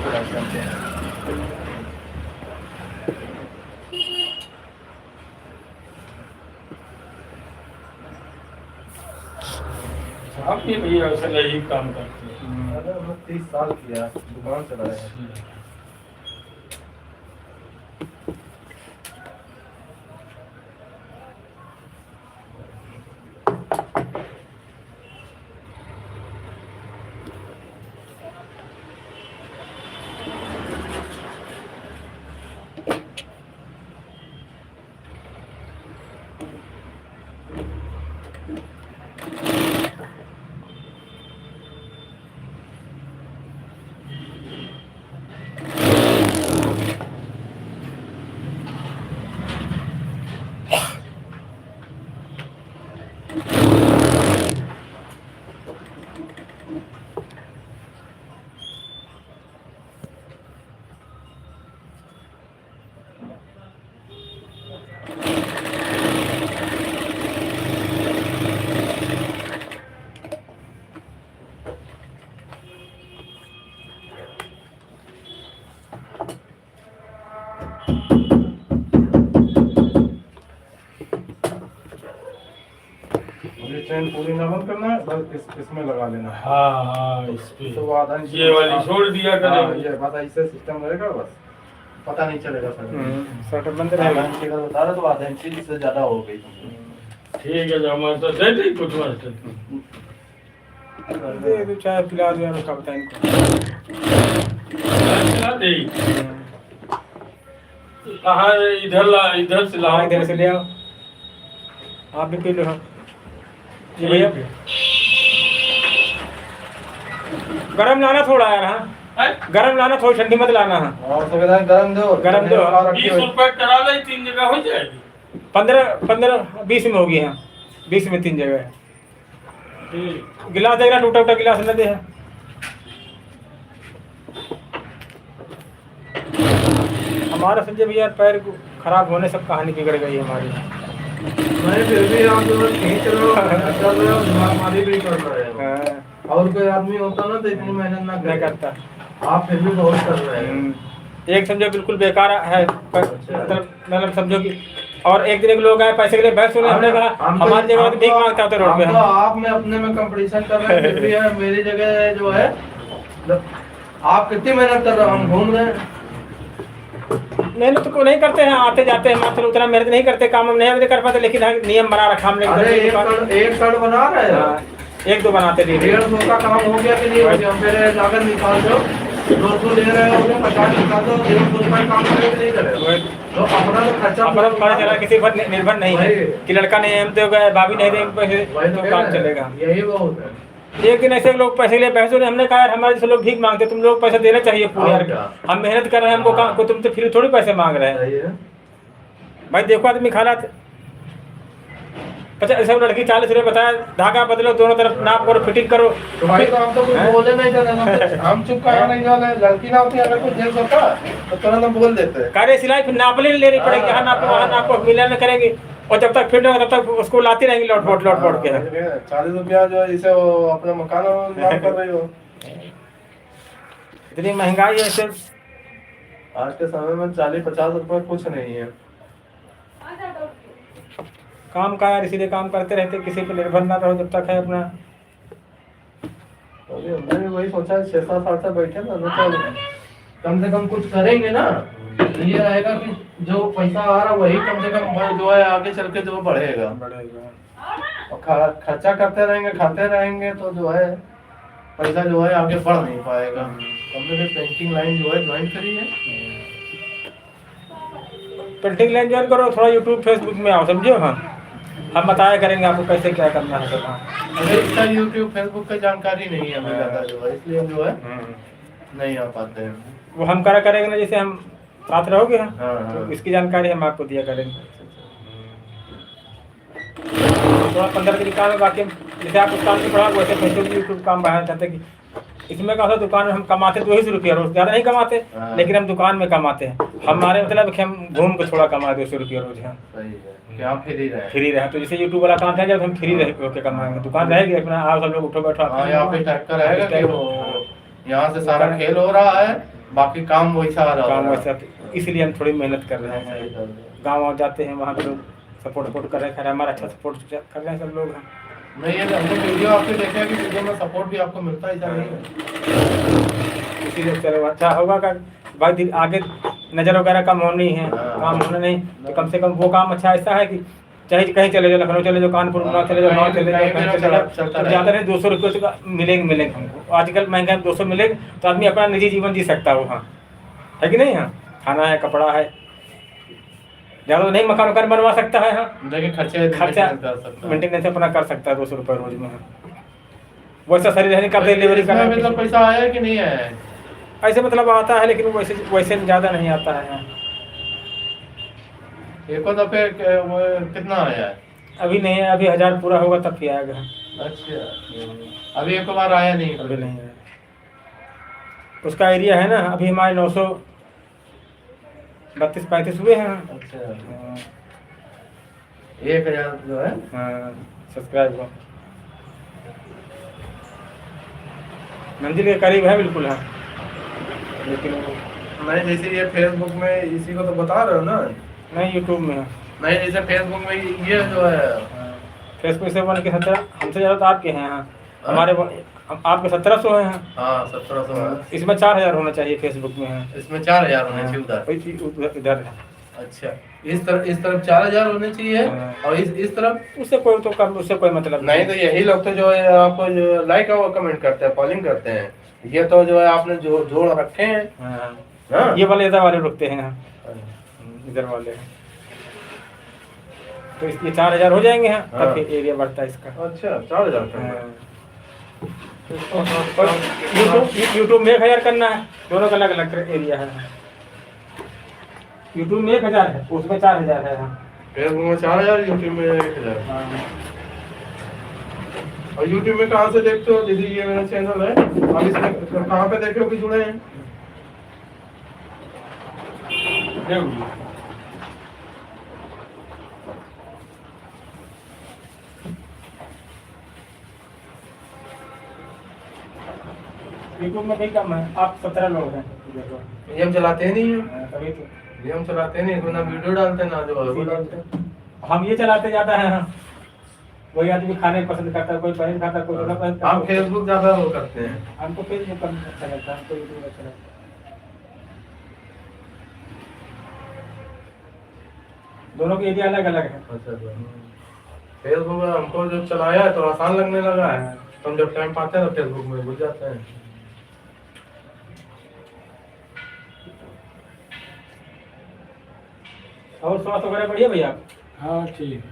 आप भी भैया असल यही काम करते हैं। अरे हमने 30 साल किया दुकान चलाया है। ये चेन पूरी ना बंद करना है, बस इसमें लगा लेना है। हाँ हाँ इस पे तो वो आधा इंच ये वाली छोड़ दिया हाँ, करें। ये बस ऐसे सिस्टम रहेगा, बस पता नहीं चलेगा सर। शटर बंद आधा रहेगा। इंच का बता रहे तो आधा इंच से ज्यादा हो गई। ठीक है जमा तो दे दे कुछ मास्टर। दे दो चाय पिला दो यार, उसका बता इनको। चला दे। कहाँ है? इधर से हाँ लाओ। इधर से ले आओ, आप भी पी लो। हाँ ये भैया गरम लाना थोड़ा यार। हाँ गरम लाना, थोड़ी ठंडी मत लाना। हाँ और संविधान गरम दो, गरम दो। 20 रुपए करा ले, 3 जगह हो जाएगी। 15-20 में होगी। हाँ 20 में 3 जगह है। ठीक। गिलास देगा, टूटा फूटा गिलास न दे। हाँ। हमारा संजय भैया पैर को खराब होने सब कहानी बिगड़ गई हमारी। नहीं फिर भी आप जो खींच रहे हो कर रहे हो, हमारी भी कर रहे हो। हाँ, और कोई आदमी होता ना तो इतनी मेहनत ना नहीं करता। आप फिर भी बहुत कर रहे हैं। एक समझो बिल्कुल बेकार है, मतलब समझो कि, और एक दिन एक लोग आए पैसे के लिए बहस सुने, हमने कहा हमारी जगह तो भीख मांगता होता रोड पे। तो आप में अपने में कंपटीशन कर रहे हैं, फिर भी है मेरी जगह जो है, आप कितनी मेहनत कर रहे हो, हम घूम रहे हैं। मेहनत को नहीं करते हैं, आते जाते हैं, मात्र उतना मेहनत नहीं करते, काम हम नहीं कर पाते, लेकिन नियम बना रखा हमने। अरे एक सड़ बना रहे हैं, 1-2 बनाते नहीं। 150 का काम हो गया कि नहीं हो गया, फिर अगर निकाल दो 200 ले रहे हो, 50 निकाल दो, 150 रुपए काम करे कि नहीं करे, तो अपना तो खर्चा अपना पता चला किसी पर निर्भर नहीं है कि लड़का नहीं हम तो गए, भाभी नहीं देंगे पैसे तो काम चलेगा। यही बहुत है। एक दिन ऐसे लोग पैसे के लिए बहस हो रहे, हमने कहा यार हमारे जैसे लोग भीख मांगते, तुम लोग पैसे देना चाहिए पूरे यार, हम मेहनत कर रहे हैं, हमको काम को तुम तो फिर थोड़ी पैसे मांग रहे हैं। सही है। भाई देखो आदमी खाना 50 लड़की 40 रुपये बताया, धागा बदलो, दोनों तरफ नाप करो, फिटिंग करो। तो भाई तो हम तो कुछ बोले नहीं थे, हम चुप कहा नहीं जाने, लड़की ना होती अगर कुछ जेल होता तो तुरंत हम बोल देते। कार्य सिलाई फिर नापले लेनी पड़ेगी, यहाँ नापो वहाँ नापो, मिलन में करेंगे, और जब तक फिट होगा तब तक उसको लाती रहेंगी लौट पोट के। 40 रुपया जो है इसे वो अपने मकान में नाम कर रही हो। इतनी महंगाई है ऐसे। आज के समय में 40-50 रुपए कुछ नहीं है। काम का यार, इसीलिए काम करते रहते, किसी पर निर्भर ना रहो जब तक है अपना। अभी हमने भी वही सोचा 6-7 साल से बैठे ना, तो कम से कम कुछ करेंगे ना, ये रहेगा कि जो पैसा आ रहा वही कम से कम जो है आगे चल के जो बढ़ेगा। और खर्चा करते रहेंगे, खाते रहेंगे, तो जो है पैसा जो है आगे बढ़ नहीं पाएगा। हमने भी पेंटिंग लाइन जो है ज्वाइन करी है। पेंटिंग लाइन ज्वाइन करो, थोड़ा यूट्यूब फेसबुक में आओ, समझो। हाँ हम बताया करेंगे आपको कैसे क्या करना है। अरे इसका यूट्यूब फेसबुक की जानकारी नहीं है हमें ज़्यादा, जो है इसलिए हम जो है नहीं आ पाते हैं। वो हम करा करेंगे ना, जैसे हम साथ रहोगे। हाँ हाँ। तो इसकी जानकारी हम आपको दिया करेंगे। थोड़ा 15 दिन काम है, बाकी जैसे आप उस काम से पढ़ा वैसे फेसबुक यूट्यूब काम बढ़ाना चाहते कि इसमें क्या होता है, दुकान में हम कमाते 200 रुपया रोज, ज़्यादा नहीं कमाते, लेकिन हम दुकान में कमाते हैं। हमारे मतलब कि हम घूम के थोड़ा कमा 200 रुपया रोज। हाँ सही है कि आप फ्री रहे। तो जैसे यूट्यूब वाला काम था, जब हम फ्री रह के कमाएंगे, दुकान रहेगी अपना, आप सब लोग उठो बैठो। हाँ, यहाँ पे टाइप का रहेगा कि वो यहाँ से सारा खेल हो रहा है, बाकी काम वैसा आ रहा है। काम वैसा, इसलिए हम थोड़ी मेहनत कर रहे हैं। गाँव जाते हैं, वहाँ पे लोग सपोर्ट कर रहे हैं, हमारा अच्छा सपोर्ट कर रहे हैं सब लोग। नहीं ये हमने वीडियो आपके देखा है कि वीडियो में सपोर्ट भी आपको मिलता है, नहीं है। इसीलिए चलो अच्छा होगा का भाई दिन आगे नज़र वगैरह कम होनी है, काम होना नहीं, तो कम से कम वो काम अच्छा ऐसा है कि चाहे कहीं चले जाओ, लखनऊ चले जाओ, कानपुर चले जाओ, गाँव चले जाओ, कहीं चले जाओ, ज़्यादा नहीं 200 रुपये से मिलेंगे हमको। आजकल महंगा 200 मिलेंगे तो आदमी अपना निजी जीवन जी सकता है। हाँ है कि नहीं। हाँ खाना है, कपड़ा है, ज़्यादा तो नहीं मकान बनवा सकता है। हाँ लेकिन खर्चा मेंटेनेंस अपना कर सकता है 200 रुपये रोज में। वैसा शरीर रहने का डिलीवरी करना, मतलब पैसा आया है कि नहीं आया है? ऐसे मतलब आता है, लेकिन वैसे ज़्यादा नहीं आता है। एक दफे वो कितना आया है? अभी नहीं है, अभी 1000 पूरा होगा तब भी आएगा। अच्छा अभी एक बार आया नहीं? अभी नहीं है। उसका एरिया है ना, अभी हमारे 932-35 हुए हैं। अच्छा 1000 जो है सब्सक्राइब हुआ, मंजिल के करीब है बिल्कुल। हाँ लेकिन नहीं, जैसे ये फेसबुक में इसी को तो बता रहे हो ना? नहीं यूट्यूब में है। नहीं जैसे फेसबुक में ये जो है फेसबुक से बन के 17 हमसे ज़्यादा तो आपके हैं। हाँ हमारे आपके 1700 हैं। हाँ हाँ 1700 है। इसमें 4000 होना चाहिए फेसबुक में। हाँ इसमें 4000 होने चाहिए उधर। इधर है। अच्छा इस तरफ 4000 होने चाहिए हाँ। और इस तरफ उससे कोई तो कम, उससे कोई मतलब नहीं। तो यही लोग तो जो है आपको जो लाइक और कमेंट करते हैं, फॉलोइंग करते हैं, ये तो जो है आपने जोड़ रखे हैं। हाँ हाँ ये वाले इधर वाले रुकते हैं। हाँ इधर वाले हैं। तो ये 4000 हो जाएंगे। हाँ हाँ। तब फिर एरिया बढ़ता है इसका। अच्छा 4000 का। हाँ। और यूट्यूब में 1000 करना है। दोनों का अलग अलग एरिया है। यूट्यूब में 1000 है, उसमें 4000 है। हाँ फेसबुक में 4000, यूट्यूब में 1000। हाँ। और यूट्यूब में कहाँ से देखते हो दीदी? ये मेरा चैनल है, आप इसमें कहाँ पे देखे हो कि जुड़े हैं? यूट्यूब में कई कम है। आप 17 लोग हैं। ये हम चलाते नहीं हैं, हाँ, तभी तो ये हम चलाते नहीं, तो ना वीडियो डालते ना जो है वो डालते हैं। हम ये चलाते जाता है। हाँ वही आदमी खाने पसंद करता है, कोई पनीर खाता है, कोई रोला पसंद करता आप है। फेसबुक ज्यादा वो करते हैं। हमको फेसबुक कम अच्छा लगता है, हमको यूट्यूब अच्छा लगता है। दोनों के एरिया अलग अलग है। अच्छा फेसबुक हमको जो चलाया है तो आसान लगने लगा है, तो हम जब टाइम पाते हैं तो फेसबुक में घुस जाते हैं। और स्वास्थ्य वगैरह बढ़िया भैया? हाँ ठीक।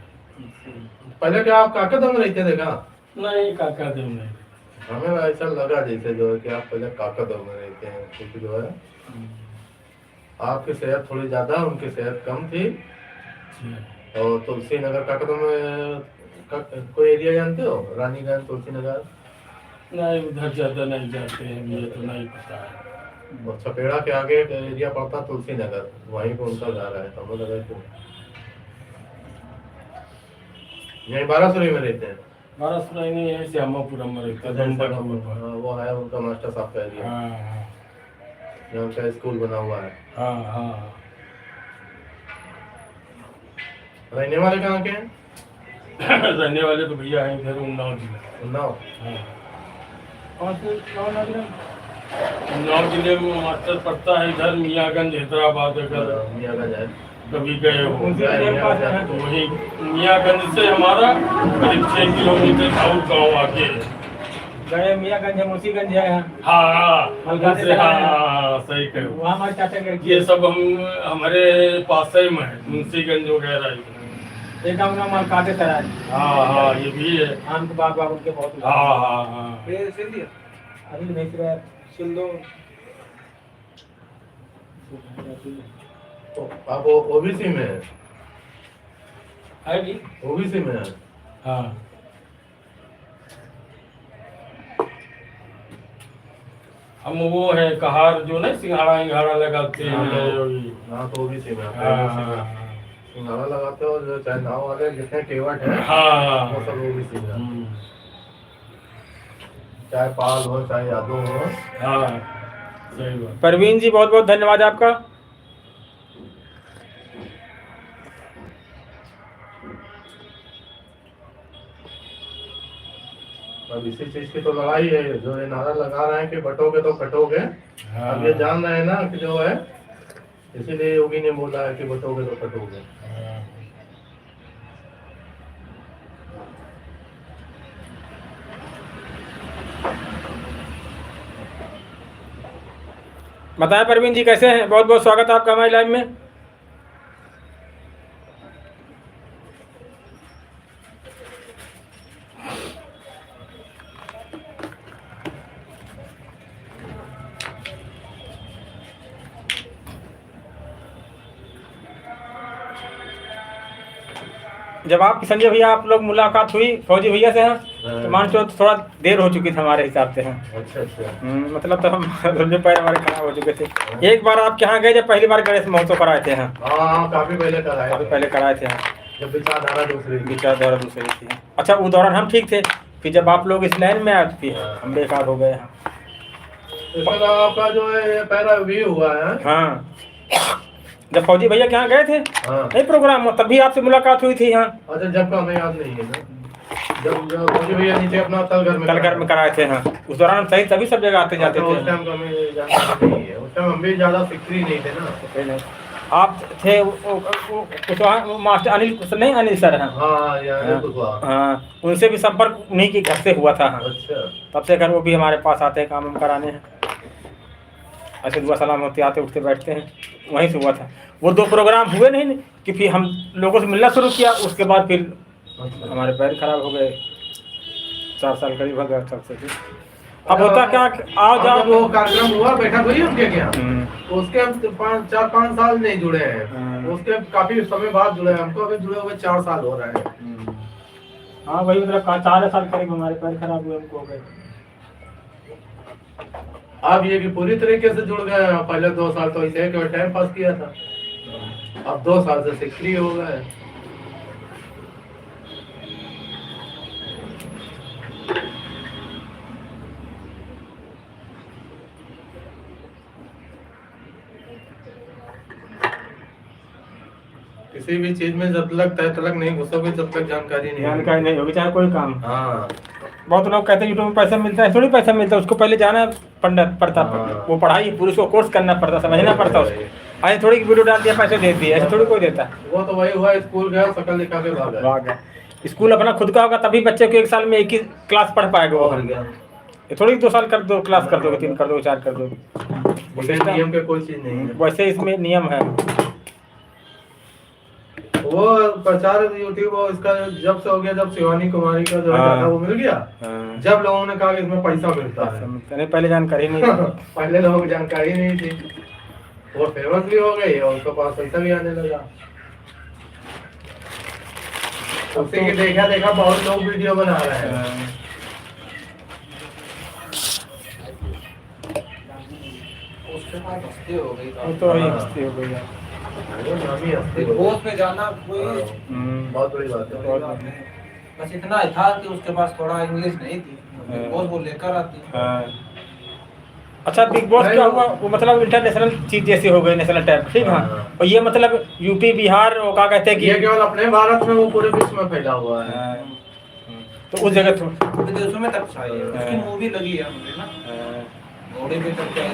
पहले क्या आप काका दम रहते थे क्या? नहीं काका दम नहीं। हमें ऐसा लगा जैसे जो है कि आप पहले काका दम में रहते हैं, क्योंकि जो है आपकी सेहत थोड़ी ज्यादा, उनकी सेहत कम थी। और तुलसी नगर काका दम में कोई एरिया जानते हो? रानीगंज, तुलसी नगर? नहीं उधर ज्यादा नहीं जाते हैं, मुझे तो नहीं पता है। और छपेड़ा के आगे एक एरिया पड़ता तुलसी नगर, वहीं पे उनका घर है। हमें लगा क्यों यही 1200 में रहते हैं। 1200 नहीं है, श्यामापुरम में रहता है। हाँ, वो है उनका मास्टर साहब का एरिया, हाँ यहाँ का स्कूल बना हुआ है। हाँ हाँ। रहने वाले कहाँ के हैं? रहने वाले तो भैया हैं इधर उन्नाव जिला। उन्नाव। हाँ कौन से कौन आदमी? उन्नाव जिले में मास्टर पढ़ता है इधर मियाँगंज हैदराबाद। अगर मियाँगंज है। कभी गए हो उनके एरिया के पास है। तो वही मियाँगंज से हमारा करीब 6 किलोमीटर और गाँव आगे है। गए मियाँगंज है, मुंशीगंज है। हाँ मलकाने से चला हाँ सही कहो। वहाँ हमारे चाचा के ये सब हमारे पास ही में है, मुंशीगंज वगैरह। एक गाँव नाम मलकाते सराय। हाँ हाँ ये भी है। आम के बाग वाग उनके बहुत। हाँ हाँ हाँ। अभी भेज रहे हैं सिंधु। तो आप ओबीसी में है? है भी ओबीसी में है। हाँ हम वो है कहार जो नहीं सिंघाड़ा इंघाड़ा लगाते हैं। हाँ तो ओबीसी में आप हाँ OBC में सिंघाड़ा लगाते हो, जो चाहे नाव वाले जितने केवट हैं हाँ। वो सब ओबीसी में हैं। चाहे पाल हो चाहे यादव हो। हाँ सही बात। परवीन जी बहुत बहुत धन्यवाद आपका। अब इसी चीज की तो लड़ाई है, जो ये नारा लगा रहे हैं कि बटोगे तो कटोगे। हाँ। अब ये जान रहे हैं ना कि जो है, इसीलिए योगी ने बोला है कि बटोगे तो कटोगे। हाँ। बताएं परवीन जी कैसे हैं? बहुत बहुत स्वागत है आपका हमारे लाइव में। जब आपकी संजय भैया आप लोग मुलाकात हुई फौजी भैया से हैं, तो मान चलो थोड़ा देर हो चुकी थी हमारे हिसाब से। हैं अच्छा अच्छा। मतलब तो हम समझे पैर हमारे खराब हो चुके थे। एक बार आपके यहाँ गए जब पहली बार गणेश महोत्सव कराए थे। हाँ हाँ काफी पहले कराया, काफी पहले कराए थे। हाँ जब विचारधारा दूसरी थी। विचारधारा दूसरी थी। अच्छा उस दौरान हम ठीक थे, फिर जब आप लोग इस लाइन में आए थे हम बेकार हो गए। इसमें तो आपका जो है पहला भी हुआ है। हाँ जब फौजी भैया के यहाँ गए थे हाँ नहीं प्रोग्राम हो, तभी आपसे मुलाकात हुई थी। हाँ अच्छा, जब का हमें याद नहीं है ना। जब मुझे भैया नीचे अपना तलघर में तलघर में कराए थे। हाँ, उस दौरान हम सभी सब जगह आते जाते उस थे। टाइम का हमें जानकारी नहीं है, उस टाइम हम भी ज्यादा फिक्री नहीं थे ना। आप थे कुछ मास्टर अनिल नहीं, अनिल सर। हाँ हाँ यार कुछ हुआ। हाँ, उनसे भी संपर्क उन्हीं के घर से हुआ था। हाँ, अच्छा तब से घर वो भी हमारे पास आते हैं काम वाम कराने हैं। ऐसे दुआ सलाम होते, आते उठते बैठते हैं, वहीं से हुआ था। वो 2 प्रोग्राम हुए नहीं कि फिर हम लोगों से मिलना शुरू किया, उसके बाद फिर हमारे पैर खराब हो गए। 4 साल करीब हो गया तब से। फिर अब होता क्या, आओ जाओ। वो कार्यक्रम हुआ, बैठक हुई उनके क्या, तो उसके हम 4-5 साल नहीं जुड़े हैं, उसके काफी समय बाद जुड़े हैं। हमको अभी जुड़े हुए 4 साल हो रहे हैं। हाँ वही मतलब 4 साल करीब हमारे पैर खराब हुए, हमको हो गए। अब ये कि पूरी तरीके से जुड़ गए हैं। पहले 2 साल तो ऐसे केवल टाइम पास किया था, अब 2 साल से सक्रिय हो गए। किसी भी चीज में जब तक तय तलक नहीं घुसोगे, जब तक जानकारी नहीं होगी, चाहे कोई काम। हाँ बहुत लोग कहते हैं यूट्यूब में पैसा मिलता है, थोड़ी पैसा मिलता है, उसको पहले जाना पड़ता। वो पढ़ाई पूरी, उसको कोर्स करना पड़ता, समझना पड़ता उसको। ऐसे थोड़ी वीडियो डाल दिया पैसे दे दिए, ऐसे थोड़ी कोई देता। वो तो वही हुआ, स्कूल गया शकल दिखा के भाग गया। स्कूल अपना खुद का होगा तभी बच्चे को 1 साल में 1 ही क्लास पढ़ पाएगा। वो ये थोड़ी 2 साल कर दो, क्लास कर दो, 3 कर दो, 4 कर दो। नियम के कोई चीज नहीं है, वैसे इसमें नियम है। वो प्रचार यूट्यूब और इसका जब से हो गया, जब शिवानी कुमारी का जो है वो मिल गया, जब लोगों ने कहा कि इसमें पैसा मिलता है। पहले जानकारी नहीं पहले लोगों को जानकारी नहीं थी, वो फेमस भी हो गई और उनके पास पैसा भी आने लगा। उसी की देखा देखा बहुत लोग वीडियो बना रहे हैं। उसके बाद हस्ती हो गई। तो वही हस्ती हो गई। नामी हस्ती बिग बॉस में जाना कोई बहुत बड़ी बात है। बस इतना ही था कि उसके पास थोड़ा इंग्लिश नहीं थी, बिग बॉस वो लेकर आती। अच्छा, बिग बॉस क्या हुआ, वो मतलब इंटरनेशनल चीज जैसी हो गई, नेशनल टाइप, ठीक है। और ये मतलब यूपी बिहार वो क्या कहते हैं कि ये केवल अपने भारत में, वो पूरे विश्व में फैला हुआ है। तो उस जगह पूरे देशों में तक छाई है। उसकी मूवी लगी है मुझे ना, घोड़े पे चढ़ के आई।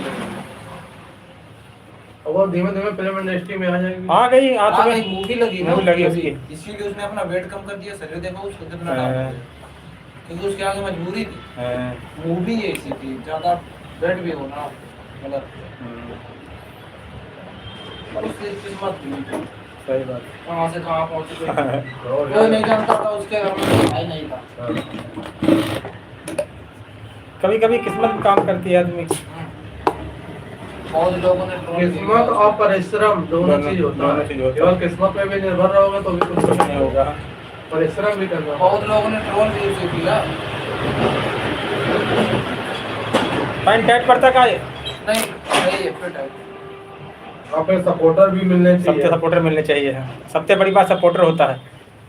और वो धीमे धीमे फिल्म इंडस्ट्री में आ जाएगी। आ गई, आ गई, मूवी लगी ना, मूवी लगी उसकी। इसीलिए उसने अपना वेट कम कर दिया, शरीर देखो उसको कितना डाल दिया, क्योंकि उसके आगे मजबूरी थी। मूवी ऐसी थी, ज्यादा वेट भी होना गलत है। और उसकी किस्मत थी, सही बात। कहाँ से कहाँ पहुँची कोई नहीं जानता था, उसके घर में भाई नहीं था। कभी कभी किस्मत काम करती है आदमी। बहुत लोगों ने किस्मत और परिश्रम दोनों चीज होता है। केवल किस्मत पे भी निर्भर रहोगे तो भी कुछ नहीं होगा, परिश्रम भी करना। बहुत लोगों ने ट्रोल भी उसे किया। पैंट टाइट पड़ता का है? नहीं, सही है, फिट है। आपके सपोर्टर भी मिलने सबसे चाहिए। सपोर्टर मिलने चाहिए। सबसे बड़ी बात सपोर्टर होता है।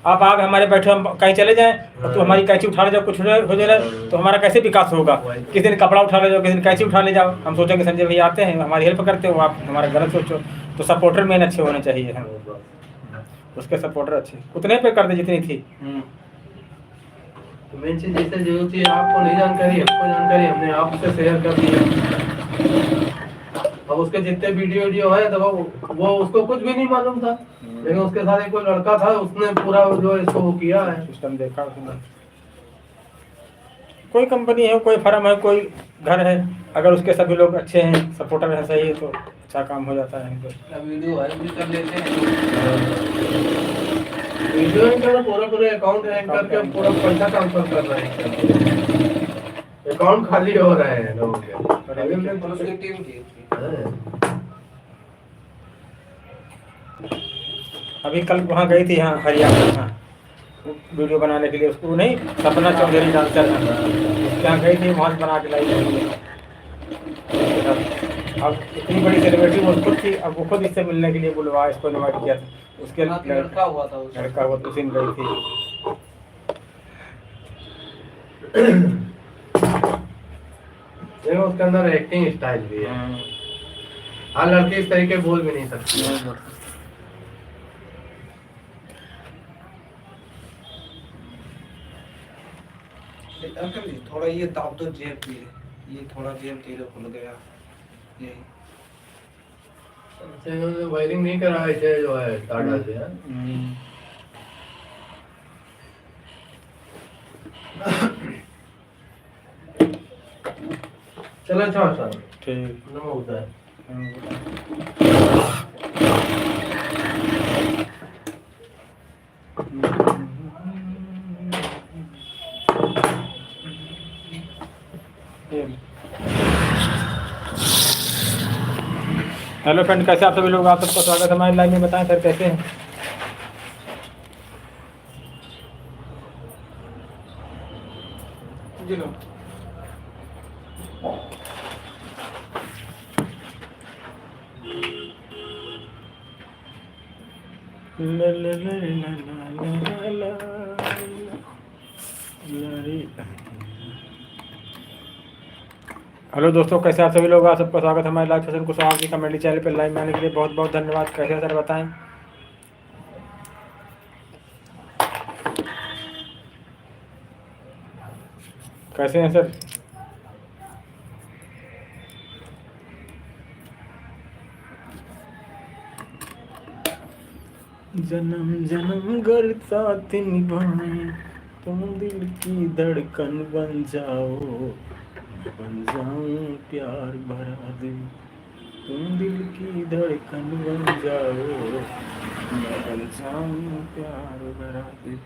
आप आगे हमारे बैठे, हम कहीं चले जाएं तो हमारी कैंची उठा ले जाओ, कुछ हो जाए तो हमारा कैसे विकास होगा। किसी दिन कपड़ा उठा ले जाओ, किसी दिन कैंची उठा ले जाओ, हम सोचेंगे संजय भैया आते हैं, हमारी हेल्प करते हो, आप हमारा गलत सोचो। तो सपोर्टर मेन अच्छे होने चाहिए हैं, उसके सपोर्टर अच्छे उतने पे कर दे जितनी थी। मेन चीज जैसे जो चीज आपको नहीं जानकारी, हमको जानकारी, हमने आपसे शेयर कर दिया। अब उसके जितने वीडियो है तो वो उसको कुछ भी नहीं मालूम था, लेकिन उसके साथ एक कोई लड़का था, उसने पूरा जो इसको वो किया है, सिस्टम देखा उसने। कोई कंपनी है, कोई फर्म है, कोई घर है, अगर उसके सभी लोग अच्छे हैं, सपोर्टर है, सही है, तो अच्छा काम हो जाता है। वीडियो है भी कर लेते हैं, वीडियो इनका पूरा अकाउंट हैक करके पूरा पैसा ट्रांसफर कर रहे हैं, अकाउंट खाली हो रहे हैं लोगों के। उसकी टीम थी। अभी कल वहाँ गई थी, यहाँ हरियाणा, वीडियो बनाने के लिए। उसको नहीं, सपना चौधरी डांसर यहाँ गई थी, वहाँ बना के लाई गई। अब इतनी बड़ी सेलिब्रिटी वो खुद थी, अब वो खुद इससे मिलने के लिए बुलवा, इसको इन्वाइट किया था। उसके लड़का हुआ था, लड़का हुआ तो उसी में गई थी। देखो उसके अंदर एक्टिंग स्टाइल भी है। हाँ, लड़की इस तरीके बोल भी नहीं सकती। अंकल जी थोड़ा ये दाब दो जेब भी है, ये थोड़ा जेब धीरे खुल गया ये। इन्होंने वायरिंग नहीं करा इसे जो है टाटा से है। चलो अच्छा ठीक। नमो होता है। हेलो फ्रेंड, कैसे आप सभी लोग? आप सबका स्वागत है हमारे लाइव में। बताएं सर कैसे हैं? जी लो। हेलो दोस्तों, कैसे आप सभी लोग? आप सबका स्वागत है हमारे लाइव सेशन को स्वागत जी कमेडी चैनल पर लाइव में आने के लिए बहुत बहुत धन्यवाद। कैसे हैं सर बताएं? कैसे हैं सर? जन्म जन्म घर साथ निभाएं, तुम दिल की धड़कन बन जाओ, बन जाऊं प्यार भरा दिल, तुम दिल की धड़कन बन जाओ, मैं बन जाऊं प्यार भरा दिल।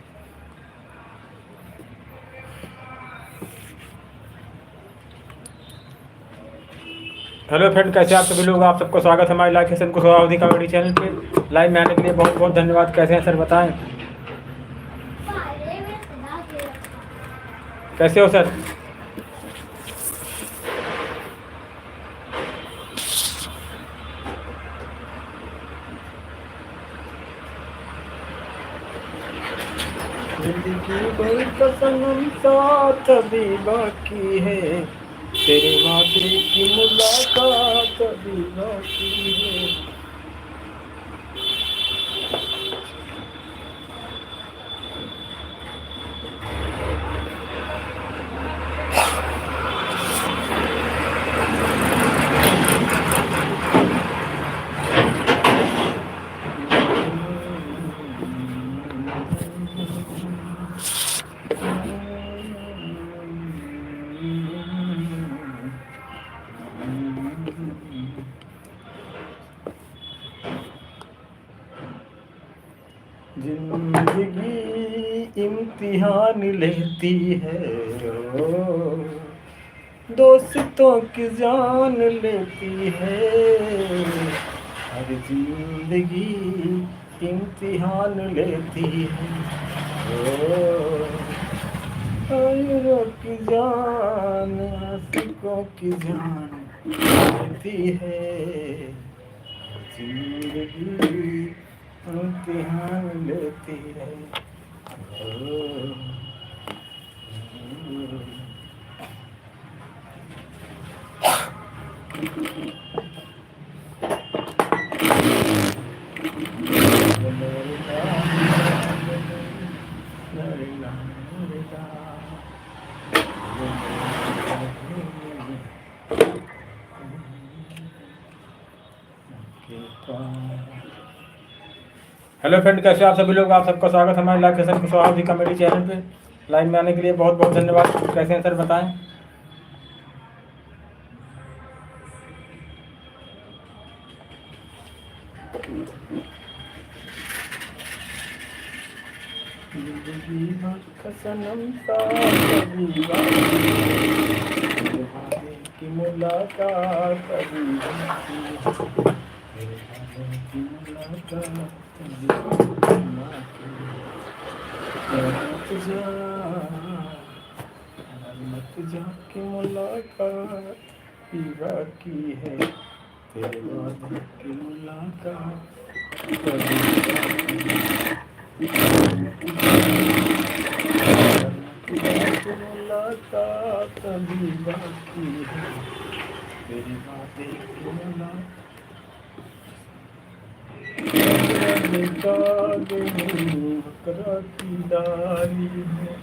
हेलो फ्रेंड, कैसे आप सभी लोग? आप सबका स्वागत है हमारे लाइव सेशन को स्वावधी कॉमेडी चैनल पे लाइव में आने के लिए बहुत बहुत धन्यवाद। कैसे हैं सर बताएं? पाले में सदा के रखा। कैसे हो सर? जिंदगी भर का सनम साथ अभी बाकी है, तेरे वादे की मुलाकात अभी बाकी है। जिंदगी इम्तिहान लेती है, ओ, दोस्तों की जान लेती है, हर जिंदगी इम्तिहान लेती है, ओ, आयरों की जान आशिकों की जान लेती है, जिंदगी इम्तिहान लेती है। हेलो फ्रेंड, कैसे आप सभी लोग? आप सबका स्वागत है हमारे लाइव सेशन को स्वावधी कॉमेडी चैनल पे लाइव में आने के लिए बहुत बहुत धन्यवाद। कैसे हैं सर बताएं? जिंदगी भर का सनम साथ अभी बाकी है, वादे की मुलाकात अभी बाकी है, वादे की मुलाकात अभी बाकी है, मत जा की मुलाकात भी बाकी है, तेरे वादे की मुलाकात अभी बाकी है, मुलाकात अभी बाकी है, तेरे वादे की मुलाकात की डाली है,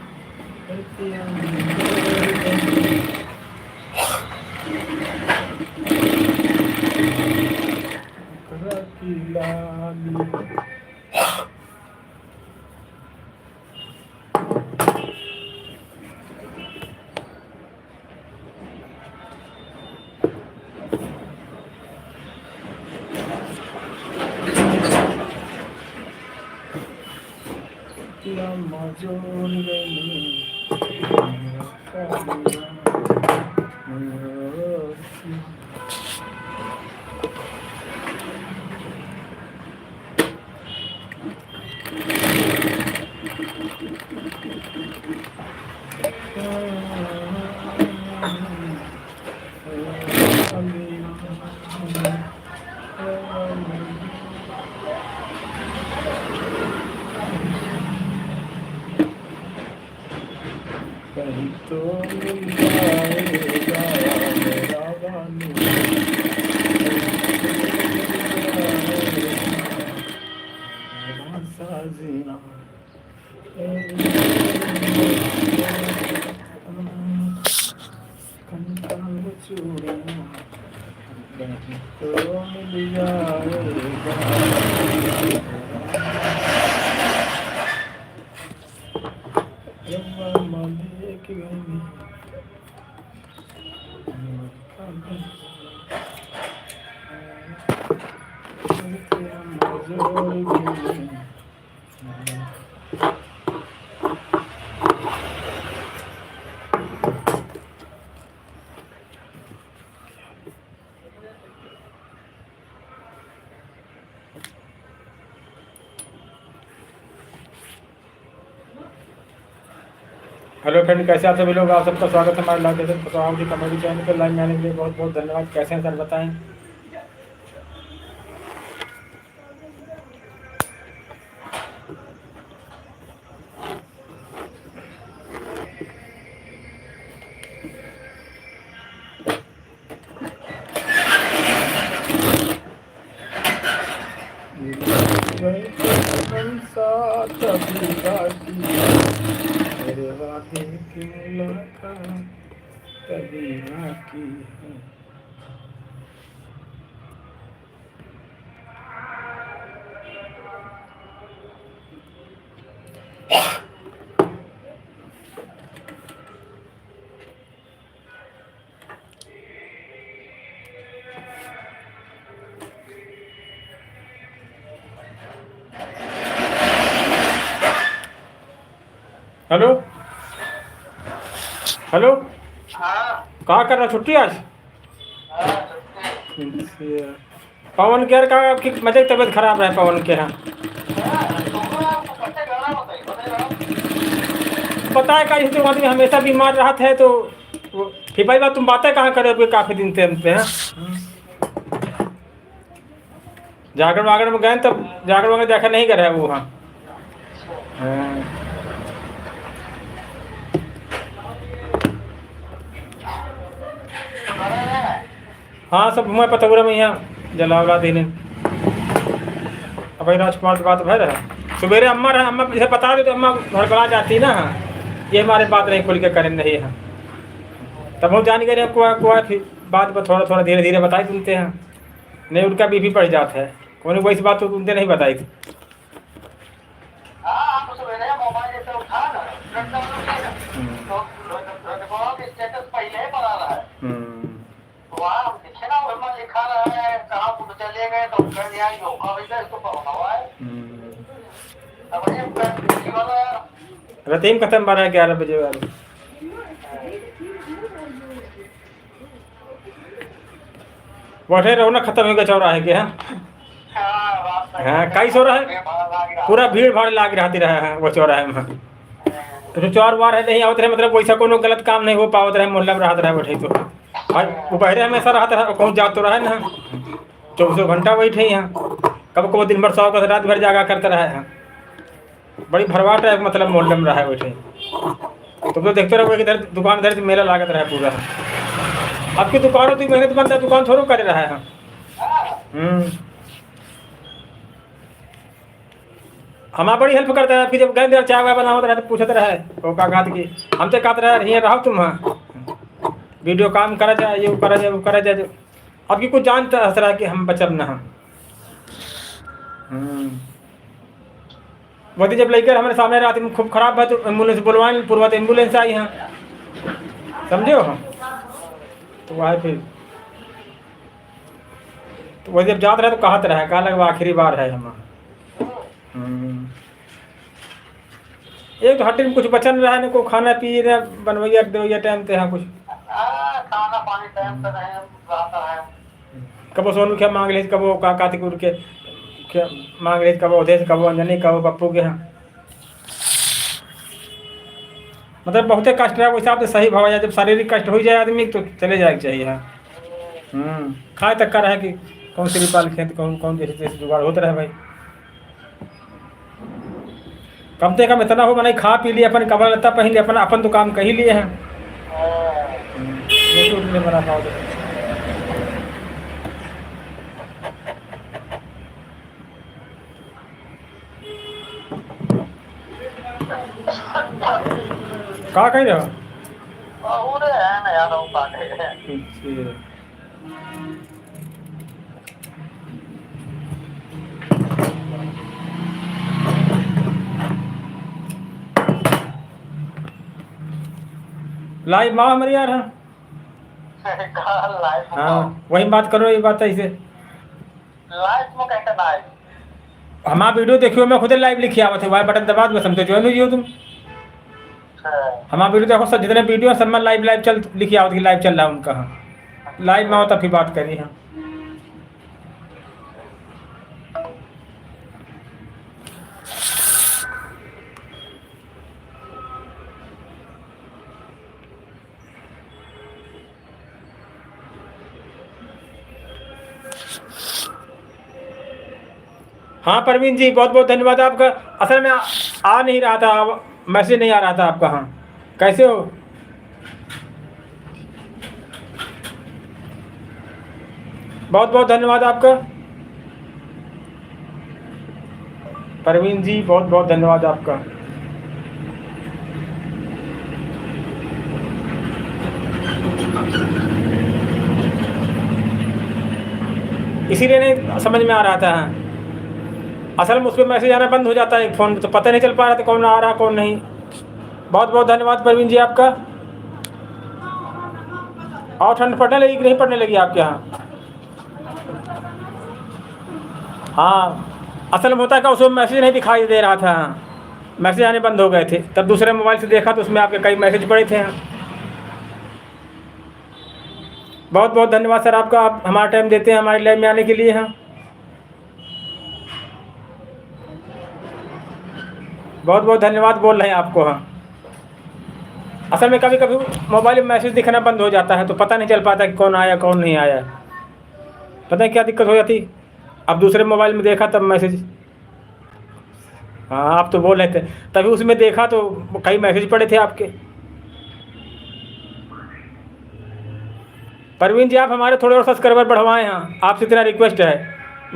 कहीं तो मिल जाएगा मेरा बानी, मेरा साजना, कंकाल चूड़ियां, कहीं तो मिल जाएगा। हेलो फ्रेंड, कैसे आप सभी लोग? आप सबका स्वागत है हमारे लाइव जैसे प्रताप जी कॉमेडी चैनल पर। लाइव में आने के लिए बहुत बहुत धन्यवाद। कैसे हैं सर, बताएं। मेरे वादे की मुलाकात कभी ना की है। हेलो हेलो, हाँ कहाँ कर रहा? छुट्टी आज? हाँ पवन केयर का आपकी मजे की तबीयत खराब है पवन के यहाँ? पता है कहीं तो आदमी हमेशा बीमार रहा है, तो फिर भाई बात तुम बातें कहाँ करे हुए काफ़ी दिन से हमसे हैं? जागरण वागरण में गए तब जागरण वागरण देखा नहीं करे वो? हाँ हाँ, सब घूमे पतौरा में यहाँ जलावला देने। अब भाई राजकुमार की बात भर है। सवेरे अम्मा रहा, अम्मा जैसे बता दे तो अम्मा भड़बड़ा जाती ना। ये हमारे बात नहीं खुल के करें नहीं है, तब हम जान गए आपको फिर बात पर थोड़ा थोड़ा धीरे धीरे बताई सुनते हैं। नहीं उनका बीपी बढ़ जाता है। कौन वैसी बात तो तुमने नहीं बताई थी। रतीम खत्म 12-11 बजे वाली। बैठे रहो ना, खत्म हो गया चौराहे के। हाँ कई सो रहा है, पूरा भीड़ भाड़ लाग रहती रहा है वो चौराहे में। तो चौर वार है नहीं आवत रहे, मतलब वैसा कोनो गलत काम नहीं हो पावत रहे, मोहल्ला में रहत रहे बैठे। तो भाई वो बहरे हमेशा रहत रहे, कहूँ जात तो रहे ना 24 घंटा बैठे यहाँ। कब कब दिन भर 100 का रात भर जागा करते रहे हैं। बड़ी भरवाट है, मतलब मोहल्ले में रहा बैठे। तुम तो देखते रहो इधर दुकान इधर मेला लागत रहा पूरा। आपकी दुकान होती मेहनत बनता, दुकान थोड़ा कर रहा है। हमारा बड़ी हेल्प करता है आपकी, जब गए चाय वाय बना होता रहे तो पूछते रहे वो का घात की हमसे कहते रहे ये रहो तुम हाँ वीडियो काम करा जाए ये करा जाए वो करा जाए। अब की कुछ जानता हंस रहा है कि हम बचब ना हम वही जब लेकर हमारे सामने रात में खूब खराब है तो एम्बुलेंस बुलवाए पूर्वा तो एम्बुलेंस आई यहाँ समझे हो हम तो वह फिर तो वही जब जात रहे तो कहत रहे कहा लगा आखिरी बार है हम एक तो हट्टी में कुछ बचन रहा है को खाना पी रहे बनवैया देवैया टाइम पे हाँ कुछ खाना पानी टाइम पे रहे रहता है। कबो सोनू क्या मांग ली कबो कातिकुर के क्या मांग ली कबो उदेश कबो अंजनी कबो पप्पू के यहाँ मतलब बहुत कष्ट है वो हिसाब से सही भाव जब शारीरिक कष्ट हो जाए आदमी तो चले जाए चाहिए हाँ खाए तक का रहे कि कौन सी पाल खेत कौन कौन जैसे जैसे जुगाड़ होता रहे भाई कम से कम इतना हो मैंने खा पी लिया अपन कपड़ा लत्ता पहन लिया अपन अपन तो काम कही लिए हैं ये तो उतने बना पाओ कहाँ कहीं रहो पूरे हैं ना यार वो पाटे लाइव माँ हमारे यार हाँ लाइफ हाँ वही बात करो ये बात ऐसे लाइफ में कैसे ना हमारा वीडियो देखियो मैं खुद लाइव लिखी आवत है वाई बटन दबा दो समझो ज्वाइन हो तुम हमारा वीडियो देखो सब जितने वीडियो सब में लाइव चल लिखी आवत लाइव चल रहा है उनका हाँ लाइव में हो तब फिर बात करी हाँ हाँ परवीन जी बहुत बहुत धन्यवाद आपका। असल में आ नहीं रहा था मैसेज नहीं आ रहा था आपका। हाँ कैसे हो? बहुत बहुत धन्यवाद आपका परवीन जी, बहुत बहुत धन्यवाद आपका। इसीलिए नहीं समझ में आ रहा था। असल में उस पर मैसेज आना बंद हो जाता है फ़ोन, तो पता नहीं चल पा रहा था कौन आ रहा कौन नहीं। बहुत बहुत धन्यवाद परवीन जी आपका। और ठंड पड़ने लगी कि नहीं पड़ने लगी आपके यहाँ? हाँ असल में होता है क्या, उसमें मैसेज नहीं दिखाई दे रहा था, मैसेज आने बंद हो गए थे। तब दूसरे मोबाइल से देखा तो उसमें आपके कई मैसेज पड़े थे। बहुत बहुत धन्यवाद सर आपका, आप हमारा टाइम देते हैं हमारे लाइव में आने के लिए। हाँ बहुत बहुत धन्यवाद बोल रहे हैं आपको। हाँ असल में कभी कभी मोबाइल में मैसेज दिखना बंद हो जाता है तो पता नहीं चल पाता कि कौन आया कौन नहीं आया। पता है क्या दिक्कत हो जाती, अब दूसरे मोबाइल में देखा तब मैसेज। हाँ आप तो बोल रहे थे, तभी उसमें देखा तो कई मैसेज पड़े थे आपके। परवीन जी आप हमारे थोड़े और सब्सक्राइबर बढ़वाएं। हाँ आपसे इतना रिक्वेस्ट है,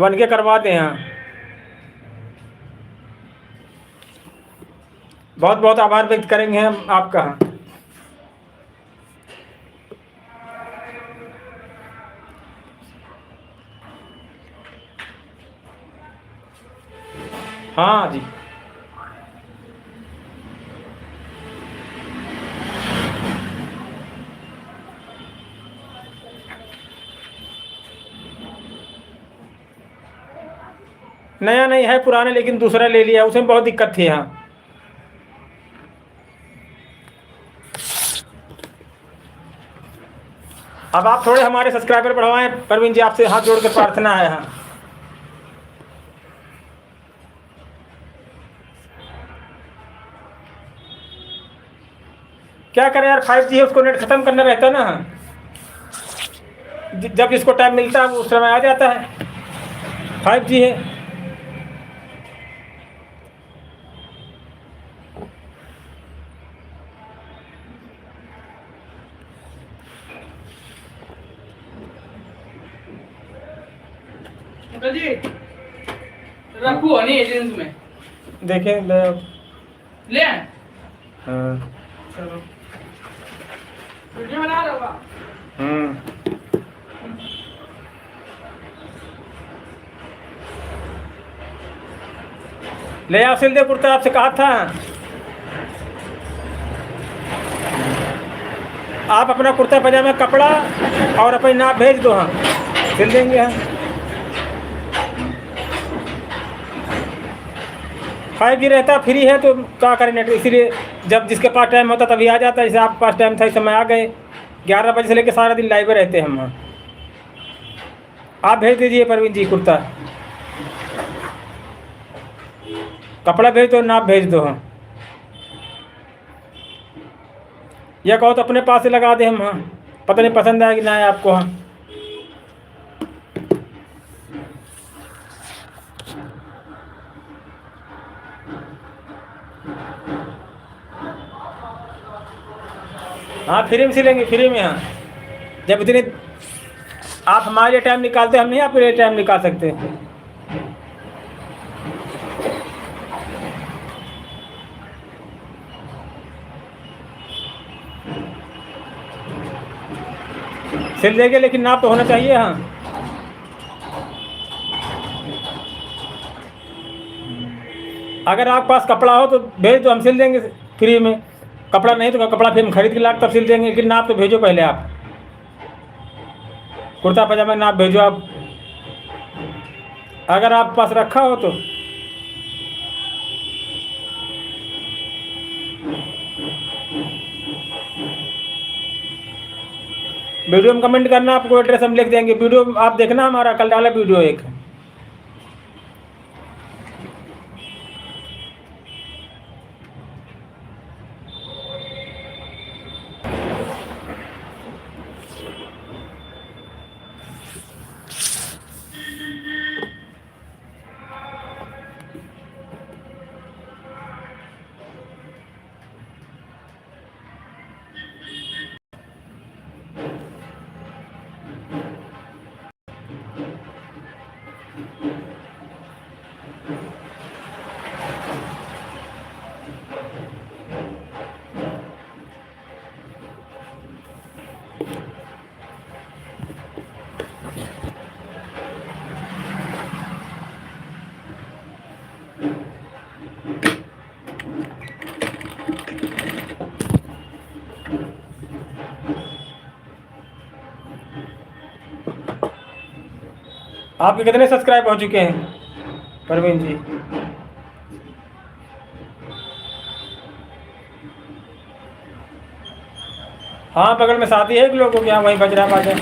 1K करवा दें। हाँ बहुत बहुत आभार व्यक्त करेंगे हम आपका। हाँ जी नया नहीं है, पुराना, लेकिन दूसरा ले लिया, उसमें बहुत दिक्कत थी। हाँ अब आप थोड़े हमारे सब्सक्राइबर बढ़वाएं परवीन जी, आपसे हाथ जोड़ कर प्रार्थना है। हाँ क्या करें यार, 5G है, उसको नेट ख़त्म करना रहता है ना। जब जिसको टाइम मिलता है वो उस समय आ जाता है। 5G है। जी रखो नहीं एजेंस में देखें ले। ले आए हाँ। चलो वीडियो बना रहे होगा ले आओ सिल दे कुर्ता, आपसे कहा था। आप अपना कुर्ता पजामा कपड़ा और अपनी नाप भेज दो, हाँ सिल देंगे। हाँ 5G रहता फ्री है तो क्या करें नेट, इसीलिए जब जिसके पास टाइम होता तभी आ जाता है। जैसे आपके पास टाइम था इस समय आ गए, 11 बजे से लेकर सारा दिन लाइव रहते हैं हम। हाँ आप भेज दीजिए परवीन जी कुर्ता, कपड़ा भेज दो, नाप भेज दो। हाँ या कहो तो अपने पास से लगा दे हम। हाँ पता नहीं पसंद आएगी ना है आपको। हाँ हाँ फ्री में सिलेंगे, फ्री में। हाँ जब इतने आप हमारे लिए टाइम निकालते, हम नहीं आपके लिए टाइम निकाल सकते। सिल देंगे लेकिन नाप तो होना चाहिए। हाँ अगर आपके पास कपड़ा हो तो भेज दो, हम सिल देंगे फ्री में। कपड़ा नहीं तो कपड़ा फिर हम खरीद के लाकर तब सिल देंगे, लेकिन नाप तो भेजो पहले आप। कुर्ता पजामा नाप भेजो आप, अगर आपके पास रखा हो तो। वीडियो में कमेंट करना, आपको एड्रेस हम लिख देंगे। वीडियो आप देखना, हमारा कल डाला वीडियो एक। आपके कितने सब्सक्राइब हो चुके हैं परवीन जी? हाँ बगल में शादी है एक लोगों के यहाँ, वहीं बज रहा बाजा।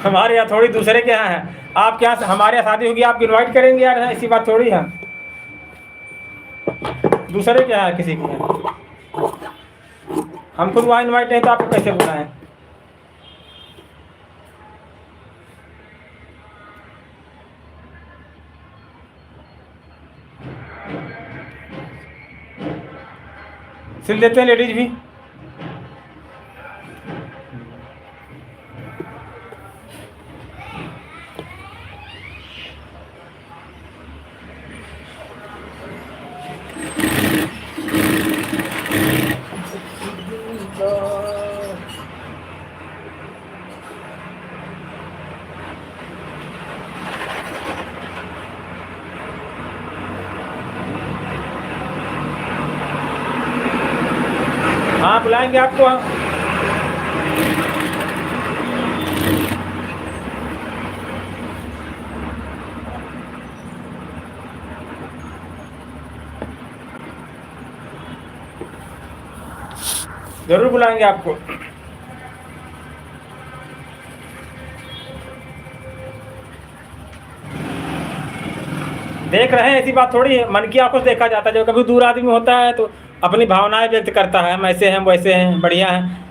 हमारे यहाँ थोड़ी दूसरे के यहाँ है, आपके यहाँ हमारे यहाँ शादी होगी आपको इनवाइट करेंगे यार, ऐसी बात थोड़ी है। दूसरे के यहाँ किसी के यहाँ हम खुद वहाँ इनवाइट नहीं तो आपको कैसे बुलाएं? सिल देते हैं लेडीज भी। हाँ बुलाएंगे आपको। जरूर बुलाएंगे आपको। देख रहे हैं, ऐसी बात थोड़ी है, मन की आंखों से देखा जाता है। जब कभी दूर आदमी होता है तो अपनी भावनाएं व्यक्त करता है, हम ऐसे हैं वैसे हैं बढ़िया हैं।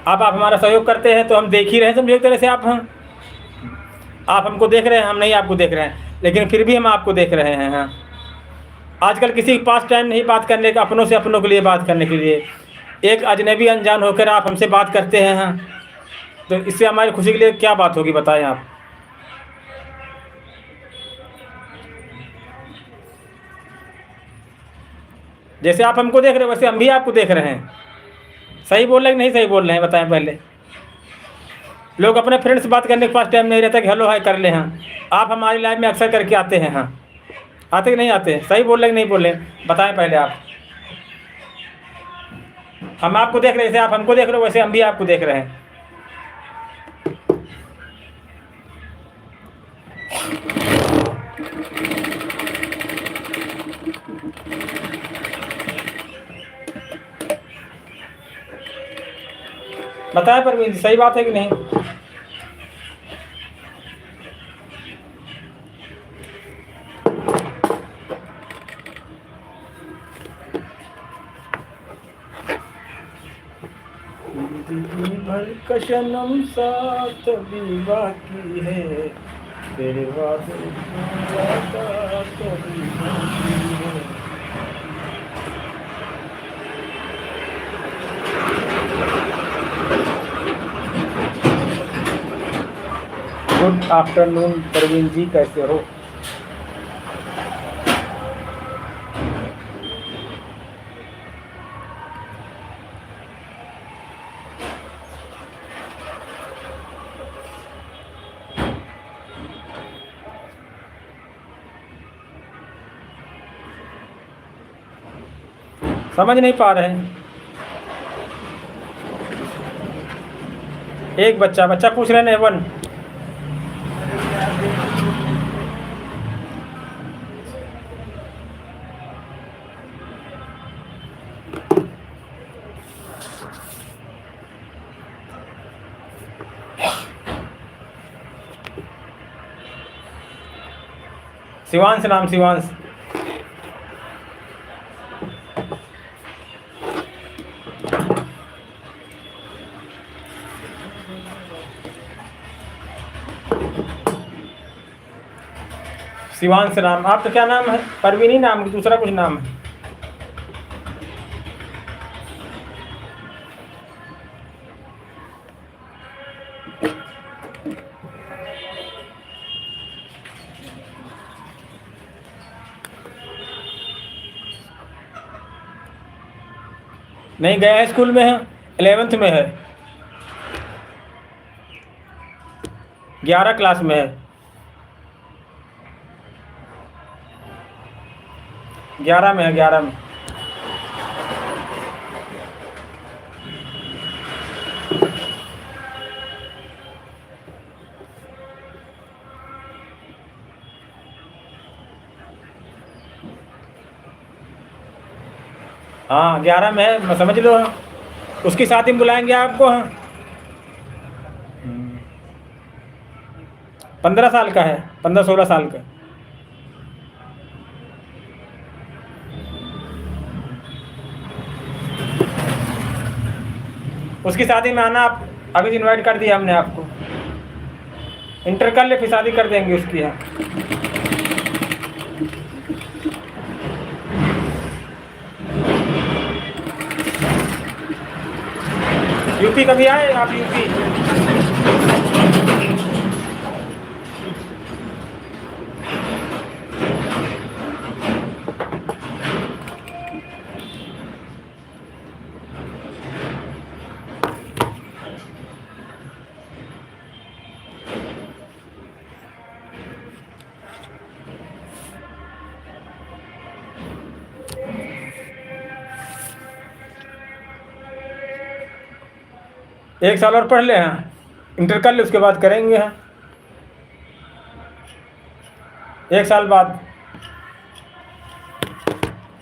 आप हमारा सहयोग करते हैं तो हम देख ही रहे हैं, समझे एक तरह से आप। हैं आप हमको देख रहे हैं, हम नहीं आपको देख रहे हैं। लेकिन फिर भी हम आपको देख रहे हैं। हाँ, आजकल किसी के पास टाइम नहीं बात करने का, अपनों से अपनों के लिए बात करने के लिए। एक अजनबी अनजान होकर आप हमसे बात करते हैं। हाँ, तो इससे हमारी खुशी के लिए क्या बात होगी, बताएं आप। जैसे आप हमको देख रहे हैं वैसे हम भी आपको देख रहे हैं। सही बोल रहे हैं कि नहीं सही बोल रहे हैं, बताएं पहले। लोग अपने फ्रेंड्स से बात करने के पास टाइम नहीं रहता कि हेलो हाय कर ले। हाँ, आप हमारी लाइफ में अक्सर करके आते हैं। हाँ, आते कि नहीं आते? सही बोल रहे हैं कि नहीं बोल रहे हैं, बताएं पहले आप। हम आपको देख रहे हैं, जैसे आप हमको देख रहे हो वैसे हम भी आपको देख रहे हैं। बताएं परवीन जी, सही बात है कि नहीं? जिंदगी भर का सनम साथ भी बाकी है, तेरे वादे का कभी बाकी है। गुड आफ्टरनून परवीन जी, कैसे हो? समझ नहीं पा रहे हैं। एक बच्चा पूछ रहे हैं वन। शिवांश नाम, शिवांश। शिवांश नाम। आपका क्या नाम है? परवीनी नाम कि दूसरा कुछ नाम है? नहीं गया है, स्कूल में है, 11th में है, 11 क्लास में है, 11 में है, 11 में। हाँ 11 में है, समझ लो। उसकी शादी में बुलाएंगे आपको। हाँ 15 साल का है, 15-16 साल का। उसकी शादी में आना। आप अभी इनवाइट कर दिया हमने आपको। इंटर कर ले फिर शादी कर देंगे उसकी। हाँ यूपी कभी आए आप? यूपी एक साल और पढ़ ले। हाँ इंटर कर ले, उसके बाद करेंगे। हाँ 1 साल बाद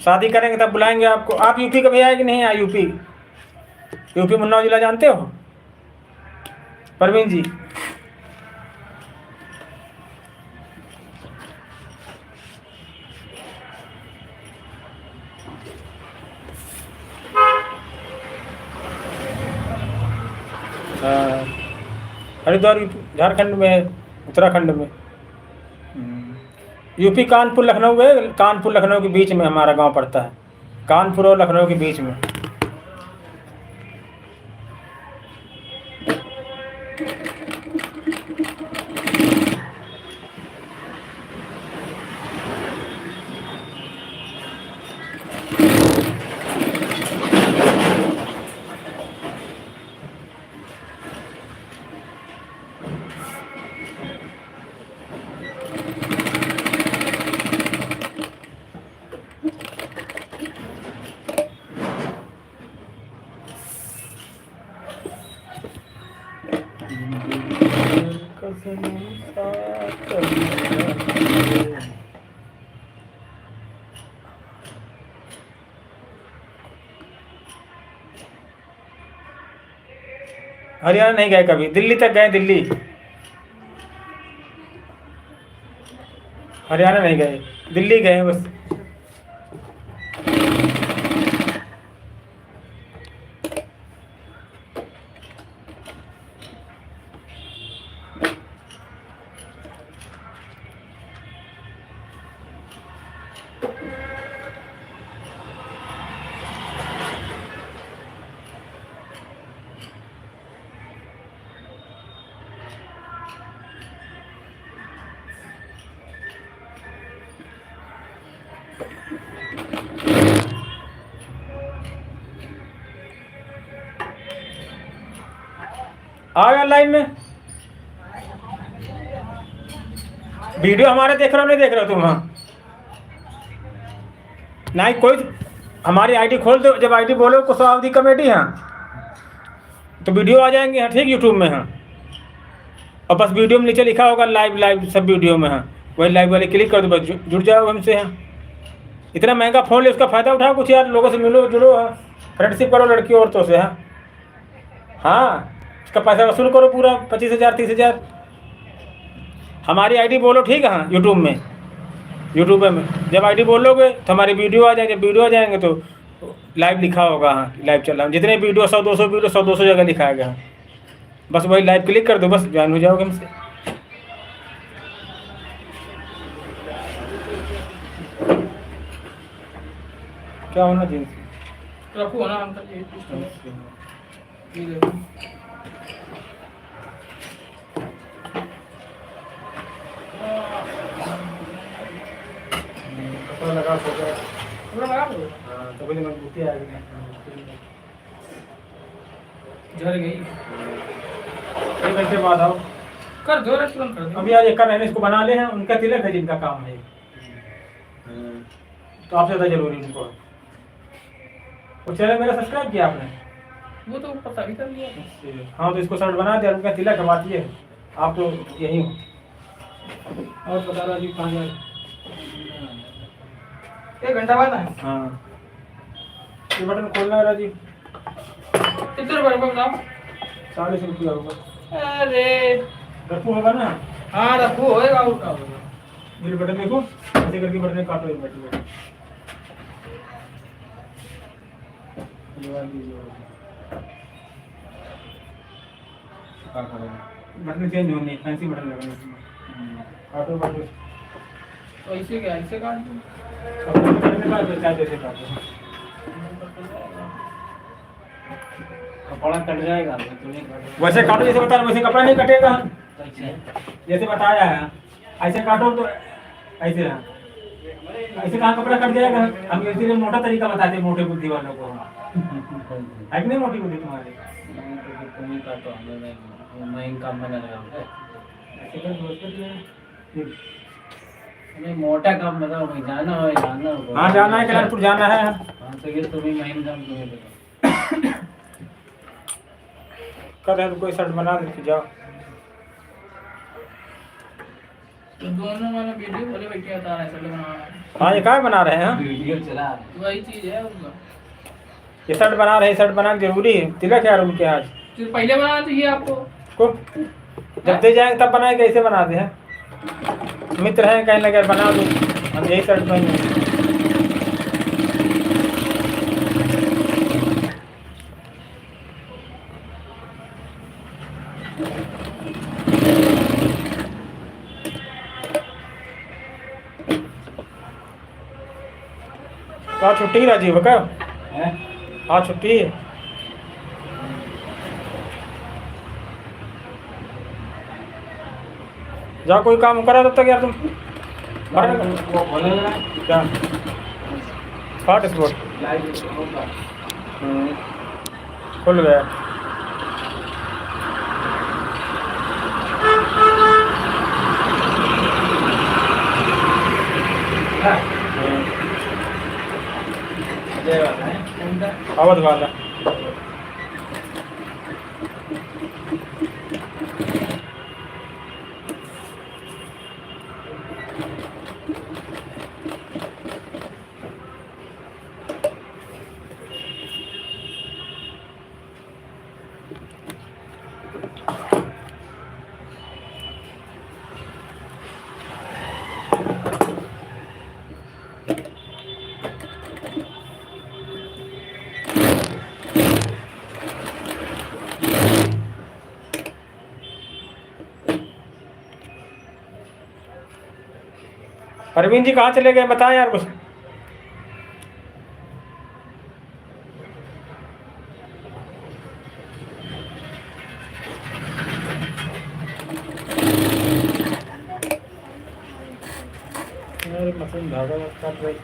शादी करेंगे, तब बुलाएंगे आपको। आप यूपी कभी आए कि नहीं आए? यूपी मुन्ना जिला जानते हो परवीन जी? हरिद्वार झारखंड में है, उत्तराखंड में। यूपी कानपुर लखनऊ है, कानपुर लखनऊ के बीच में हमारा गांव पड़ता है, कानपुर और लखनऊ के बीच में। हरियाणा नहीं गए कभी, दिल्ली तक गए, दिल्ली, हरियाणा नहीं गए, दिल्ली गए बस। आ गया लाइन में। वीडियो हमारे देख रहे हो नहीं देख रहे हो तुम? हाँ नहीं, कोई हमारी आईडी खोल दो, जब आईडी बोलो कुशवाहा कमेटी, हाँ तो वीडियो आ जाएंगे। हाँ ठीक, यूट्यूब में। हाँ और बस वीडियो में नीचे लिखा होगा लाइव, लाइव सब वीडियो में। हाँ वही लाइव वाले क्लिक कर दो, बस जुड़ जाओ हमसे। हाँ इतना महंगा फ़ोन ले, उसका फ़ायदा उठाओ कुछ यार, लोगों से मिलो जुड़ो। हाँ फ्रेंडशिप करो लड़की औरतों से। हाँ हाँ इसका पैसा वसूल करो पूरा 25,000 30,000। हमारी आईडी बोलो ठीक है। हाँ यूट्यूब में, यूट्यूब में जब आईडी बोलोगे तो हमारी वीडियो आ जाएंगे, वीडियो आ जाएंगे तो लाइव लिखा होगा। हाँ लाइव चल रहा है, जितने वीडियो 100-200 वीडियो 100-200 जगह लिखाएगा। हाँ बस वही लाइव क्लिक कर दो, बस ज्वाइन हो जाओगे हमसे। क्या होना जींस रखो ना अंकल, ये देखो। कपड़ा लगा सोचा, पूरा लगा दो। हाँ तभी तो मजबूती आएगी। झड़ गई। 1 घंटे बाद आओ, कर दो, रेस्टोरेंट कर दो। अभी आज एक कर रहे हैं, इसको बना ले हैं, उनका तिलक है जिनका काम है। तो आपसे ज़्यादा जरूरी उनको। वो चैनल मेरा सब्सक्राइब किया आपने? वो तो पता भी कर लिया। हाँ तो इसको शर्ट बना दिया, उनका तिलक है, बात ये है। आप तो यही हो। और बता राजीव कहाँ जाए? 1 घंटा बाद आए। हाँ ये बटन खोलना है राजीव। कितने रुपये का बताओ? 40 रुपया होगा। अरे रखू होगा ना? हाँ रखो, होएगा और क्या होगा। ये बटन देखो, ऐसे करके बटन काटो, ये बटन बटन चेंज होने, फैंसी बटन लगने इसमें। काटो काटो, तो ऐसे क्या, ऐसे काट दो। अपने बटन में काटो, चाहे जैसे काटो। कपड़ा कट जाएगा। वैसे काटो जैसे बता रहे, वैसे कपड़ा नहीं कटेगा। जैसे बताया है ऐसे काटो तो ऐसे है। ऐसे कहाँ कपड़ा कट जाएगा? हम इसीलिए मोटा तरीका बताते हैं मोटे बुद्धि वालों को। है कि नहीं मोटी बुद्धि तुम्हारी? तुम्हें काटो, मैं काम में लगा। ऐसे कर नहीं मोटा काम बताओ, मैं जाना है, जाना होगा। हाँ जाना है, कल्याणपुर जाना है। हाँ तो ये तुम्हें महीन काम तुम्हें बताओ। कर रहे कोई शर्ट बना दे जाओ। तो दोनों वाला वीडियो बोले बैठे बता रहा है, शर्ट बना रहा है। हाँ ये क्या बना रहे हैं? वीडियो चला वही चीज है उनका। ये शर्ट बना रहे हैं, शर्ट बनाना जरूरी है। तिलक यार उनके आज तो पहले बनाना चाहिए आपको को, जब दे जाएंगे तब बनाए, कैसे बना दे हैं? मित्र हैं कहीं लगे बना दो, हम यही शर्ट पहने। आज छुट्टी ही राजीव का हैं? आज छुट्टी है। जा कोई काम करा तब तक यार तुम वो बोले ना क्या हॉटस्पॉट लाइव होगा। खुल गया। हाँ। ये वाला है कौन सा? अवध वाला अरविंद जी कहाँ चले गए बताएं यार कुछ। मशीन धागा काट रही।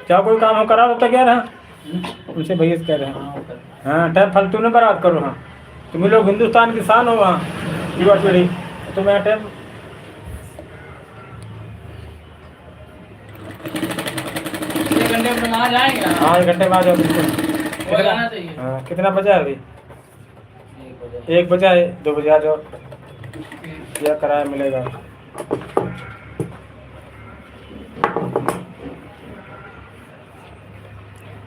क्या कोई काम हो करा तो क्या रहा उनसे भैया से कह रहे हैं। हाँ टाइम फालतू न बर्बाद करो। हाँ तुम लोग हिंदुस्तान की शान हो। वहाँ युवा पीढ़ी तो मैं टाइम एक घंटे में आ जाएंगे। हाँ 1 घंटे में आ जाओ बिल्कुल। हो जाना चाहिए। हाँ कितना बजा है अभी? 1 बजे। 1 बजा है 2 बजे आ जाओ। क्या किराया मिलेगा?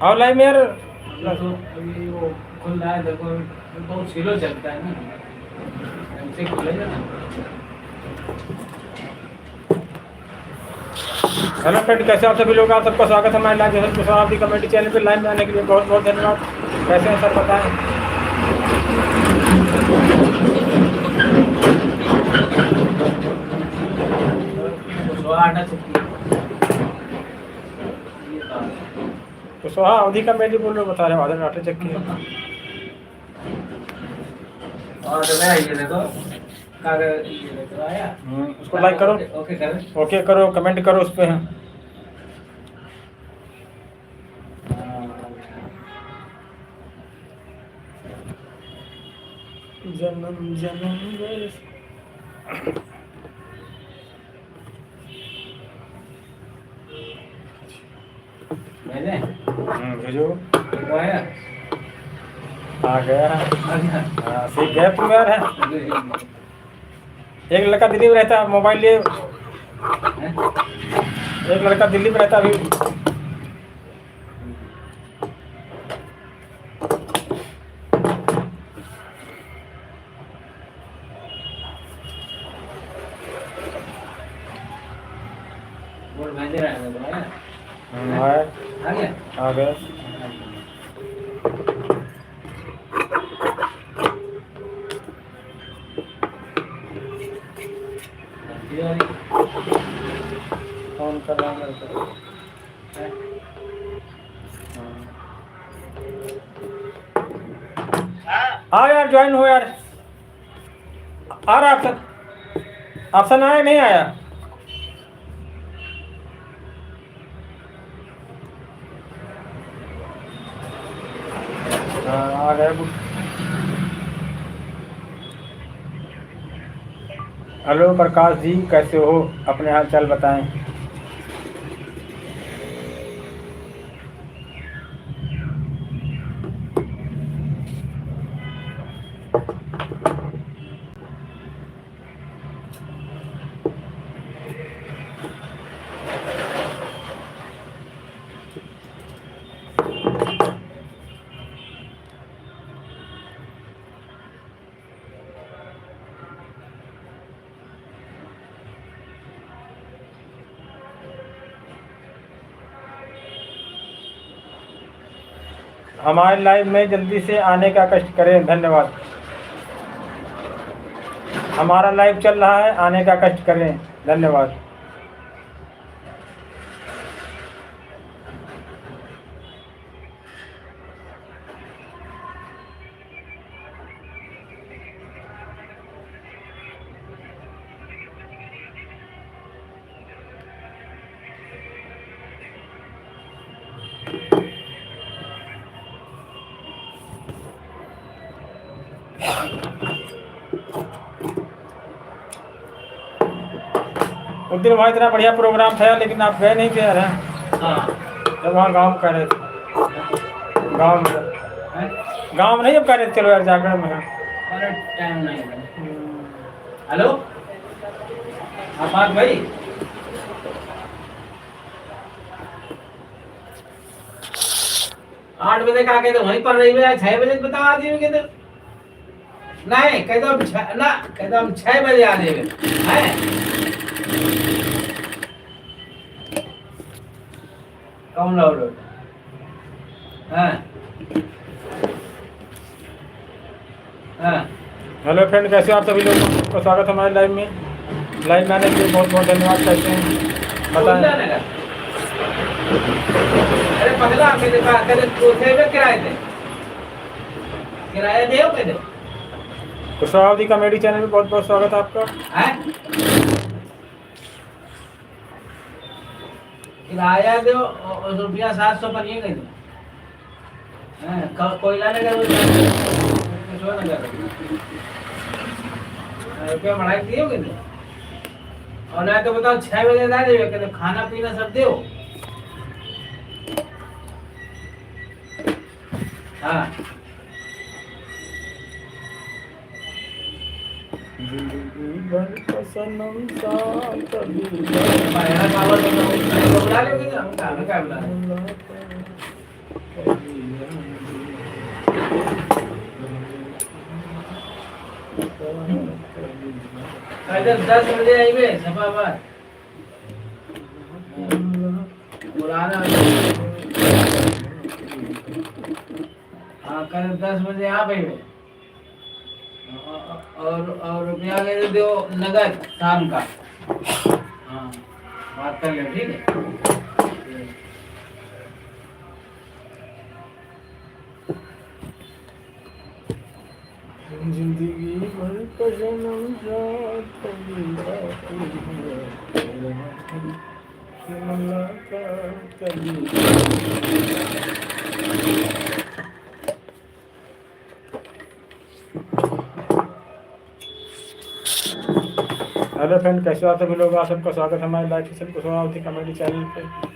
और लाइव में यार तो अभी वो खुल रहा है देखो बहुत स्लो चलता है ना ऐसे खुलेगा ना। हेलो फ्रेंड कैसे आप सभी लोग आप सबका स्वागत है हमारे लाइव जैसे आपकी कमेटी चैनल पे लाइव में आने के लिए बहुत बहुत धन्यवाद। कैसे हैं सर बताएं। तो सोहा अवधि का मेरी बोल रहे बता रहे हैं आटे चक्की है। और ये देखो कागज ये देखो आया। उसको लाइक करो। ओके करो। ओके करो कमेंट करो उस पर। जन्म जन्म भेजो वो आया आ गया। आ गया। हाँ सीख गए तुम यार है। एक लड़का दिल्ली में रहता है मोबाइल लिए। एक लड़का दिल्ली में रहता अभी। बोल भेज रहा है तो आया। आ गया। आ गए। ये वाली फ़ोन कर रहा है मेरे को। हाँ यार ज्वाइन हो यार, आ रहा ऑप्शन, ऑप्शन आया नहीं आया? हाँ आ गया। हेलो प्रकाश जी, कैसे हो? अपने हाल चाल बताएं। हमारे लाइव में जल्दी से आने का कष्ट करें, धन्यवाद। हमारा लाइव चल रहा है, आने का कष्ट करें, धन्यवाद। उस दिन वहाँ इतना बढ़िया प्रोग्राम था लेकिन आप गए नहीं थे यार। हाँ जब वहाँ गाँव कह रहे थे, गाँव में नहीं, जब कह रहे थे चलो यार जागरण में। अरे टाइम नहीं है। हेलो आपात भाई, 8 बजे का कहते वहीं पर रही है, 6 बजे बता आ जाइए कहते नहीं, कहते हम ना, कहते हम 6 बजे आ जाएंगे हैं। कौन लोग हैं? हैं हेलो फ्रेंड, कैसे हो आप सभी लोगों का स्वागत है हमारे लाइव में। लाइव में आने के लिए बहुत बहुत धन्यवाद कहते हैं। बताएं। अरे पगला कहते कहते कोठे में किराए थे, किराया दे कहते। कुशवाहा कॉमेडी चैनल में बहुत बहुत स्वागत है आपका। हैं किराया दो रुपया 700 पर ये कहते हैं। कोयला नगर रुपया बढ़ाई दिए कहते, और ना तो बताओ 6 बजे आ जाइए कहते, खाना पीना सब दो। हाँ जिंदगी भर का सनम साथ कभी मेरा पावर तो बुला लोगे ना, हम कहाँ क्या बुला इधर 10 बजे आइए सफा बात बुलाना। हाँ कल 10 बजे आप आइए, और रुपया ले दो नगद शाम का। हाँ बात कर ले, ठीक है। जिंदगी भर का सनम साथ कभी मुलाकात कभी। हेलो फ्रेंड, कैसे हो आप सभी लोग? आप सबका स्वागत है हमारे live session Kushwaha comedy channel पे।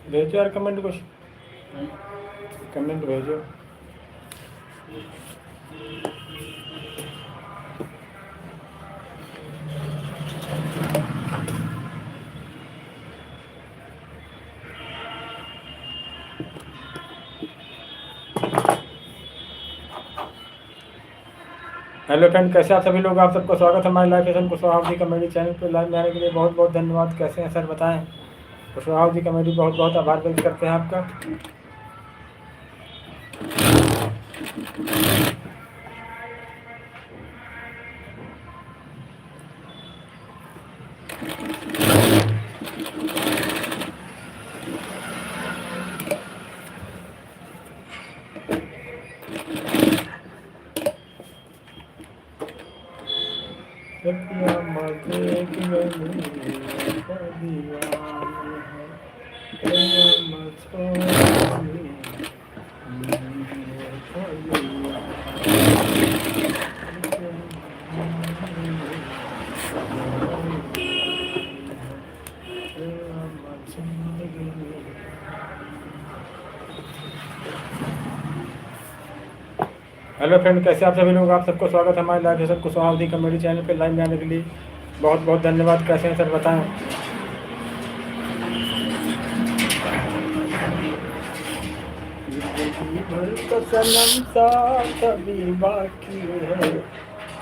भेजो यार कमेंट कुछ, कमेंट भेजो। हेलो फ्रेंड, कैसे आप सभी लोग? आप सबको स्वागत है हमारे live session Kushwaha comedy channel पर। लाइव में आने के लिए बहुत बहुत धन्यवाद। कैसे हैं सर बताएं? कुशवाहा कॉमेडी बहुत बहुत आभार व्यक्त करते हैं आपका। हेलो फ्रेंड, कैसे आप सभी लोग? आप सबको स्वागत है हमारे live session Kushwaha comedy channel पे। लाइव में आने के लिए बहुत बहुत धन्यवाद। कैसे हैं सर बताएं? भर का सनम साथ अभी बाकी है,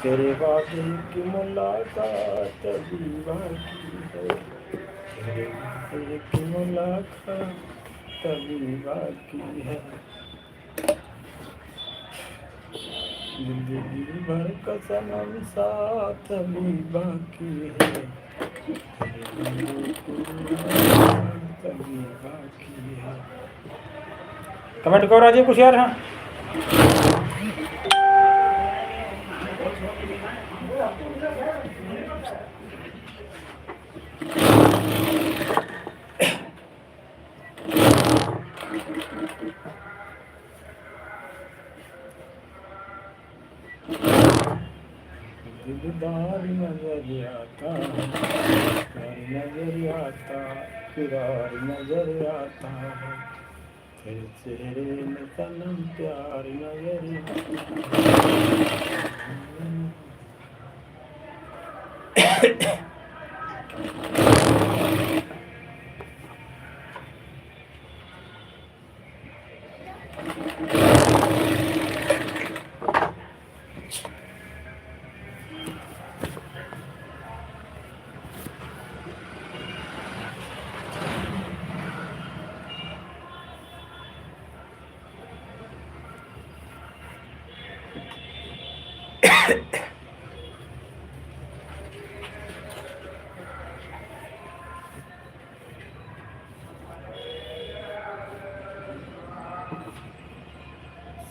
तेरे वादे की मुलाकात अभी बाकी है, तेरे वादे की मुलाकात अभी बाकी है, जिंदगी भर का सनम साथ अभी बाकी है, तेरे वादे की मुलाकात अभी बाकी है। कमेंट करो राजीव कुछ यार। हाँ दिलदार नजर आता, नजर आता, किरार नजर आता है, तेरे चेहरे में सनम प्यार नजर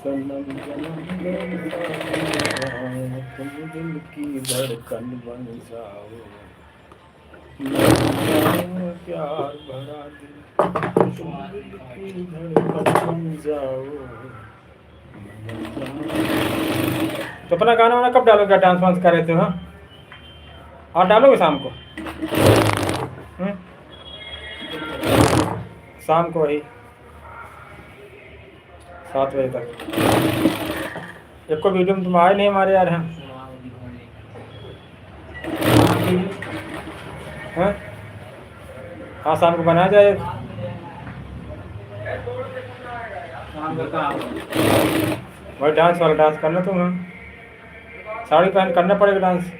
सनम जन्म तुम दिल की धड़कन बन जाओ, प्यार भरा दिल तुम दिल की धड़कन बन जाओ। तो अपना गाना वाना कब डालोगे? डांस वांस कर रहे थे? हाँ और डालोगे शाम को? शाम को वही 7 बजे तक। एक को वीडियो में तुम आए नहीं हमारे यार हैं। हैं? हाँ शाम को बनाया जाए। वही डांस वाला डांस करना तुम। साड़ी पहन करना पड़ेगा डांस।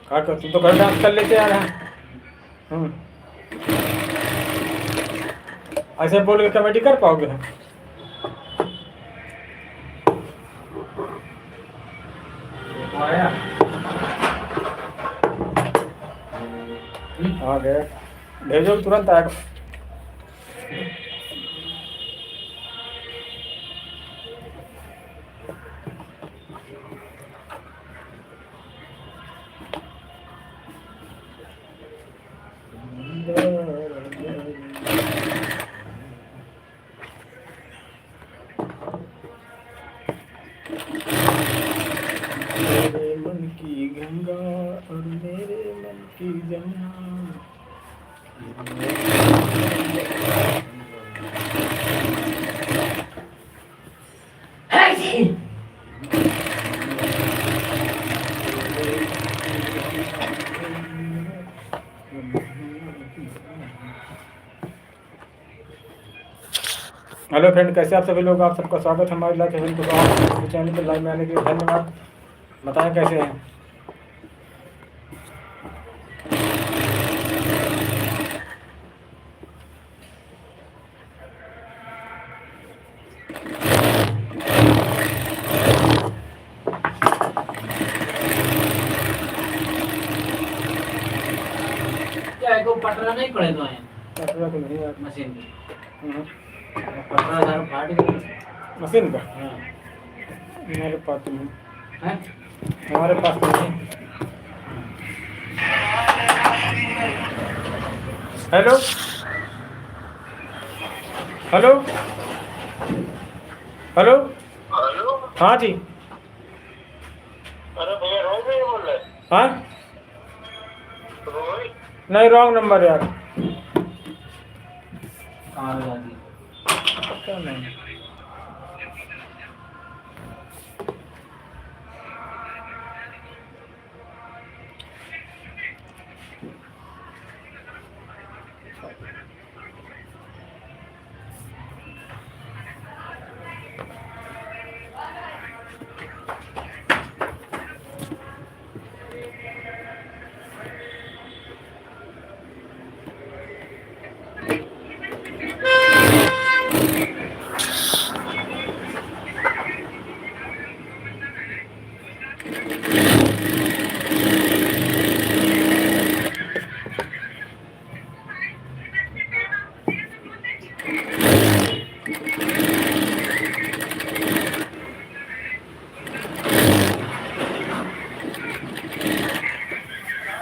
क्या कर तुम तो घर डांस कर लेते यार हैं। ऐसे बोल के कमेटी कर पाओगे हम? आ गए, भेजो तुरंत आएगा। मेरे मन की गंगा और मेरे मन की जमुना। हेलो फ्रेंड, कैसे आप सभी लोग? आप सबका स्वागत है हमारे लाइव चैनल पर लाइव में आने के लिए धन्यवाद। बताएं कैसे हैं? क्या को पटरा नहीं पड़े तो है पटरा तो नहीं यार, मशीन की हम्म, पटरा दारू फाट गई। मशीन का हाँ हमारे पास तो नहीं। हैं? हमारे पास तो नहीं। Hello hello hello, hello. हाँ जी। अरे भैया रोहित नहीं बोल रहे? हाँ रोहित? नहीं, रॉन्ग नंबर यार। कहाँ लगा दी? पता नहीं।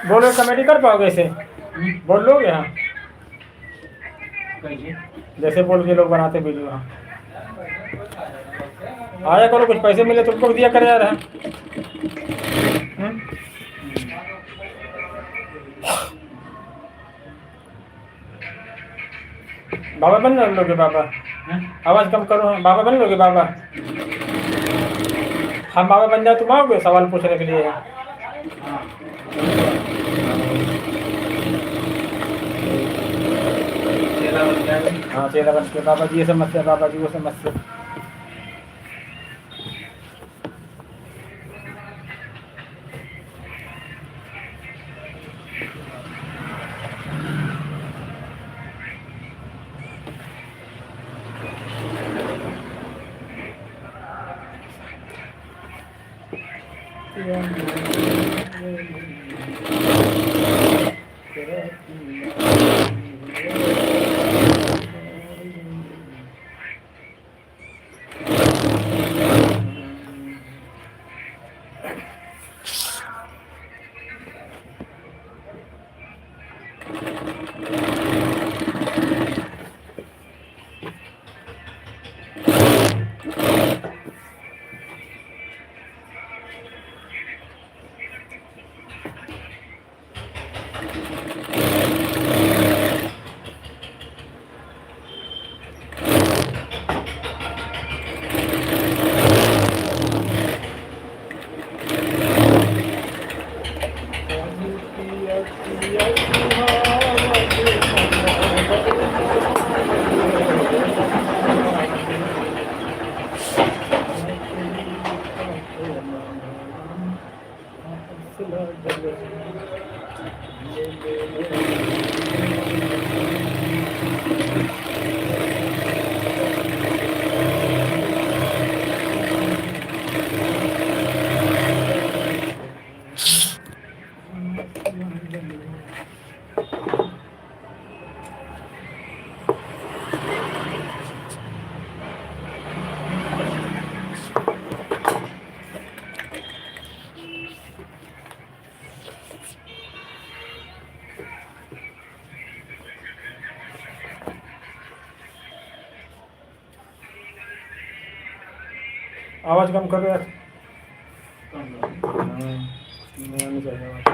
बोलो, कमेटी कर पाओगे इसे? बोल लोगे? हाँ कैसे? जैसे बोल के लोग बनाते वीडियो। हाँ आया करो, कुछ पैसे मिले तुमको भी दिया करे यार। हाँ बाबा बन लोगे? बाबा आवाज़ कम करो। हाँ, बाबा बन लोगे? बाबा हम बाबा बन जाए तुम आओगे सवाल पूछने के लिए? हाँ चेहरा बन के बाबा जी ये समस्या, बाबा जी वो समस्या। आवाज़ कम करो यार। नहीं चाहिए आवाज़।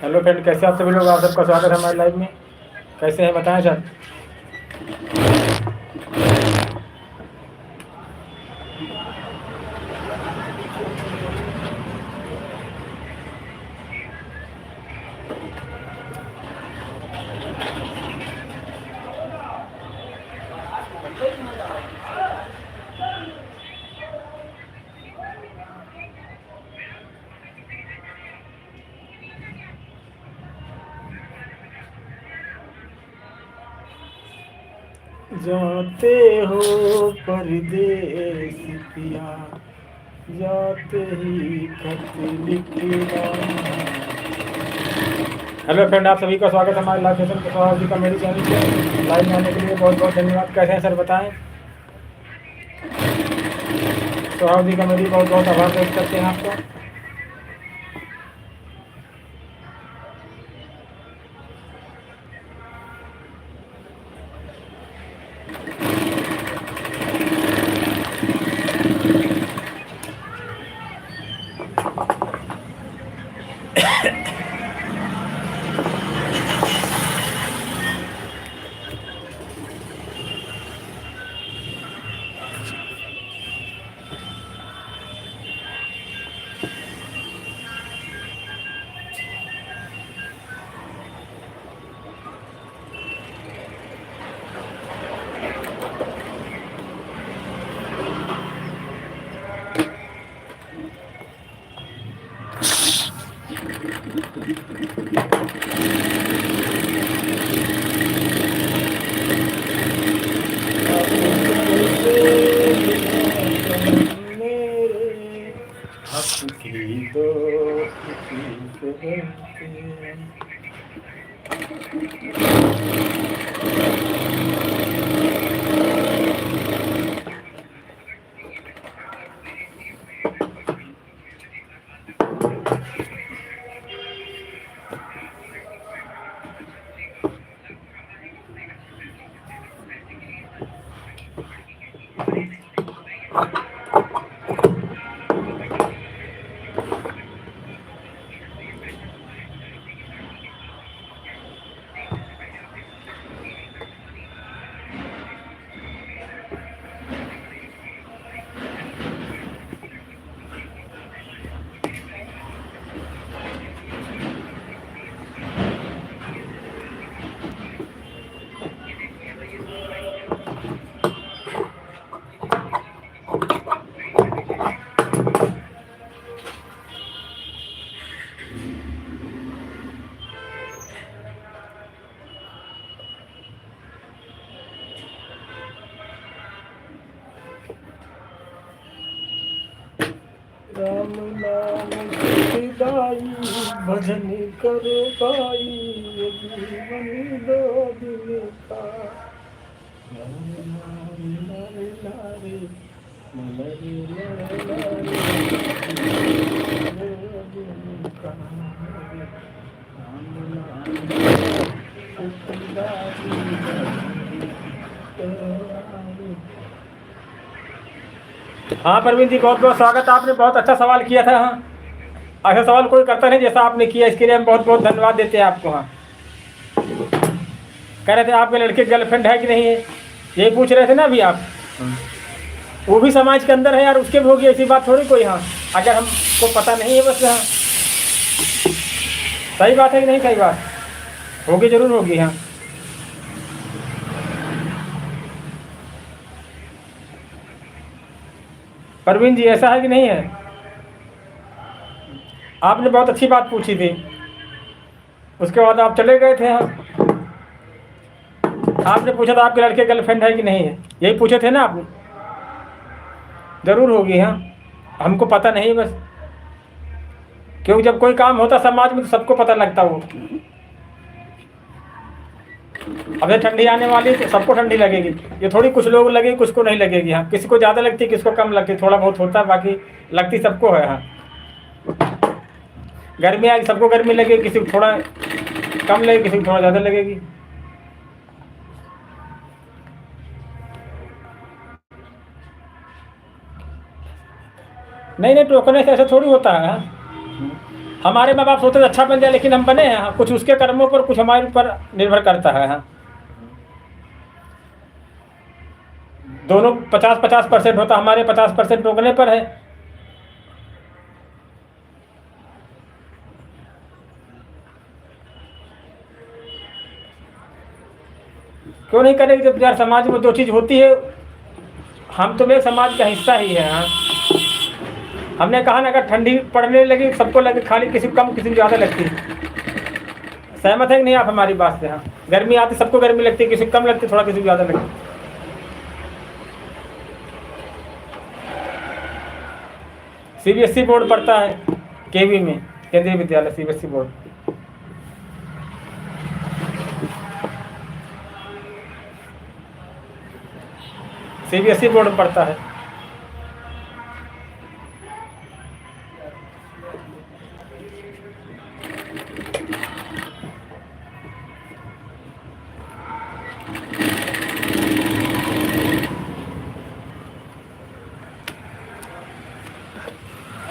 हेलो फ्रेंड, कैसे आप सभी लोग? आप सबका स्वागत है हमारे लाइव में। कैसे हैं बताएं सर? जाते हो परदेस पिया, जाते ही खत लिखना। हेलो फ्रेंड, आप सभी का स्वागत है हमारे लाइव सेशन के सौरभ जी का मेरी चैनल पे। लाइव में आने के लिए बहुत बहुत धन्यवाद। कैसे हैं सर बताएं? सौरभ जी का मेरी बहुत बहुत आभार व्यक्त करते हैं आपका। राम नाम सदाई भजन करो भाई ये जीवन दो दिन का लारे लारे लारे लारे लारे दिन का राम नाम हाँ परवीन जी, बहुत बहुत स्वागत। आपने बहुत अच्छा सवाल किया था। हाँ, ऐसा सवाल कोई करता नहीं जैसा आपने किया, इसके लिए हम बहुत बहुत धन्यवाद देते हैं आपको। हाँ, कह रहे थे आपके लड़के गर्लफ्रेंड है कि नहीं है, यही पूछ रहे थे ना अभी आप। वो भी समाज के अंदर है यार, उसके भी होगी, ऐसी बात थोड़ी कोई। हाँ, अगर हमको पता नहीं है बस। हाँ, सही बात है कि नहीं, सही बात होगी, जरूर होगी। हाँ, परवीन जी ऐसा है कि नहीं है? आपने बहुत अच्छी बात पूछी थी, उसके बाद आप चले गए थे। हाँ, आपने पूछा था आपके लड़के गर्लफ्रेंड है कि नहीं है, यही पूछे थे ना आपने। जरूर होगी। हाँ, हमको पता नहीं बस, क्योंकि जब कोई काम होता समाज में तो सबको पता लगता वो। अब ये ठंडी आने वाली तो सबको ठंडी लगेगी, ये थोड़ी कुछ लोग लगेगी कुछ को नहीं लगेगी। हाँ, किसी को ज़्यादा लगती, किसी को कम लगती, थोड़ा बहुत होता है, बाकी लगती सबको है। हाँ, गर्मी आएगी सबको गर्मी लगेगी, किसी को थोड़ा कम लगेगी, किसी को थोड़ा ज़्यादा लगेगी। नहीं नहीं, टोकने से ऐसा थोड़ी होता है। हाँ, हमारे माँ बाप सोचते थे अच्छा बन जाए, लेकिन हम बने हैं। हाँ, कुछ उसके कर्मों पर, कुछ हमारे ऊपर निर्भर करता है। हाँ, दोनों 50-50% होता, हमारे 50% टोकने पर है। क्यों नहीं करेंगे, जब यार समाज में दो चीज़ होती है, हम तो मेरे समाज का हिस्सा ही है। हाँ, हमने कहा ना, अगर ठंडी पड़ने लगी सबको लगे, खाली किसी को कम किसी को ज़्यादा लगती। सहमत है कि नहीं आप हमारी बात से? हाँ, गर्मी आती सबको गर्मी लगती, किसी को कम लगती, थोड़ा किसी को ज़्यादा लगती। सीबीएसई बोर्ड पढ़ता है केवी में, केंद्रीय विद्यालय सीबीएसई बोर्ड। सीबीएसई बोर्ड में पढ़ता है।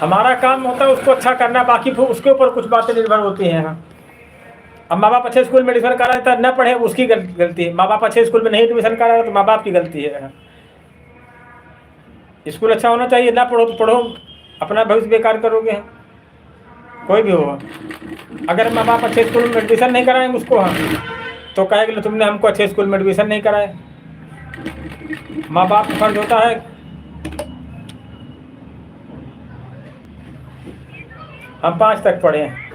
हमारा काम होता है उसको अच्छा करना, बाकी उसके ऊपर कुछ बातें निर्भर होती हैं। हाँ, अब माँ बाप अच्छे स्कूल में एडमिशन करा देता है, न पढ़े उसकी गलती है। माँ बाप अच्छे स्कूल में नहीं एडमिशन करा तो माँ बाप की गलती है। हाँ, स्कूल अच्छा होना चाहिए, ना पढ़ो तो पढ़ो, अपना भविष्य बेकार करोगे। कोई भी हो, अगर माँ बाप अच्छे स्कूल में एडमिशन नहीं कराएंगे उसको, हाँ, तो कहेंगे तुमने हमको अच्छे स्कूल में एडमिशन नहीं कराए। माँ बाप का फर्ज होता है, हम 5 तक पढ़े हैं।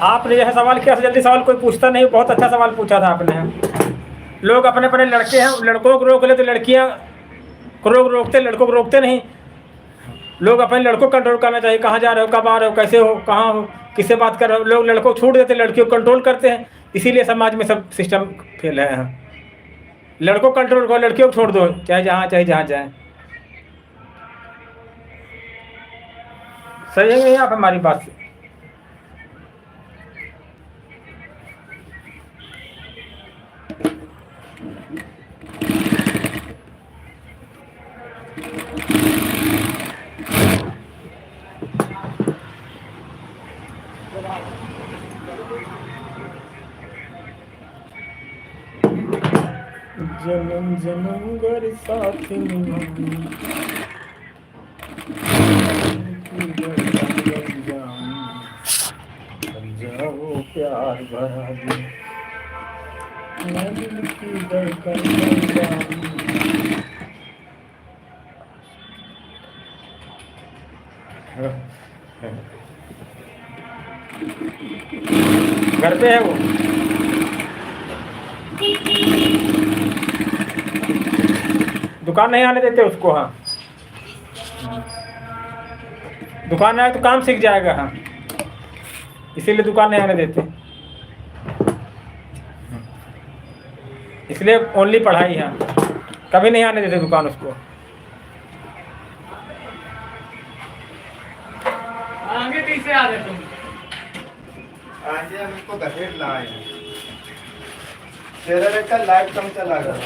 आपने यह सवाल किया, जल्दी सवाल कोई पूछता नहीं, बहुत अच्छा सवाल पूछा था आपने। लोग अपने अपने लड़के हैं, लड़कों को रोक ले तो लड़कियां को रोकते, लड़कों को रोकते नहीं। लोग अपने लड़कों को कंट्रोल करना चाहिए, कहाँ जा रहे हो, कब आ रहे हो, कैसे हो, कहाँ हो, किससे बात कर रहे हो। लोग लड़कों को छूट देते, लड़कियों को कंट्रोल करते हैं, इसीलिए समाज में सब सिस्टम फेल है। लड़कों को कंट्रोल करो, लड़कियों को छोड़ दो, चाहे जहाँ जाए। सही है नहीं आप हमारी बात से? जन्म जन्म घर साथ निभाएंगे, जाओ प्यार भरा दे, मैं दिल की धड़कन बन जाऊं। घर पे है वो? दुकान नहीं आने देते उसको? हाँ, दुकान आए तो काम सीख जाएगा। हाँ, इसीलिए दुकान नहीं आने देते, इसलिए ओनली पढ़ाई है, कभी नहीं आने देते दुकान उसको। आगे पीछे आ रहे तुम। आज हम इसको घसीट लाए हैं। तेरा बेटा लाइट कम चला गया।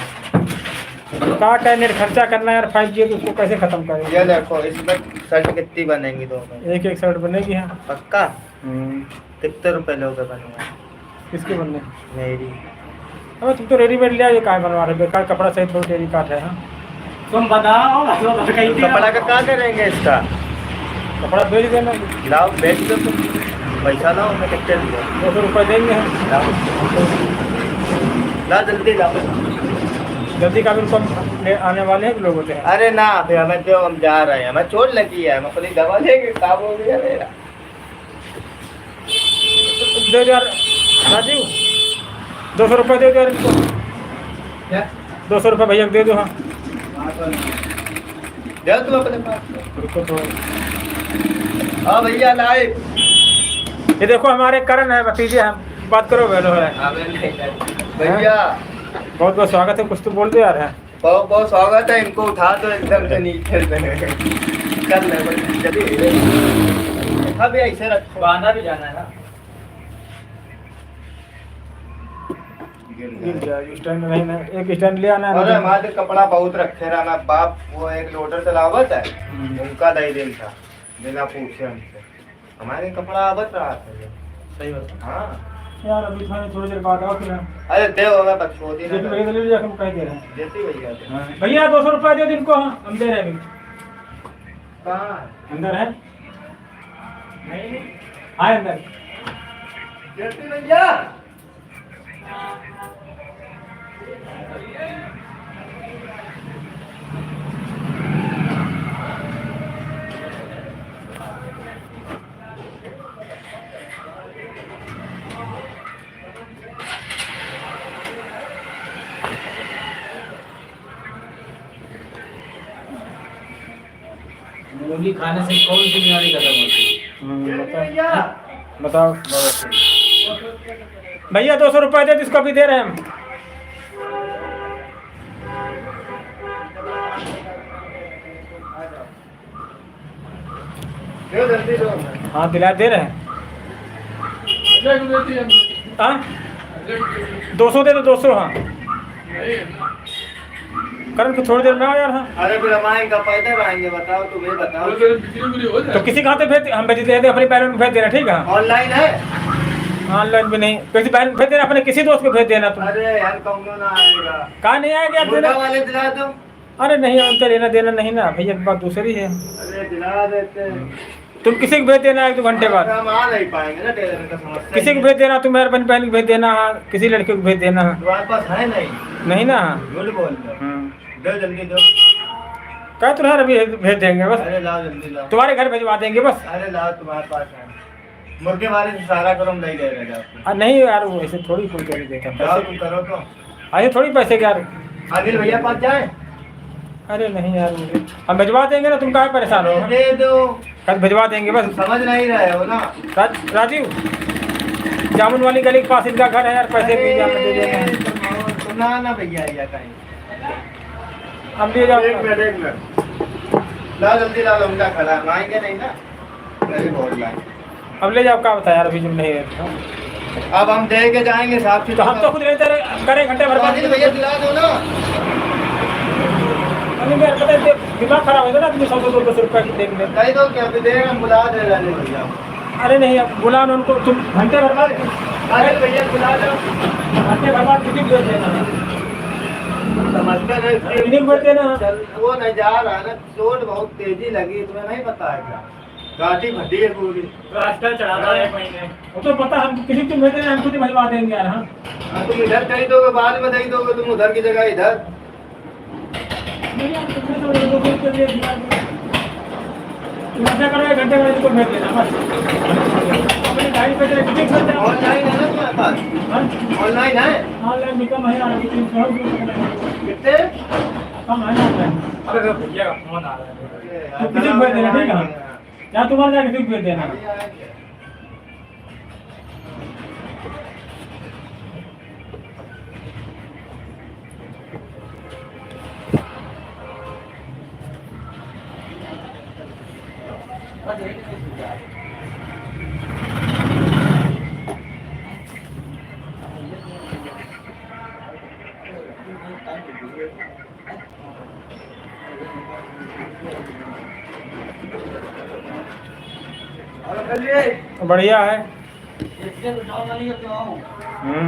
कहाँ का नेट खर्चा करना है यार, 5G तो उसको कैसे खत्म करेंगे? ये देखो इसमें शर्ट कितनी बनेंगी दो में? एक एक शर्ट बनेगी। हाँ, पक्का? कितने रुपए लोगे बनवा? किसके बनने? मेरी। अब तुम तो रेडीमेड ले आइए, कहाँ बनवा रहे? बेकार कपड़ा सही थोड़ी देरी काट है। हाँ, तुम बताओ कपड़ा का क्या करेंगे इसका? कपड़ा बेच देना, लाओ बेच दो तुम, पैसा लाओ, मैं कितने दिया? 200 रुपये देंगे हम। लाओ ला जल्दी लाओ। जल्दी का भी उनको ले आने वाले हैं लोग होते हैं। अरे ना फिर हमें जो हम जा रहे हैं, हमें चोट लगी है, हम अपनी दवा लेंगे, काम हो गया मेरा। दे दो यार राजीव, 200 रुपये दे दो यार इनको। क्या? 200 रुपये भैया को दे दो। हाँ, जाओ तुम अपने पास। रुको तो। हाँ भैया लाए। ये देखो हमारे करण है, भतीजे हैं, बात करो। वेलो है भैया बहुत बहुत स्वागत है, कुछ तो बोल दो यार। है बहुत बहुत स्वागत है, इनको उठा दो एकदम से नीचे से। कर ले बस, चलिए अभी ऐसे रखो, बांधा भी जाना है ना। स्टैंड नहीं ना, एक स्टैंड ले आना अरे है। हमारे कपड़ा बहुत रखे रहा ना बाप, वो एक लोडर चलावत है, उनका दही दिन था बिना पूछे हमसे, हमारे कपड़ा आवत रहा था। सही बता। हाँ यार अभी थोड़ी देर बाद आओ फिर। अरे दे होगा बकचोदी ना भैया ले जाकर हम कह दे रहे हैं। देती भैया दे। भैया 200 रुपये दे दो इनको। हाँ, हम दे रहे हैं अभी। कहाँ अंदर है? नहीं, आए अंदर। देती भैया? मूली खाने से कौन सी बीमारी खत्म होती है? बताओ भैया 200 रुपये दे, जिसको भी दे रहे हैं हम। दो जल्दी दो। हाँ दिला दे रहे हैं। हाँ 200 दे दो, 200। हाँ करण को थोड़ी देर में आओ यार। हाँ अरे फिर हम आएंगे पैदल आएंगे, बताओ तुम्हें बताओ। तो किसी के हाथ में भेज, हम भेज देते, अपने पैरों में भेज देना। ठीक है, ऑनलाइन है? ऑनलाइन भी नहीं, किसी पैर में भेज देना, अपने किसी दोस्त को भेज देना तुम। अरे यार कौन ना आएगा? कहाँ नहीं आएगा यार मुर्गा देना? वाले दिला दो। अरे नहीं, उनका लेना देना नहीं ना भैया, बात दूसरी है। अरे दिला देते हैं। तुम किसी को भेज देना 1-2 घंटे बाद। हम आ नहीं पाएंगे ना, टेलर का समस्या। किसी को भेज देना, तुम मेरे बहन को भेज देना। हाँ किसी लड़के को भेज देना। तुम्हारे पास है नहीं? नहीं ना? झूठ बोल रहे हो। दो जल्दी दो। क्या तुम्हारे अभी भेज देंगे बस, अरे लाओ जल्दी लाओ। तुम्हारे घर भिजवा देंगे बस। अरे लाओ तुम्हारे पास है। मुर्गे वाले से सारा करो, हम नहीं दे रहे आपको। नहीं यार वो ऐसे थोड़ी कोई कर देता जाओ पैसे, तुम करो तो। ऐसे थोड़ी पैसे के यार। अनिल भैया पास जाए? अरे नहीं यार, हम भिजवा देंगे ना, तुम काहे परेशान हो? दे दो। कल भिजवा देंगे बस। समझ नहीं रहे हो ना? राजीव जामुन वाली गली के पास इनका घर है यार, पैसे भी जाकर दे देंगे। सुना ना भैया या कहीं। हम ले जाओ। एक मिनट लाओ जल्दी लाओ, उनका खड़ा है, आएंगे नहीं ना, नहीं बोल रहा है। अब ले जाओ, क्या बता यार अभी तुम नहीं है। अब हम दे के जाएंगे साहब से। तो हम तो खुद रहते करें घंटे भर बाद। अनिल भैया दिला दो ना। अनिल भैया पता है दिमाग खराब हो ना, तुम 100-200 रुपये देख ले। कहीं तो क्या दे, हम बुला दे रहे हैं भैया। अरे नहीं, अब बुला लो उनको, तुम घंटे भर बाद। अरे भैया बुला दो। घंटे भर बाद किसी को भेज देना। समझते नहीं किसी को भेज देना। वो नहीं जा रहा है ना, चोट बहुत तेजी लगी, तुम्हें नहीं पता है क्या? गाठी फटी है पूरी, रास्ता चढ़ा रहा है महीने। वो तो पता, हम किसी को भेज देना, हम खुद ही भिजवा देंगे यार। हाँ तुम इधर कहीं दोगे, बाद में नहीं दोगे, तुम उधर की जगह इधर। तुम ऐसा करो, 1 घंटे में इसको भेज देना बस। अपने गाड़ी पे टिकट भेज देना। ऑनलाइन है ना तुम्हारे पास? हाँ? ऑनलाइन है? ऑनलाइन भी कम है यार, अभी 300 कितने? कम है ना ऑनलाइन। अरे भैया का फोन आ रहा है, तो किसी को भेज देना, ठीक है? या तुम्हारे जाके किसी को भेज देना। बढ़िया है। हम्म।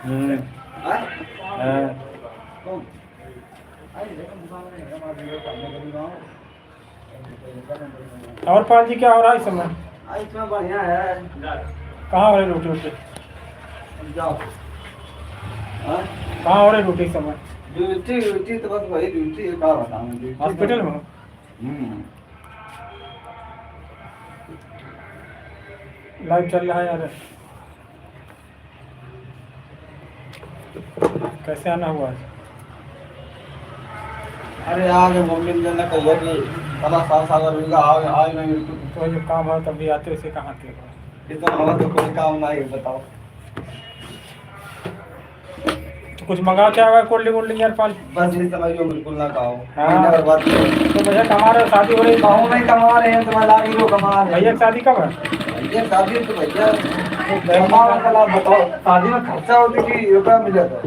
हम्म। हाँ। और पाल जी क्या हो रहा है इस समय? इसमें बढ़िया है। कहाँ हो रही रोटी वोटी? जाओ। कहाँ हो रही रोटी इस समय? ड्यूटी तो बस वही ड्यूटी है, क्या बताऊँ। हॉस्पिटल में हो? लाइव चल रहा है यार। कैसे आना हुआ? अरे आगे मम्मी ने कहा कि कला साल होगा, आज नहीं तो जो काम है तभी आते, उसे कहाँ आते हो? इतना हवा तो कोई काम नहीं है, बताओ। तो कुछ मंगाओ, क्या हुआ? कोल्ड ड्रिंक यार पाल। बस ये समझो, बिल्कुल ना खाओ। हाँ। तो भैया कमा रहे हो, शादी हो रही? कहूँ नहीं कमा रहे हैं, तुम्हारे लाख लो कमा रहे हैं। भैया की शादी कब है? भैया शादी तो भैया कमाओ, कला बताओ। शादी में खर्चा होती कि रुपया मिले तो।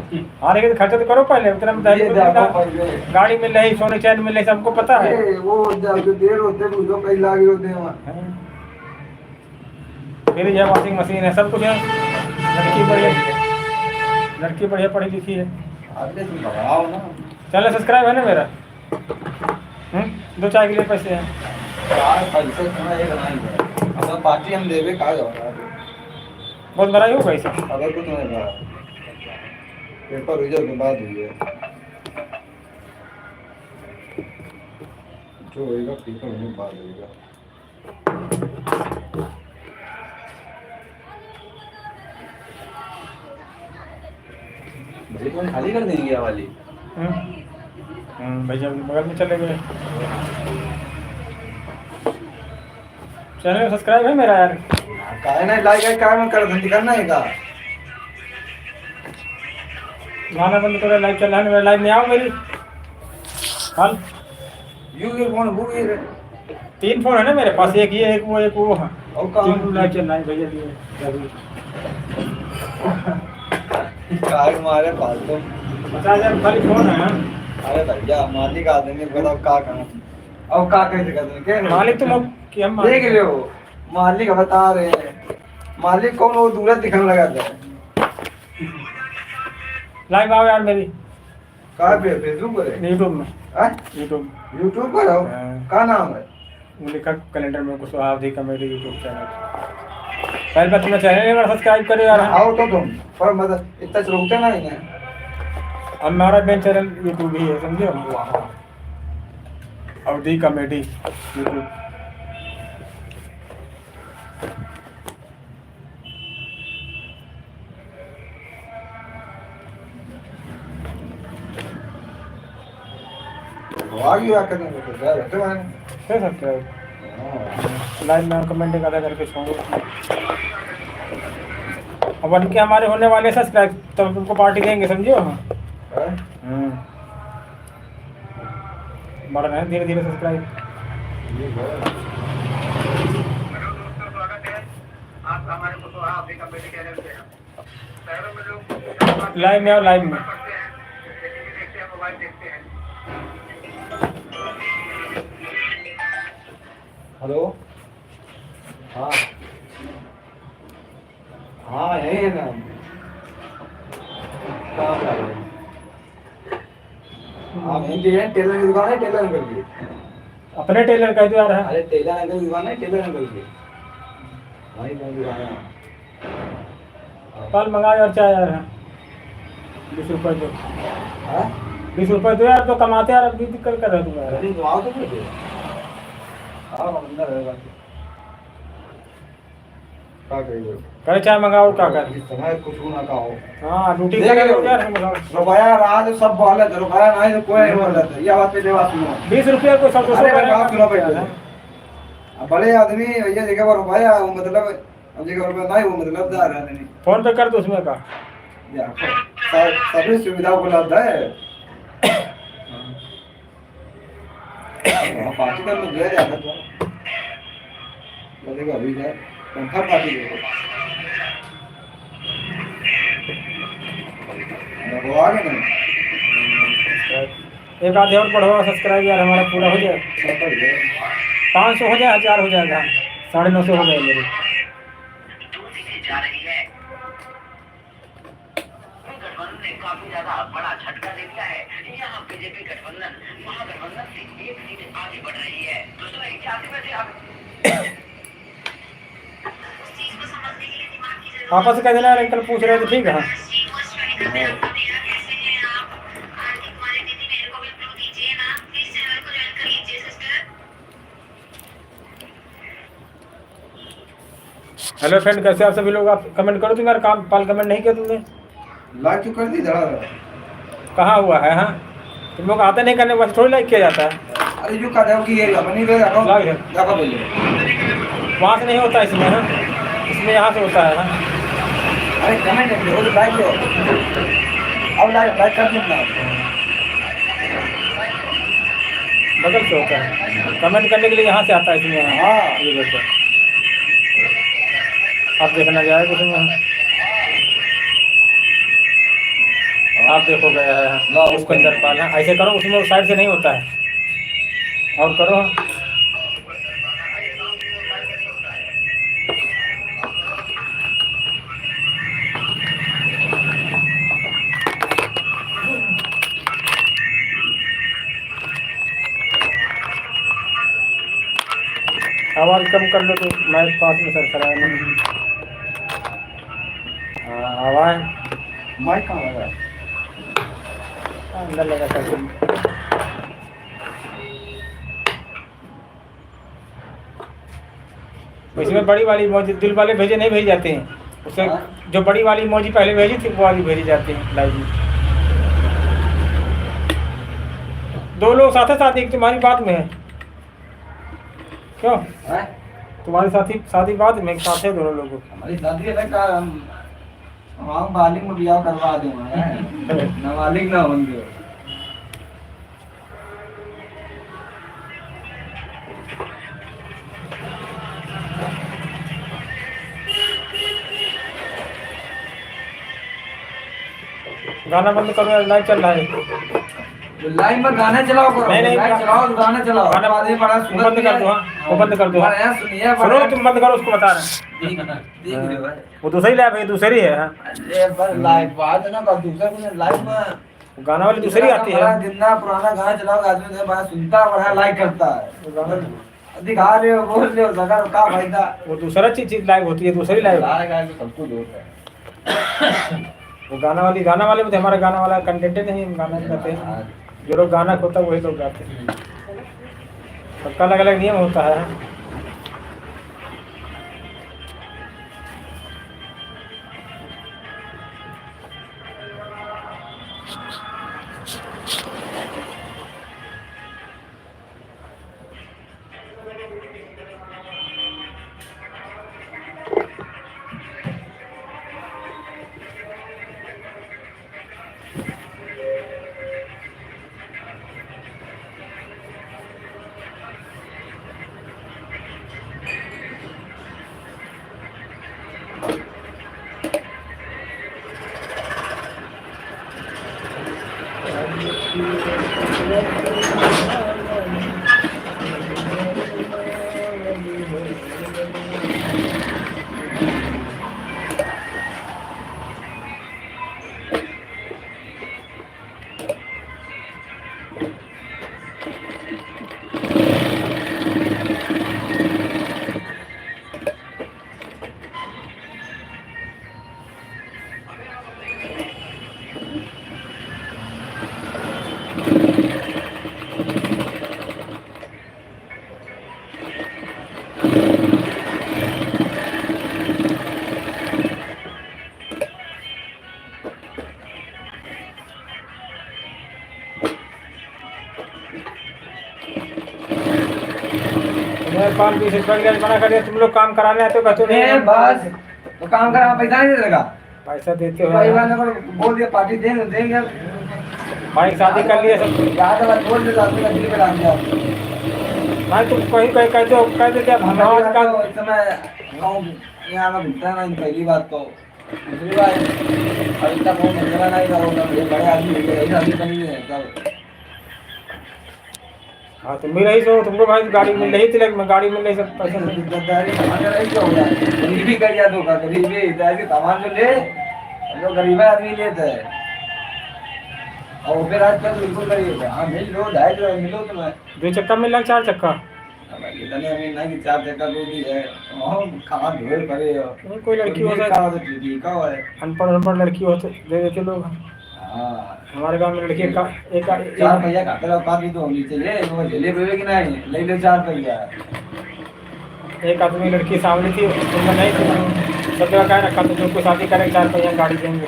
हाँ, लेकिन खर्चा तो करो पहले, उतना में दहेज ये मिलता, देखो पहले। गाड़ी मिल रही, सोने चैन मिल रही, सबको पता है। अरे वो जो देर होते हैं जो कई लाख होते हैं वहाँ। फिर यह वॉशिंग मशीन है, सब कुछ है। लड़की बढ़िया पढ़ी लिखी है। आगे तुम घबराओ ना। चैनल सब्सक्राइब है ना मेरा? 2 चाय के लिए पैसे हैं। यार पैसे तुम्हें एक नहीं है, अगर पार्टी हम देवे कहा जाओगा। बहुत बड़ा ही होगा इसे। अगर कुछ नहीं कहा, पेपर रिजल्ट के बाद हुई है जो होएगा, पेपर होने के बाद होएगा। भाई कौन खाली कर देंगे ये वाली? भैया बगल में चले गए। चैनल सब्सक्राइब है मेरा यार। काहे नहीं लाइक है, काय में कर धंधी करना है का? गाना बंद करो, लाइव चल रहा है ना मेरा। लाइव में आओ मेरी। हाल यू ये फोन भूल गए रे। 3 फोन है ना मेरे पास, एक ये, एक वो है। और कहाँ? 3 लाइव चल रहा है भैया जी। काय मारे फालतू। 50,000 खाली फोन है। अरे भैया मालिक आदमी बताओ का करूं, अब का कैसे कर दूं? क्या मालिक तुम अब कि हम देख लो, मालिक बता रहे हैं। मालिक कौन? वो दूर दिखने लगा था। लाइव आओ यार मेरी। कहाँ पे? फेसबुक पर? यूट्यूब में। हाँ? यूट्यूब यूट्यूब पर हो? हाँ। का नाम है? लिखा कैलेंडर में कुछ आवधि कमेडी यूट्यूब चैनल। पहले बात तुम्हें चैनल नहीं सब्सक्राइब करे यार। आओ तो तुम पर मतलब इतना चलते नहीं है। हमारा मेन चैनल यूट्यूब ही है, समझे? अवधि कॉमेडी यूट्यूब। आगे आकर नहीं तो क्या रहते हैं? कर सकते हो। लाइव में कमेंट आधा करके छोड़ो। अब उनके हमारे होने वाले सब्सक्राइब तब तुमको पार्टी देंगे, समझियो। बढ़ रहे हैं धीरे धीरे सब्सक्राइब। आप हमारे को तो आप एक कमेटी चैनल पे हैं। शहरों में लोग लाइव में आओ, लाइव में। देखते हैं, मोबाइल देखते हैं। हेलो, हाँ हाँ यही है ना। कहाँ पे आ रहे हैं? हाँ मेरी टेलर की दुकान है, टेलर अंकल की। अपने टेलर कह दो यार। अरे टेलर अंकल की दुकान है, टेलर अंकल की। वही मेरी दुकान है। कल मंगा यार चाय यार। 20 रुपये दो। हाँ 20 रुपये दो यार, तो कमाते यार, अभी दिक्कत कर रहे हो तुम यार। अरे तो आओ तो फिर आओ अंदर रहेगा क्या करेंगे करे चाय मंगाओ, क्या कर। समय कुछ ना का हो हाँ रोटी देख खा लो। यार मंगाओ। रुपया राज सब बोले तो रुपया नहीं तो कोई नहीं बोलता ये बात पे देवा सुनो 20 रुपये को 100 अरे बात रुपये सुनो बेटे अब बड़े आदमी ये जगह पर रुपया वो मतलब अब जगह रुपया नहीं वो मतलब दार है नहीं फोन पे कर दो उसमें का। सभी सुविधा उपलब्ध है पार्टी का में गया जाता तो बोलेगा अभी जाए पंखा पार्टी देखो भगवान है ना एक आधे और बढ़वा सब्सक्राइब यार हमारा पूरा हो जाए, सब बढ़ गया 500 हो जाए, 1000 हो जाएगा, 950 हो जाए मेरे। दूसरी जा रही है। गठबंधन ने काफी ज्यादा बड़ा झटका दे दिया है। यहाँ बीजेपी गठबंधन महागठबंधन से 1 सीट आगे बढ़ रही है। दूसरा 81 में से आप आपस से कह देना यार, अंकल पूछ रहे थे, ठीक है। हेलो फ्रेंड, कैसे आप सभी लोग? आप कमेंट करो तुम यार, काम पाल कमेंट नहीं किया तुमने, लाइक तो कर दी जरा कहाँ हुआ है? हाँ तुम लोग आते नहीं करने, बस थोड़ी लाइक किया जाता है। अरे जो का देखो कि ये अपनी वे रखो लाइक है देखो बोलिए वहाँ से नहीं होता इसमें, हाँ इसमें यहाँ से होता है। हाँ अरे कमेंट करके वो लाइक दो अब लाइक कर देना बगल से होता है, कमेंट करने के लिए यहाँ से आता है इसमें। हाँ ये देखो, आप देखना जाएगा उसमें, आप देखो गया है उसको अंदर पालना, ऐसे करो उसमें साइड से नहीं होता है, और करो। आवाज़ कम कर लो तो मैं पास में सर कराया नहीं। आवाज़ माइक कहाँ लगा है? अंदर लगा था इसमें बड़ी वाली इमोजी दिल वाले भेजे नहीं भेजे जाते हैं, उसे जो बड़ी वाली इमोजी पहले भेजी थी वो वाली भेजी जाती है लाइव में। 2 लोग साथ साथ एक तुम्हारी बात में है, क्यों हैं? तुम्हारी साथी बात में साथ है दोनों लोगों। हमारी दादी है का हम मालिक में बियाह करवा दूंगा ना मालिक ना होंगे गाना बंद करो यार, लाइव चल रहा है। लाइन में गाना चलाओ करो नहीं, लाइन चलाओ तो गाना चलाओ गाना आदमी बड़ा वो बंद कर दो। हाँ वो बंद कर दो। हाँ बढ़िया सुनिए सुनो तुम बंद करो, उसको बता रहे हैं देख रहे हो भाई वो दूसरी लाइव है, दूसरी है। हाँ अरे पर लाइव बात है ना का दूसरा कुछ लाइव में गाना वाली दूसरी आती है। जितना पुराना गाना चलाओ आदमी तो बड़ा सुनता बड़ा लाइक करता है वो गाना दिखा रहे हो बोल रहे हो जगह का फायदा वो दूसरा चीज लाइव होती है, दूसरी लाइव। सारे गाने तो सब कुछ होता है वो गाना वाले में तो हमारा गाना वाला कंटेंट नहीं, हम गाना गाते हैं, जो लोग गाना होता है वही लोग गाते हैं, सबका अलग अलग नियम होता है। मैं 5-20 रुपये के लिए मना कर दिया, तुम लोग काम कराने आते हो कहते हो ए नहीं बस तो काम करा पैसा नहीं देगा पैसा देते हो भाई वाले को बोल दिया पार्टी देंगे देंगे भाई शादी कर लिए सब याद है बोल दे आदमी का दिल पे डाल दिया भाई तुम कहीं कहीं कह देते अब हमारे समाज का का इस समय गाँव यहाँ में घूमता है ना पहली बात तो दूसरी बात अभी तक वो मिलने नहीं था वो बड़े आदमी मिल गए अभी कहीं नहीं है सब हाँ तुम भी रही सो तुमको भाई गाड़ी मिल रही थी लेकिन गाड़ी मिल रही सब पैसे नहीं। जिम्मेदारी सामान नहीं तो होगा गरीबी कर दिया तो गरीबी इधर सामान जो ले जो गरीब आदमी लेते हैं और फिर आजकल बिल्कुल गरीब है हाँ मिल लो 2.5 मिलो तुम्हें 2 चक्का मिल रहा 4 चक्का इतने अमीर नहीं कि 4 चक्का दूध ही है हम खाना ढोए पड़े हो नहीं, कोई लड़की हो जाए तो ठीक है अनपढ़ लड़की हो तो दे देते लोग हाँ हमारे गांव में लड़की का एक 4 पैसा खाते रहो पाँच भी तो होनी चाहिए वो झेले हुए कि नहीं ले लो 4 पैसा एक आदमी लड़की सामने थी उनमें नहीं थी सब जगह कह रखा था जो कोई शादी करे 4 पहिया गाड़ी देंगे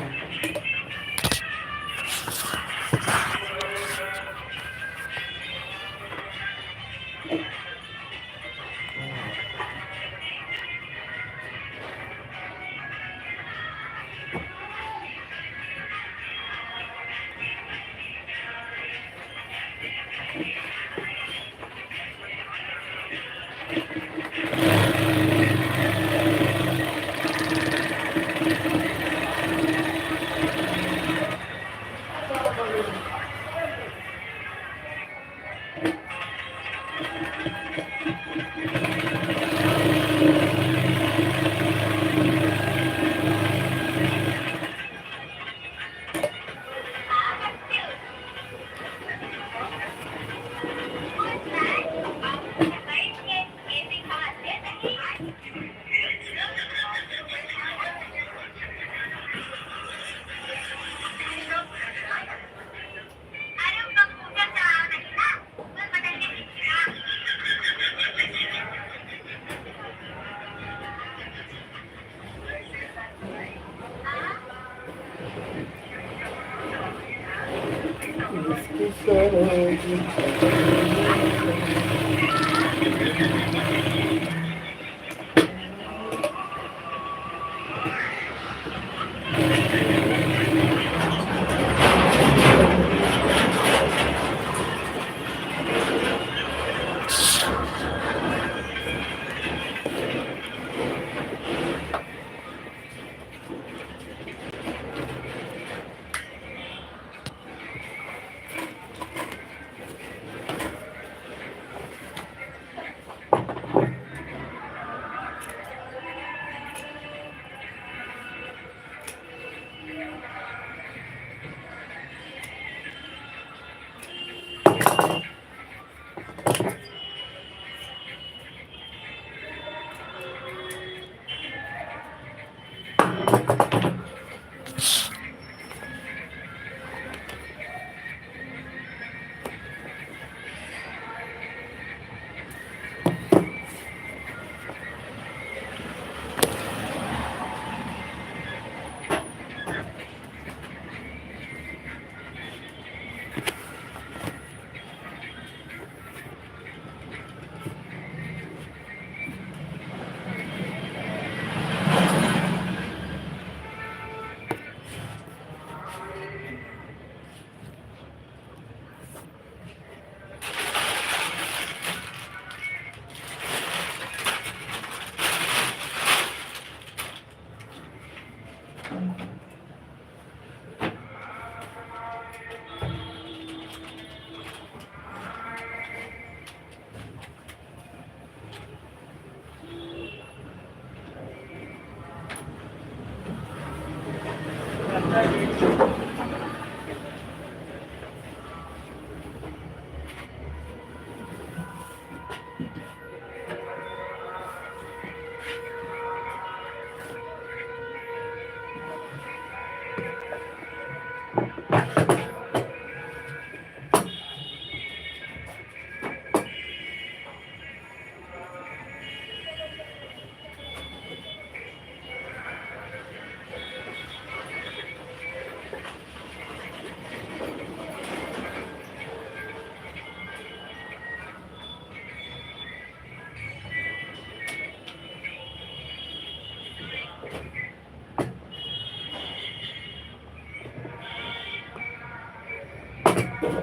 हेलो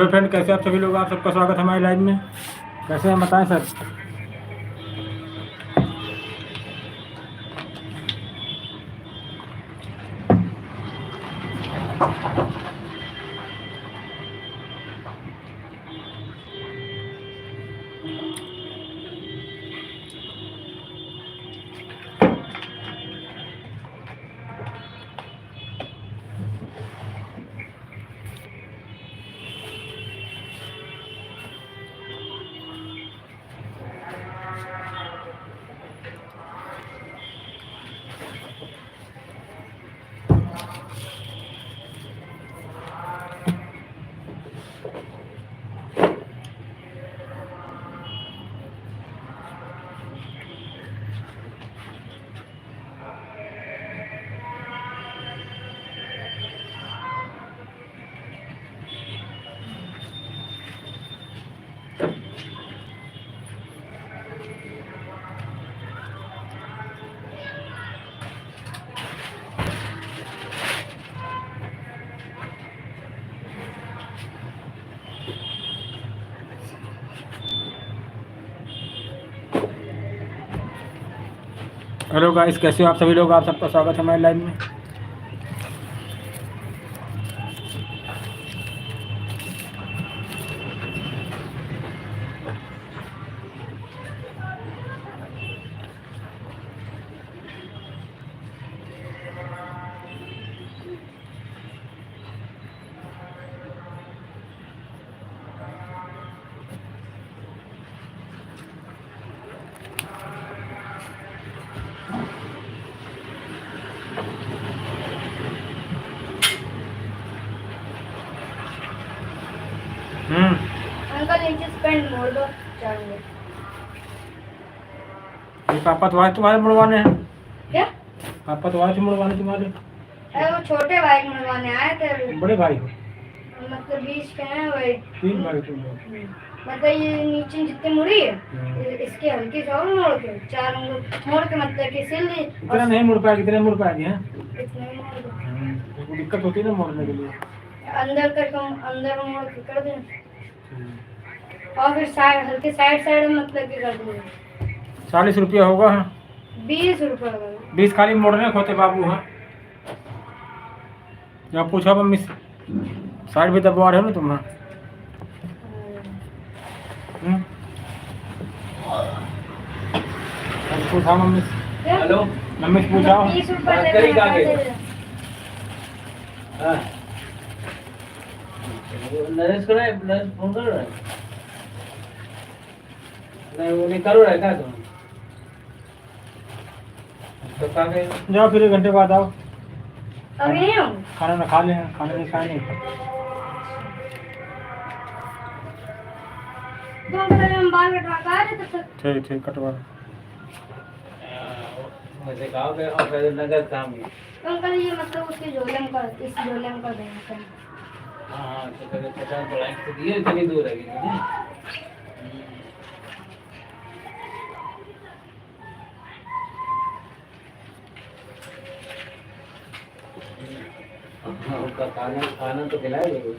फ्रेंड, कैसे आप सभी लोग? आप सबका स्वागत है हमारे लाइव में। कैसे हैं बताएं सर? हेलो गाइस, कैसे हो आप सभी लोग? आप सबका स्वागत है हमारे लाइव में। अंकल नीचे स्पेंड मोड़ दो जाऊंगे। ये पापा तुम्हारे मुड़वाने हैं? क्या? पापा तुम्हारे मुड़वाने तुम्हारे? अरे वो छोटे भाई को मुड़वाने आए थे अभी। बड़े भाई को? मतलब 20 के हैं वही। 3 भाई तुम लोग? मतलब ये नीचे जितने मुड़ी है इसके हल्की से और मोड़ के 4 मोड़ के मतलब कि सिल दी। इतना नहीं मुड़ पाएगी, इतने मुड़ पाएगी हैं? इतने ही मोड़ दो। तो दिक्कत होती है ना मोड़ने के लिए। अंदर करके अंदर मोड़ के कर दें और फिर साइड हल्के साइड मतलब कि कर दें। 40 रुपया होगा। 20 रुपये का। 20 खाली मोड़ने को होते बाबू। हाँ, जब पूछा मम्मी से, साइड भी दबवा रहे हो ना तुम? हाँ, पूछा मम्मी से। हेलो मम्मी से पूछा। 30 रुपये बात दे करी देना, काके? दे देना। हाँ नरेश को नरेश फोन कर रहा है? नहीं वो नहीं करो रहा है क्या तुम? तो कहाँ गए? जाओ फिर 1 घंटे बाद आओ। अभी नहीं हूँ। खाना ना खा लें, खाना नहीं खाए नहीं। तो अंकल हम बाल कटवा के आ रहे थे तब तक। ठीक कटवा। मुझे कहा कि और फिर नगर काम है। तो अंकल ये मतलब उसके झोले में कर इस झोले में कर देंगे। हाँ तो फिर 50 ब्लैंक से दिए इतनी दूर है कि नहीं? उसका खाना खाना तो खिलाएगा ही।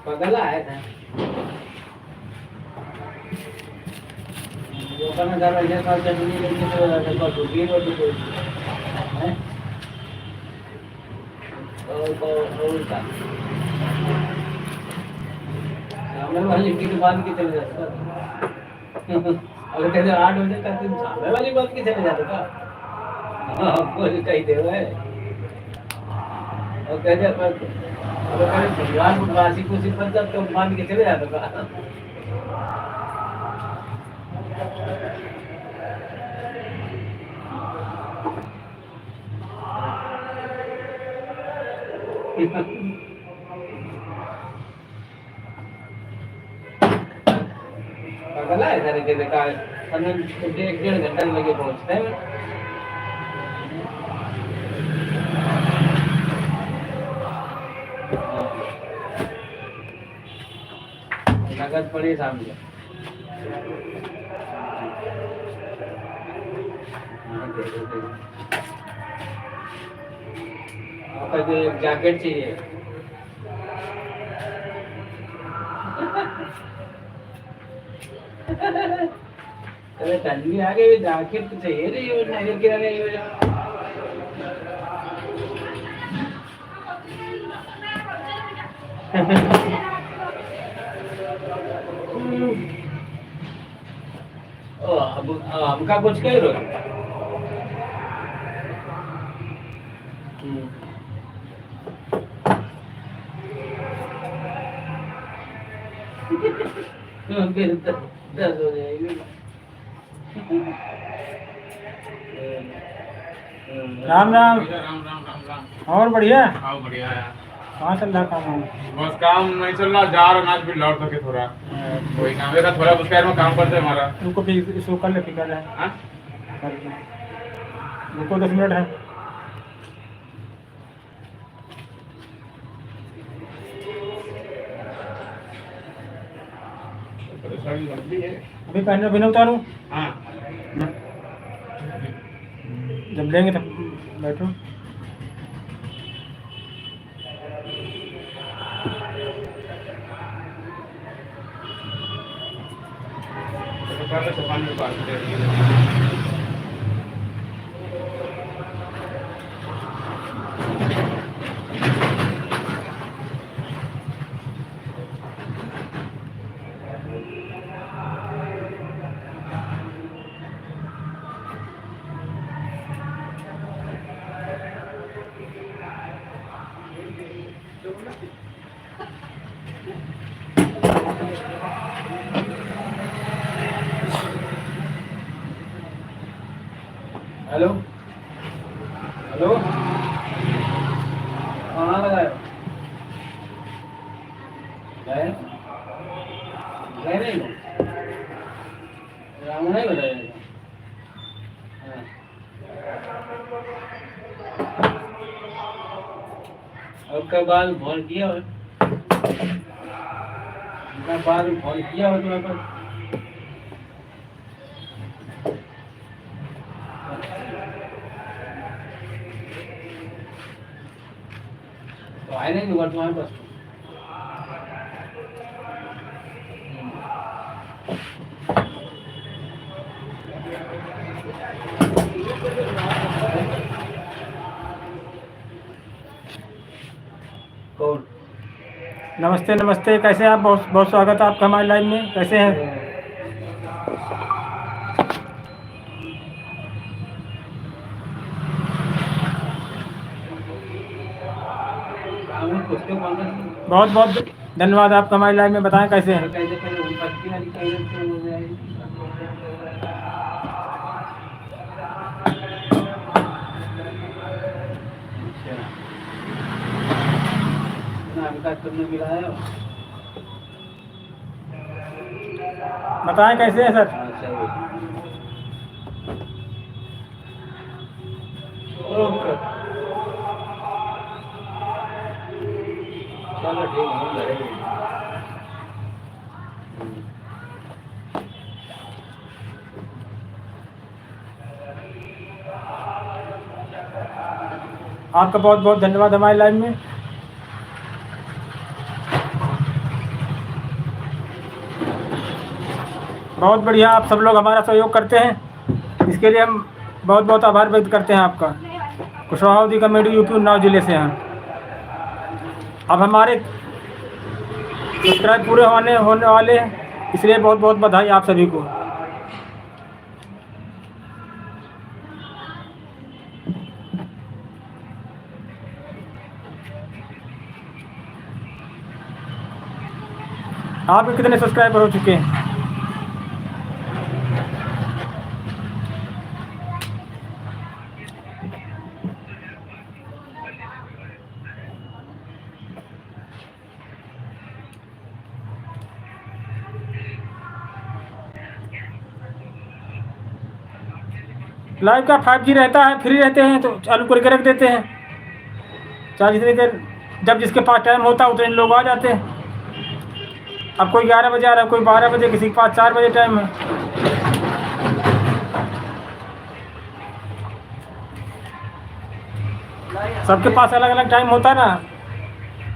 पगला है था जो करना चाह रहा है साल चटनी लेके तो दूसरी रोटी कोई है और का सामने वाली लिट्टी के बाद की चले जाता अगर कहते 8 बजे तक सामने वाली बात की चले जाता था आपको कही दे है और कहते अगर भगवान को वासी को सिर्फ तो मान के चले जाता था पगला है सारे के देखा हमें 1.5 घंटा लगे पहुंचते हैं नगद पड़ी सामने आपका जो जैकेट चाहिए अरे ठंडी आ गई जैकेट तो चाहिए नहीं और नहीं गिरा नहीं हो जा ओ अब हमका कुछ कह रहे हो फिर 10 हो जाएगी राम राम राम राम राम राम और बढ़िया आओ बढ़िया है कहाँ चल रहा काम वाम? बस काम नहीं चल रहा जा रहा आज भी लौट सके थोड़ा कोई काम है थोड़ा उस पैर में काम करते हैं हमारा रुको फिर इसको कर ले फिक्र है हाँ कर ले। रुको 10 मिनट है परेशानी लंबी है अभी पहले बिना उतारूँ हाँ जब लेंगे तब बैठो पानी में बात हेलो हेलो कहाँ लगाए गए गए नहीं राम नहीं बताया आपका बाल फोन किया हो आपका बाल फोन किया हो तुम्हारे पास तो आए नहीं होगा तुम्हारे पास कौन नमस्ते नमस्ते कैसे हैं आप बहुत बहुत स्वागत है आपका हमारे लाइव में कैसे हैं बहुत बहुत धन्यवाद आपका हमारे लाइव में बताएं कैसे हैं बताएं कैसे हैं सर चलो ठीक है आपका बहुत बहुत धन्यवाद हमारे लाइव में। बहुत बढ़िया, आप सब लोग हमारा सहयोग करते हैं, इसके लिए हम बहुत बहुत आभार व्यक्त करते हैं आपका। कुशवाहा अवधी कमेटी यूपी उन्नाव जिले से हैं। अब हमारे सब्सक्राइब पूरे होने वाले हैं, इसलिए बहुत बहुत बधाई आप सभी को। आपके कितने सब्सक्राइबर हो चुके हैं? लाइव का 5G रहता है, फ्री रहते हैं तो चालू करके रख देते हैं, चाहे जितनी देर, जब जिसके पास टाइम होता है उतने लोग आ जाते हैं। अब कोई 11 बजे आ रहा है, कोई 12 बजे, किसी के पास 4 बजे टाइम है। सबके पास अलग अलग टाइम होता है ना।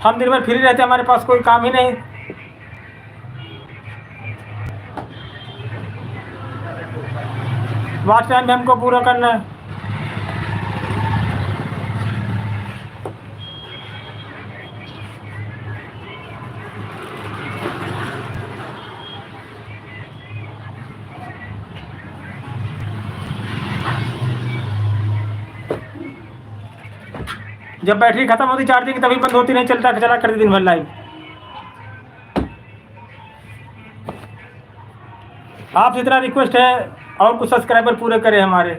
हम दिन भर फ्री रहते हैं, हमारे पास कोई काम ही नहीं। वॉच टाइम भी हमको पूरा करना है। जब बैटरी खत्म होती चार्जिंग तभी बंद होती, नहीं चलता चला करती दिन भर लाइव। आपसे इतना रिक्वेस्ट है और कुछ सब्सक्राइबर पूरे करें हमारे।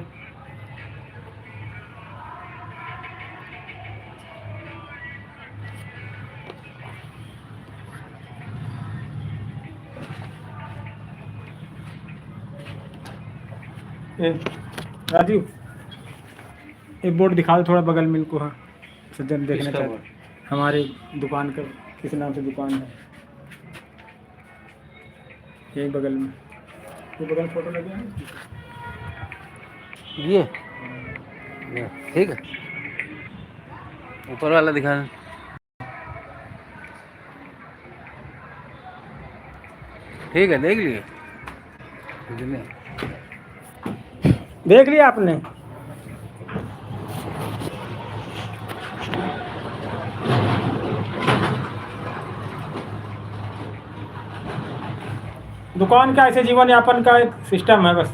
राजू एक बोर्ड दिखा दो थोड़ा बगल में इनको। हाँ सज्जन देखना चाहते, हमारे दुकान का किस नाम से दुकान है, यही बगल में, ये बगल में फोटो लगे हैं ये ठीक है, ऊपर वाला दिखाना। ठीक है, देख लिए, देख लिया आपने? दुकान का ऐसे जीवन यापन का एक सिस्टम है बस।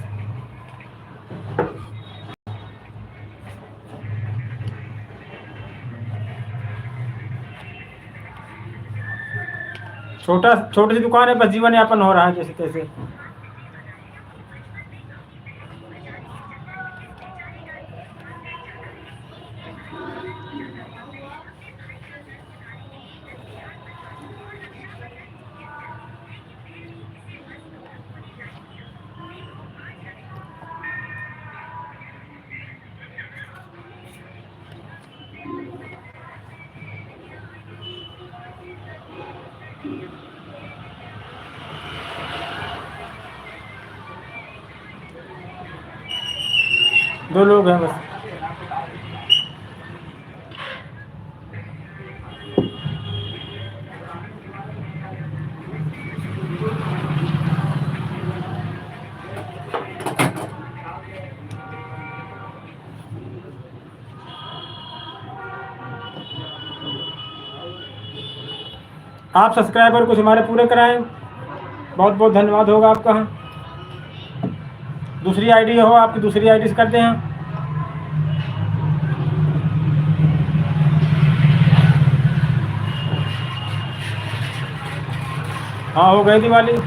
छोटी सी दुकान है, बस जीवन यापन हो रहा है जैसे तैसे। दो लोग हैं बस। आप सब्सक्राइबर कुछ हमारे पूरे कराएं, बहुत बहुत धन्यवाद होगा आपका। दूसरी आईडी हो, आपकी दूसरी आईडी से करते हैं। हाँ हो गई दिवाली।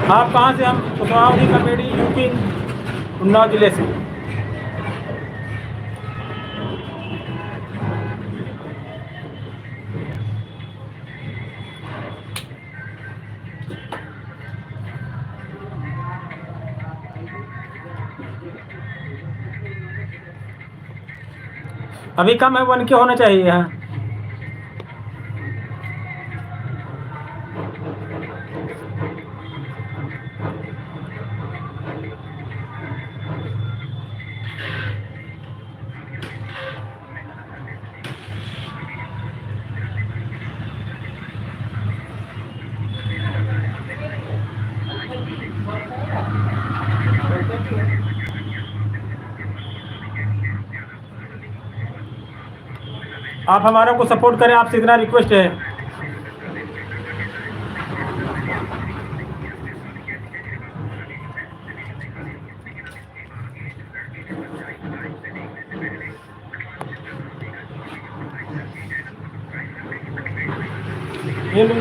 आप कहाँ से? हम कुशवाहा अवधी कमेटी यूपी उन्नाव जिले से। अभी कम है, 1 के होना चाहिए। हाँ आप हमारा को सपोर्ट करें, आपसे इतना रिक्वेस्ट है। ये लो।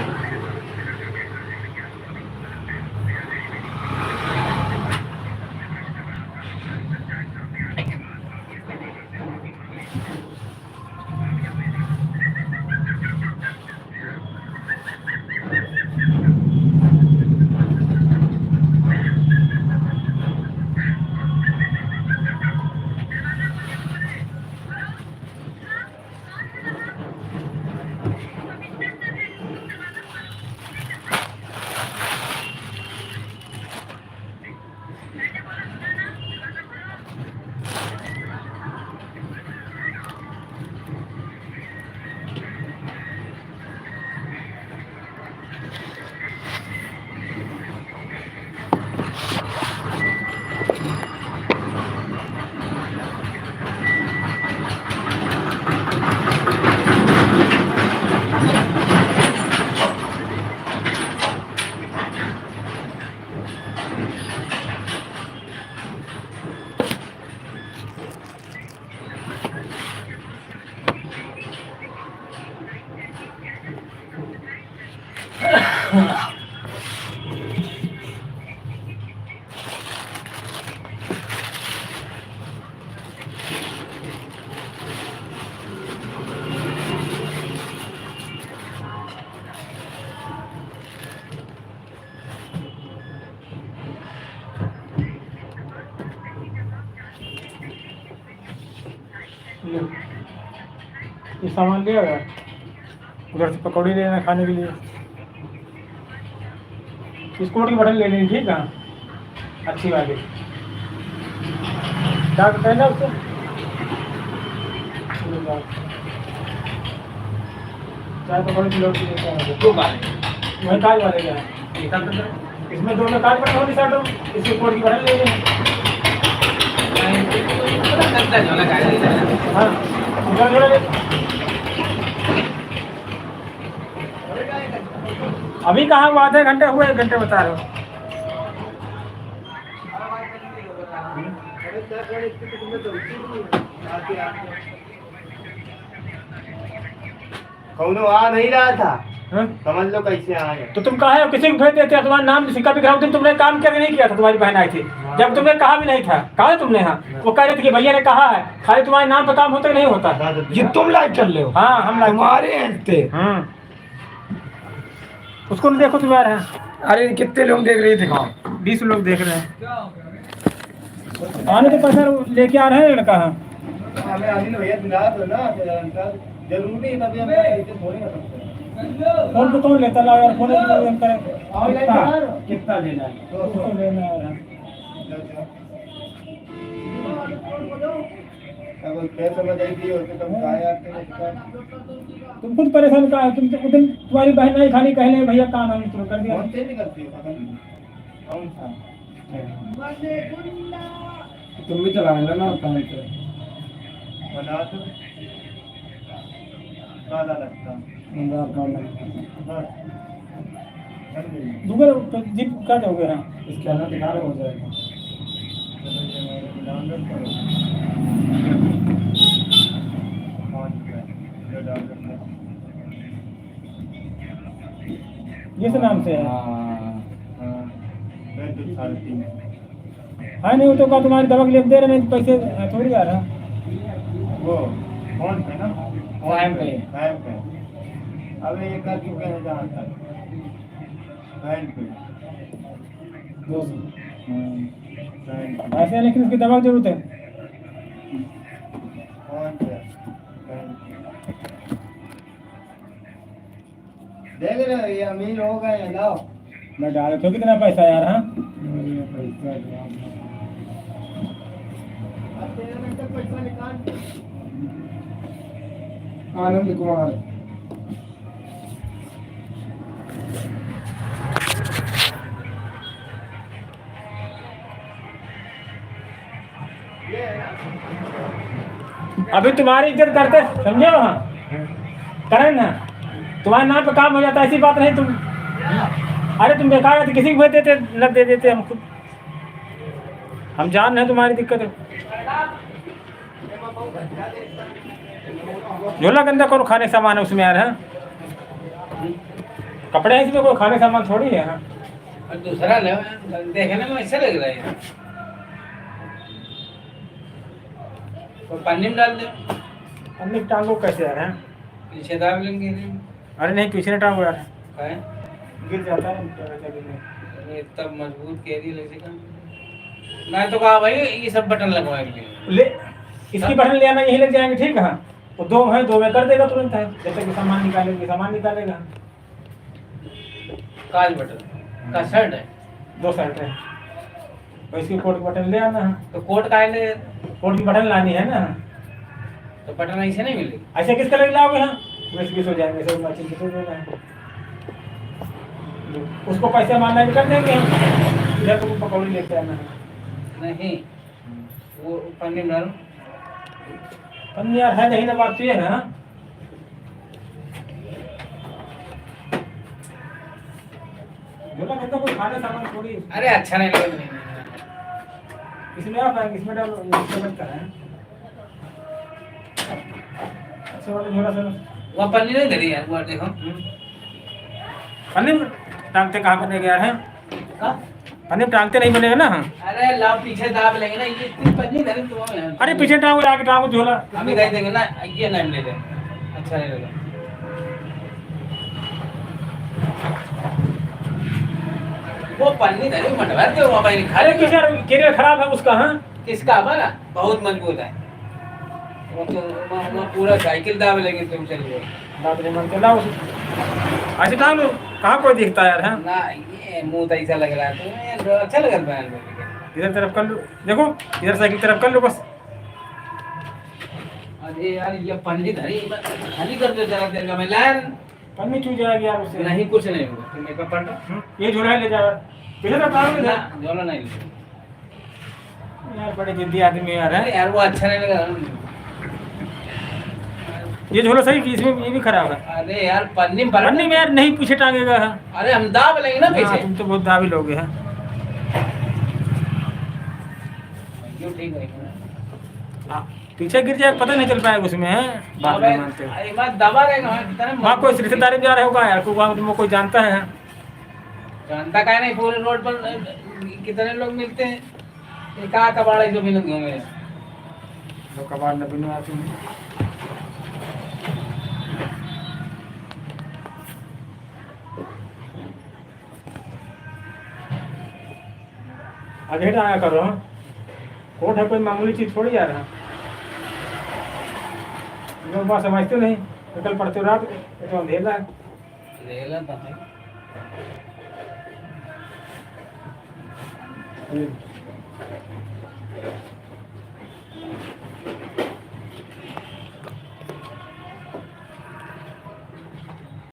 ये सामान लिया गया, उधर से पकौड़ी लेना खाने के लिए। बिस्कुट की बटन ले लेनी, ठीक है, अच्छी वाली। क्या कहना उसको, चाय पकौड़ी की लोटी लेते हैं। 2 बार वही काज वाले क्या है, इसमें 2 में काज बटन होगी साइड, इसके कोड की बटन ले लें। हाँ उधर जोड़ा ले। अभी कहाँ हुआ, आधे घंटे हुए, 1 घंटे बता रहे हो। कौनो आ नहीं रहा था, हाँ? समझ लो कैसे आए। तो तुम कहा है किसी को भेज देते, तुम्हारा नाम सिक्का भी गिरा, दिन तुमने काम क्या नहीं किया था, तुम्हारी बहन आई थी जब तुमने कहा भी नहीं था, कहा तुमने। हाँ वो कह रहे थे कि भैया ने कहा है, खाली तुम्हारे नाम पर काम होता कि नहीं होता। ये तुम लाइक कर ले हो, हाँ हम लाइक तुम्हारे हंसते। उसको नहीं देखो तुम यार। हैं अरे कितने लोग देख रहे थे, दिखाओ 20 लोग देख रहे हैं। आने के पैसा लेके आ रहे हैं लड़का। हाँ हमें अनिल भैया दिला दो ना, जरूरी है तभी हम ऐसे थोड़ी कर सकते हैं। फोन तो कौन लेता ला यार, फोन करें कितना लेना है? उसको लेना है। अब पैसे में गई थी और तुम कहाँ आते हैं? तुम खुद परेशान का है, तुम तो उस दिन तुम्हारी बहन नहीं खाली कहने भैया काम हम शुरू कर दिया। कौन से नहीं करती हो? कौन सा? तुम भी चलाएंगे ना काम से। बना तो काला लगता गूगल जीप क्या दोगे। हाँ इसके अंदर दिखा रहे हो जाएगा। डाउनलोड करो, जिस नाम से है। हाँ नहीं वो तो कहा तुम्हारी दवा के लिए दे रहे हैं, पैसे थोड़ी आ रहा। वो फोन पे ना, टाइम पे टाइम पे। अब ये कर चुके हैं जहाँ तक टाइम पे। ऐसे है लेकिन उसकी दवा की जरूरत है। फोन पे देख रहे हो ये अमीर हो गए हैं लाओ मैं डाल तो कितना पैसा यार। हाँ अब 13 मिनट तक पैसा निकाल। आनंद कुमार अभी तुम्हारी इज्जत करते समझे वहाँ करें ना, तुम्हारे नाम पे काम हो जाता है, ऐसी बात नहीं। तुम अरे तुम बेकार है तो किसी को देते लग दे देते हम खुद, हम जान रहे हैं तुम्हारी दिक्कत है। झोला गंदा कौन खाने का सामान है उसमें यार। है कपड़े हैं इसमें, कोई खाने का सामान थोड़ी है। हाँ और दूसरा ले देखने में अच्छा लग रहा है, तो पानी में डाल दो, अन्य टांगो कैसे यार। हैं पीछे दाब लेंगे। अरे नहीं पीछे नहीं टांगो यार, है गिर जाता है। इतना मजबूत कैरी लगे का मैं तो कहा भाई ये सब बटन लगवाएंगे। ले इसकी बटन ले आना, यही लग जाएंगे ठीक है। वो दो है, दो में कर देगा तुरंत है, जैसे कि सामान निकालेंगे सामान निकालेगा। काज बटन का शर्ट है, 2 शर्ट है, और इसकी कोट की बटन ले आना है। तो कोट का ले, कोट की बटन लानी है ना। तो बटन ऐसे नहीं मिलेगी। ऐसे किस कलर की लाओगे। हाँ 20 हो जाएंगे, सब मैचिंग कितने देना है। उसको पैसे मानना भी कर देंगे हम, इधर तुम पकौड़ी लेके आना है। नहीं वो पन्नी में डालो। पन्नी यार है नहीं ना, बात तो ये है। हाँ बोला कहता कोई खाने सामान थोड़ी। अरे अच्छा नहीं लगे। इसमें आप आएंगे, इसमें डालो, इसमें मत कराएं। अच्छा वाला झोला सर, वो पन्नी नहीं धरी यार, वो देखो पन्नी में टांगते कहाँ बनेगा यार। है हाँ? पन्नी में टांगते नहीं बनेगा ना। हाँ अरे लाओ पीछे दाब लेंगे ना, ये इतनी पन्नी धरी तो अरे पीछे टांगो, आगे टांगो झोला। हम ही कह देंगे ना ये नहीं मिलेगा, अच्छा नहीं लगा। वो पन्नी धरी मटवा दे वो भाई खा अरे ले। किसी कैरियर खराब है उसका। हाँ किसका हमारा बहुत मजबूत है, वो तो वो पूरा साइकिल दाब लेंगे तुम चलिए बात नहीं मानते लाओ ऐसे टांग लो, कहाँ कोई दिखता है यार। है ना, ये मुंह तो ऐसा लग रहा है तो ये अच्छा लग रहा है। इधर तरफ कर लो, देखो इधर साइकिल तरफ कर लो बस। अरे यार ये पन्नी धरी खाली कर दो जरा देर का, मैं लाया पन्नी चूज जाएगी यार उससे। नहीं कुछ नहीं होगा, तुम मेकअप पड़ ये झोला ले जाओ पीछे तरफ टांगो ना इधर। जोला नहीं ले। यार बड़े जिद्दी आदमी यार। अरे है यार वो अच्छा नहीं लगा। ये झोला सही कि इसमें ये भी खराब है। अरे यार पन्नी में पन्नी में यार नहीं पीछे टांगेगा। है अरे हम दाब लेंगे ना हाँ, पीछे। तुम तो बहुत दावी लोगे। हैं क्यों ठीक है हाँ, पीछे गिर जाए पता नहीं चल पाएगा उसमें। है बात नहीं मानते हो। एक बात दबा रहेगा कितना वहाँ कोई रिश्तेदारी में जा रहे होगा यार, कोई वहाँ तुमको कोई जानता है। जानता का नहीं, पूरे रोड पर कितने लोग मिलते हैं, ये कहा कबाड़ा जो मिलते होंगे। तो कबाड़ न बिनो आती है। आगे आया करो। कोट है कोई मामूली चीज थोड़ी यार। है लोग बात समझते नहीं, निकल पड़ते हो रात को, तो अंधेरा है। रेला तो है।